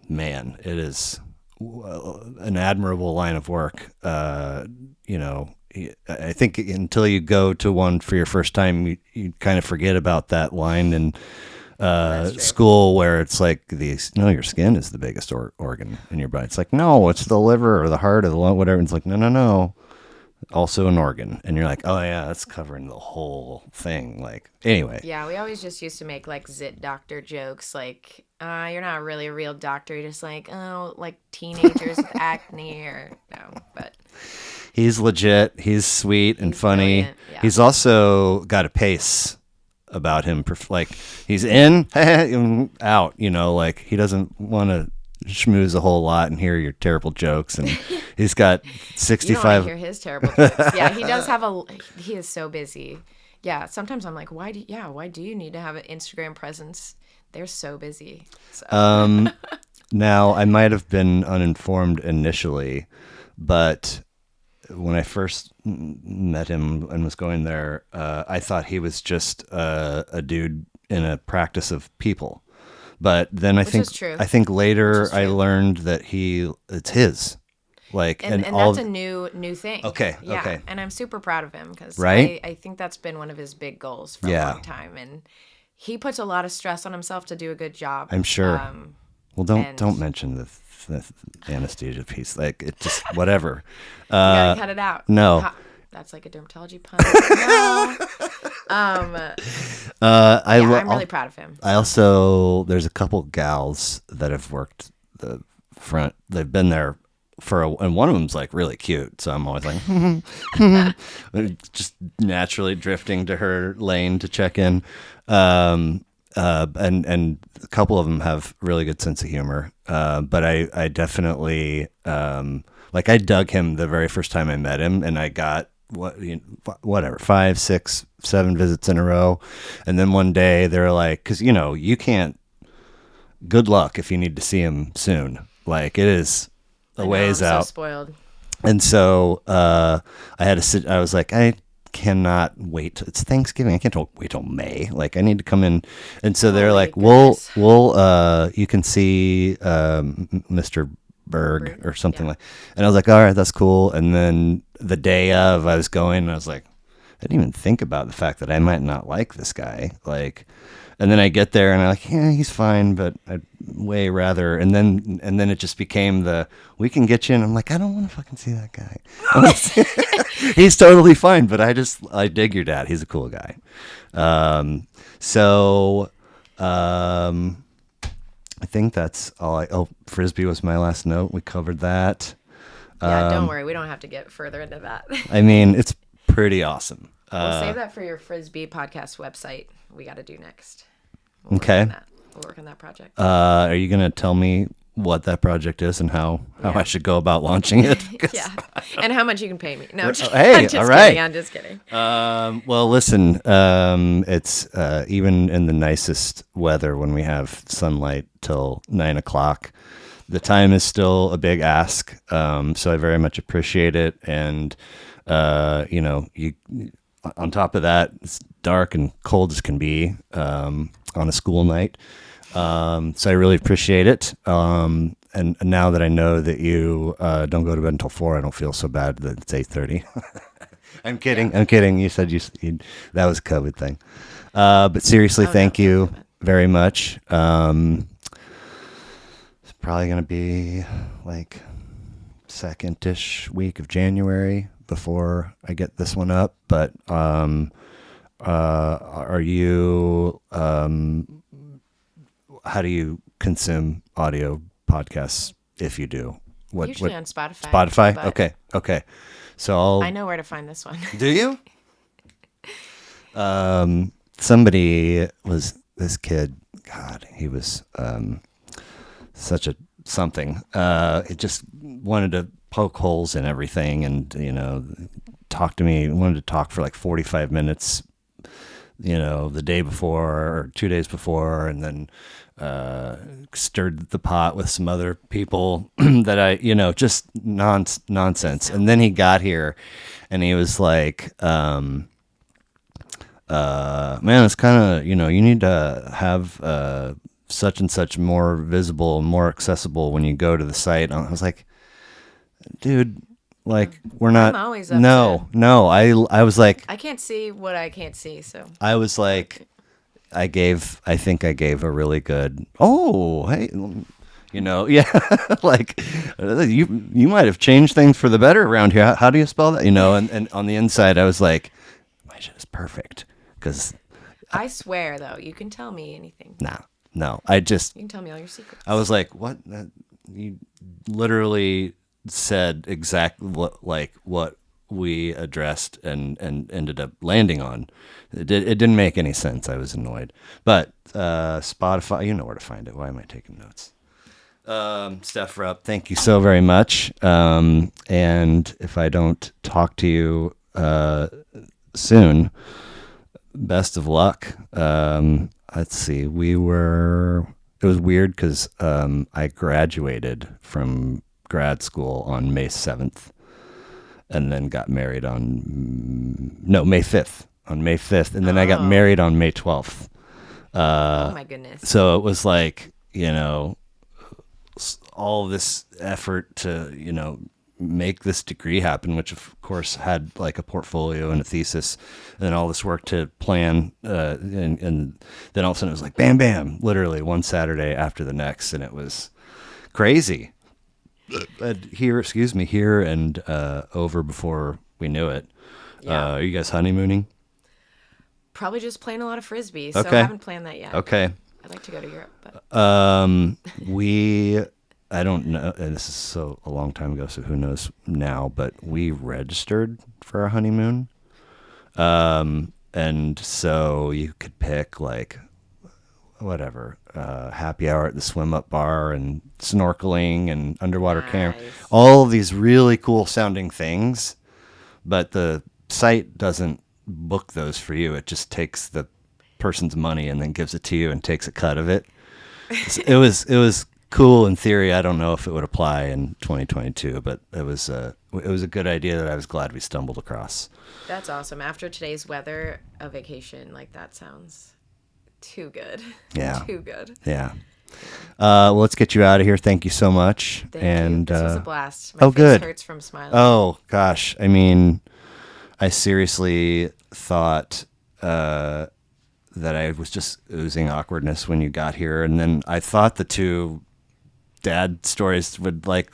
man, it is an admirable line of work. I think until you go to one for your first time, you kind of forget about that line in school, where it's like, your skin is the biggest organ in your body. It's like, no, it's the liver or the heart or the lung, whatever. It's like, no, also an organ. And you're like, oh yeah, that's covering the whole thing. Like, anyway. Yeah, we always just used to make like zit doctor jokes, like, you're not really a real doctor. You're just like, oh, like teenagers with acne, or no, but He's legit. He's sweet and funny. brilliant, yeah. He's also got a pace about him. Like, he's in, out, like, he doesn't want to schmooze a whole lot and hear your terrible jokes. And he's got You don't 65. want to hear his terrible jokes. Yeah, he does have he is so busy. Yeah, sometimes I'm like, why do you need to have an Instagram presence? They're so busy. So. Now, I might have been uninformed initially, but when I first met him and was going there, I thought he was just a dude in a practice of people. But then Which is true. I think Which later is I true. learned that it's his. Like, And all that's a new thing. okay, Yeah, okay. and I'm super proud of him because Right? I think that's been one of his big goals for a Yeah. long time, and he puts a lot of stress on himself to do a good job. I'm sure. Well, And don't mention the anesthesia piece. Like, it just whatever. you gotta cut it out. No. Ha, that's like a dermatology pun. No. I'm really proud of him. I also, there's a couple gals that have worked the front. They've been there and one of them's like really cute. So I'm always like, just naturally drifting to her lane to check in. And a couple of them have really good sense of humor. But I definitely, like, I dug him the very first time I met him, and I got whatever, 5, 6, 7 visits in a row. And then one day they're like, cause you can't, good luck if you need to see him soon. Like, it is a ways I'm out. so spoiled. And so, I was like, I cannot wait. It's Thanksgiving. I can't wait till May. Like, I need to come in. And so they're like, goodness. you can see, Mr. Berg or something yeah. like, and I was like, all right, that's cool. And then the day of, I was going, and I was like, I didn't even think about the fact that I might not like this guy. Like, and then I get there and I'm like, yeah, he's fine, but I'd way rather. And then it just became we can get you. And I'm like, I don't want to fucking see that guy. He's totally fine, but I dig your dad. He's a cool guy. So, I think that's all. Frisbee was my last note. We covered that. Yeah, don't worry. We don't have to get further into that. I mean, it's pretty awesome. We'll save that for your Frisbee podcast website. We got to do next. We'll Okay. We'll work on that project. Are you going to tell me what that project is and how I should go about launching it? Yeah. And how much you can pay me. No, Hey, I'm just all right. kidding. I'm just kidding. Well, listen, it's even in the nicest weather when we have sunlight till 9:00. The time is still a big ask. So I very much appreciate it. And, you on top of that, it's dark and cold as can be on a school night. So I really appreciate it. And now that I know that you don't go to bed until 4, I don't feel so bad that it's 8:30. I'm kidding. Yeah. I'm kidding. You said that was a COVID thing. But seriously, thank you very much. It's probably going to be like second-ish week of January before I get this one up. But are you? How do you consume audio podcasts if you do? Usually on Spotify. Spotify? Okay. So I know where to find this one. Do you? This kid, God, he was such a something. It just wanted to poke holes in everything and, talk to me. Wanted to talk for like 45 minutes, the day before or 2 days before, and then stirred the pot with some other people that I, just nonsense. And then he got here and he was like, man, it's kind of, you need to have such and such more visible and more accessible when you go to the site. And I was like, dude, like, we're not. I'm always up no. I was like, I can't see what I can't see. So I was like, I think I gave a really good, oh, hey, yeah, like, you might have changed things for the better around here. How do you spell that? And on the inside, I was like, my shit is perfect. Because I swear, though, you can tell me anything. No, You can tell me all your secrets. I was like, what? You literally said exactly what we addressed and ended up landing on. It didn't make any sense. I was annoyed. But Spotify, you know where to find it. Why am I taking notes? Steph Rupp, thank you so very much. And if I don't talk to you soon, best of luck. Let's see. It was weird because I graduated from grad school on May 7th. and then got married on May 5th. On May 5th, and then I got Oh. married on May 12th. Oh my goodness. So it was like, all this effort to, make this degree happen, which of course had like a portfolio and a thesis, and then all this work to plan, and then all of a sudden it was like bam, bam, literally one Saturday after the next, and it was crazy. Here and over before we knew it. Yeah. Are you guys honeymooning? Probably just playing a lot of frisbee. So Okay. I haven't planned that yet. Okay. I'd like to go to Europe, but I don't know, and this is so a long time ago, so who knows now, but we registered for our honeymoon. And so you could pick like whatever, happy hour at the swim up bar and snorkeling and underwater camp, Nice. all of these really cool sounding things, but the site doesn't book those for you. It just takes the person's money and then gives it to you and takes a cut of it. So it was cool in theory. I don't know if it would apply in 2022, but it was a good idea that I was glad we stumbled across. That's awesome. After today's weather, a vacation like that sounds too good. Yeah. Too good. Yeah. Well, let's get you out of here. Thank you so much. Thank you. This was a blast. My face good. hurts from smiling. Oh gosh, I mean, I seriously thought that I was just oozing awkwardness when you got here, and then I thought the two dad stories would like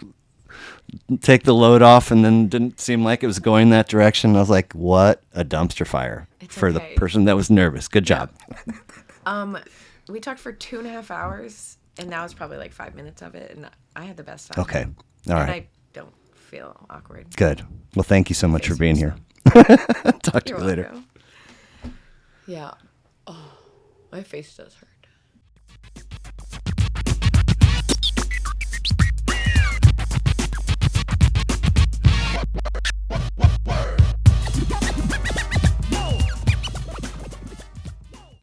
take the load off, and then didn't seem like it was going that direction. I was like, what a dumpster fire for okay. the person that was nervous. Good job. We talked for 2.5 hours, and that was probably like 5 minutes of it, and I had the best time. Okay. All And right. I don't feel awkward. Good. Well, thank you so much for being here. Talk to You're you later. welcome. Yeah. Oh, my face does hurt.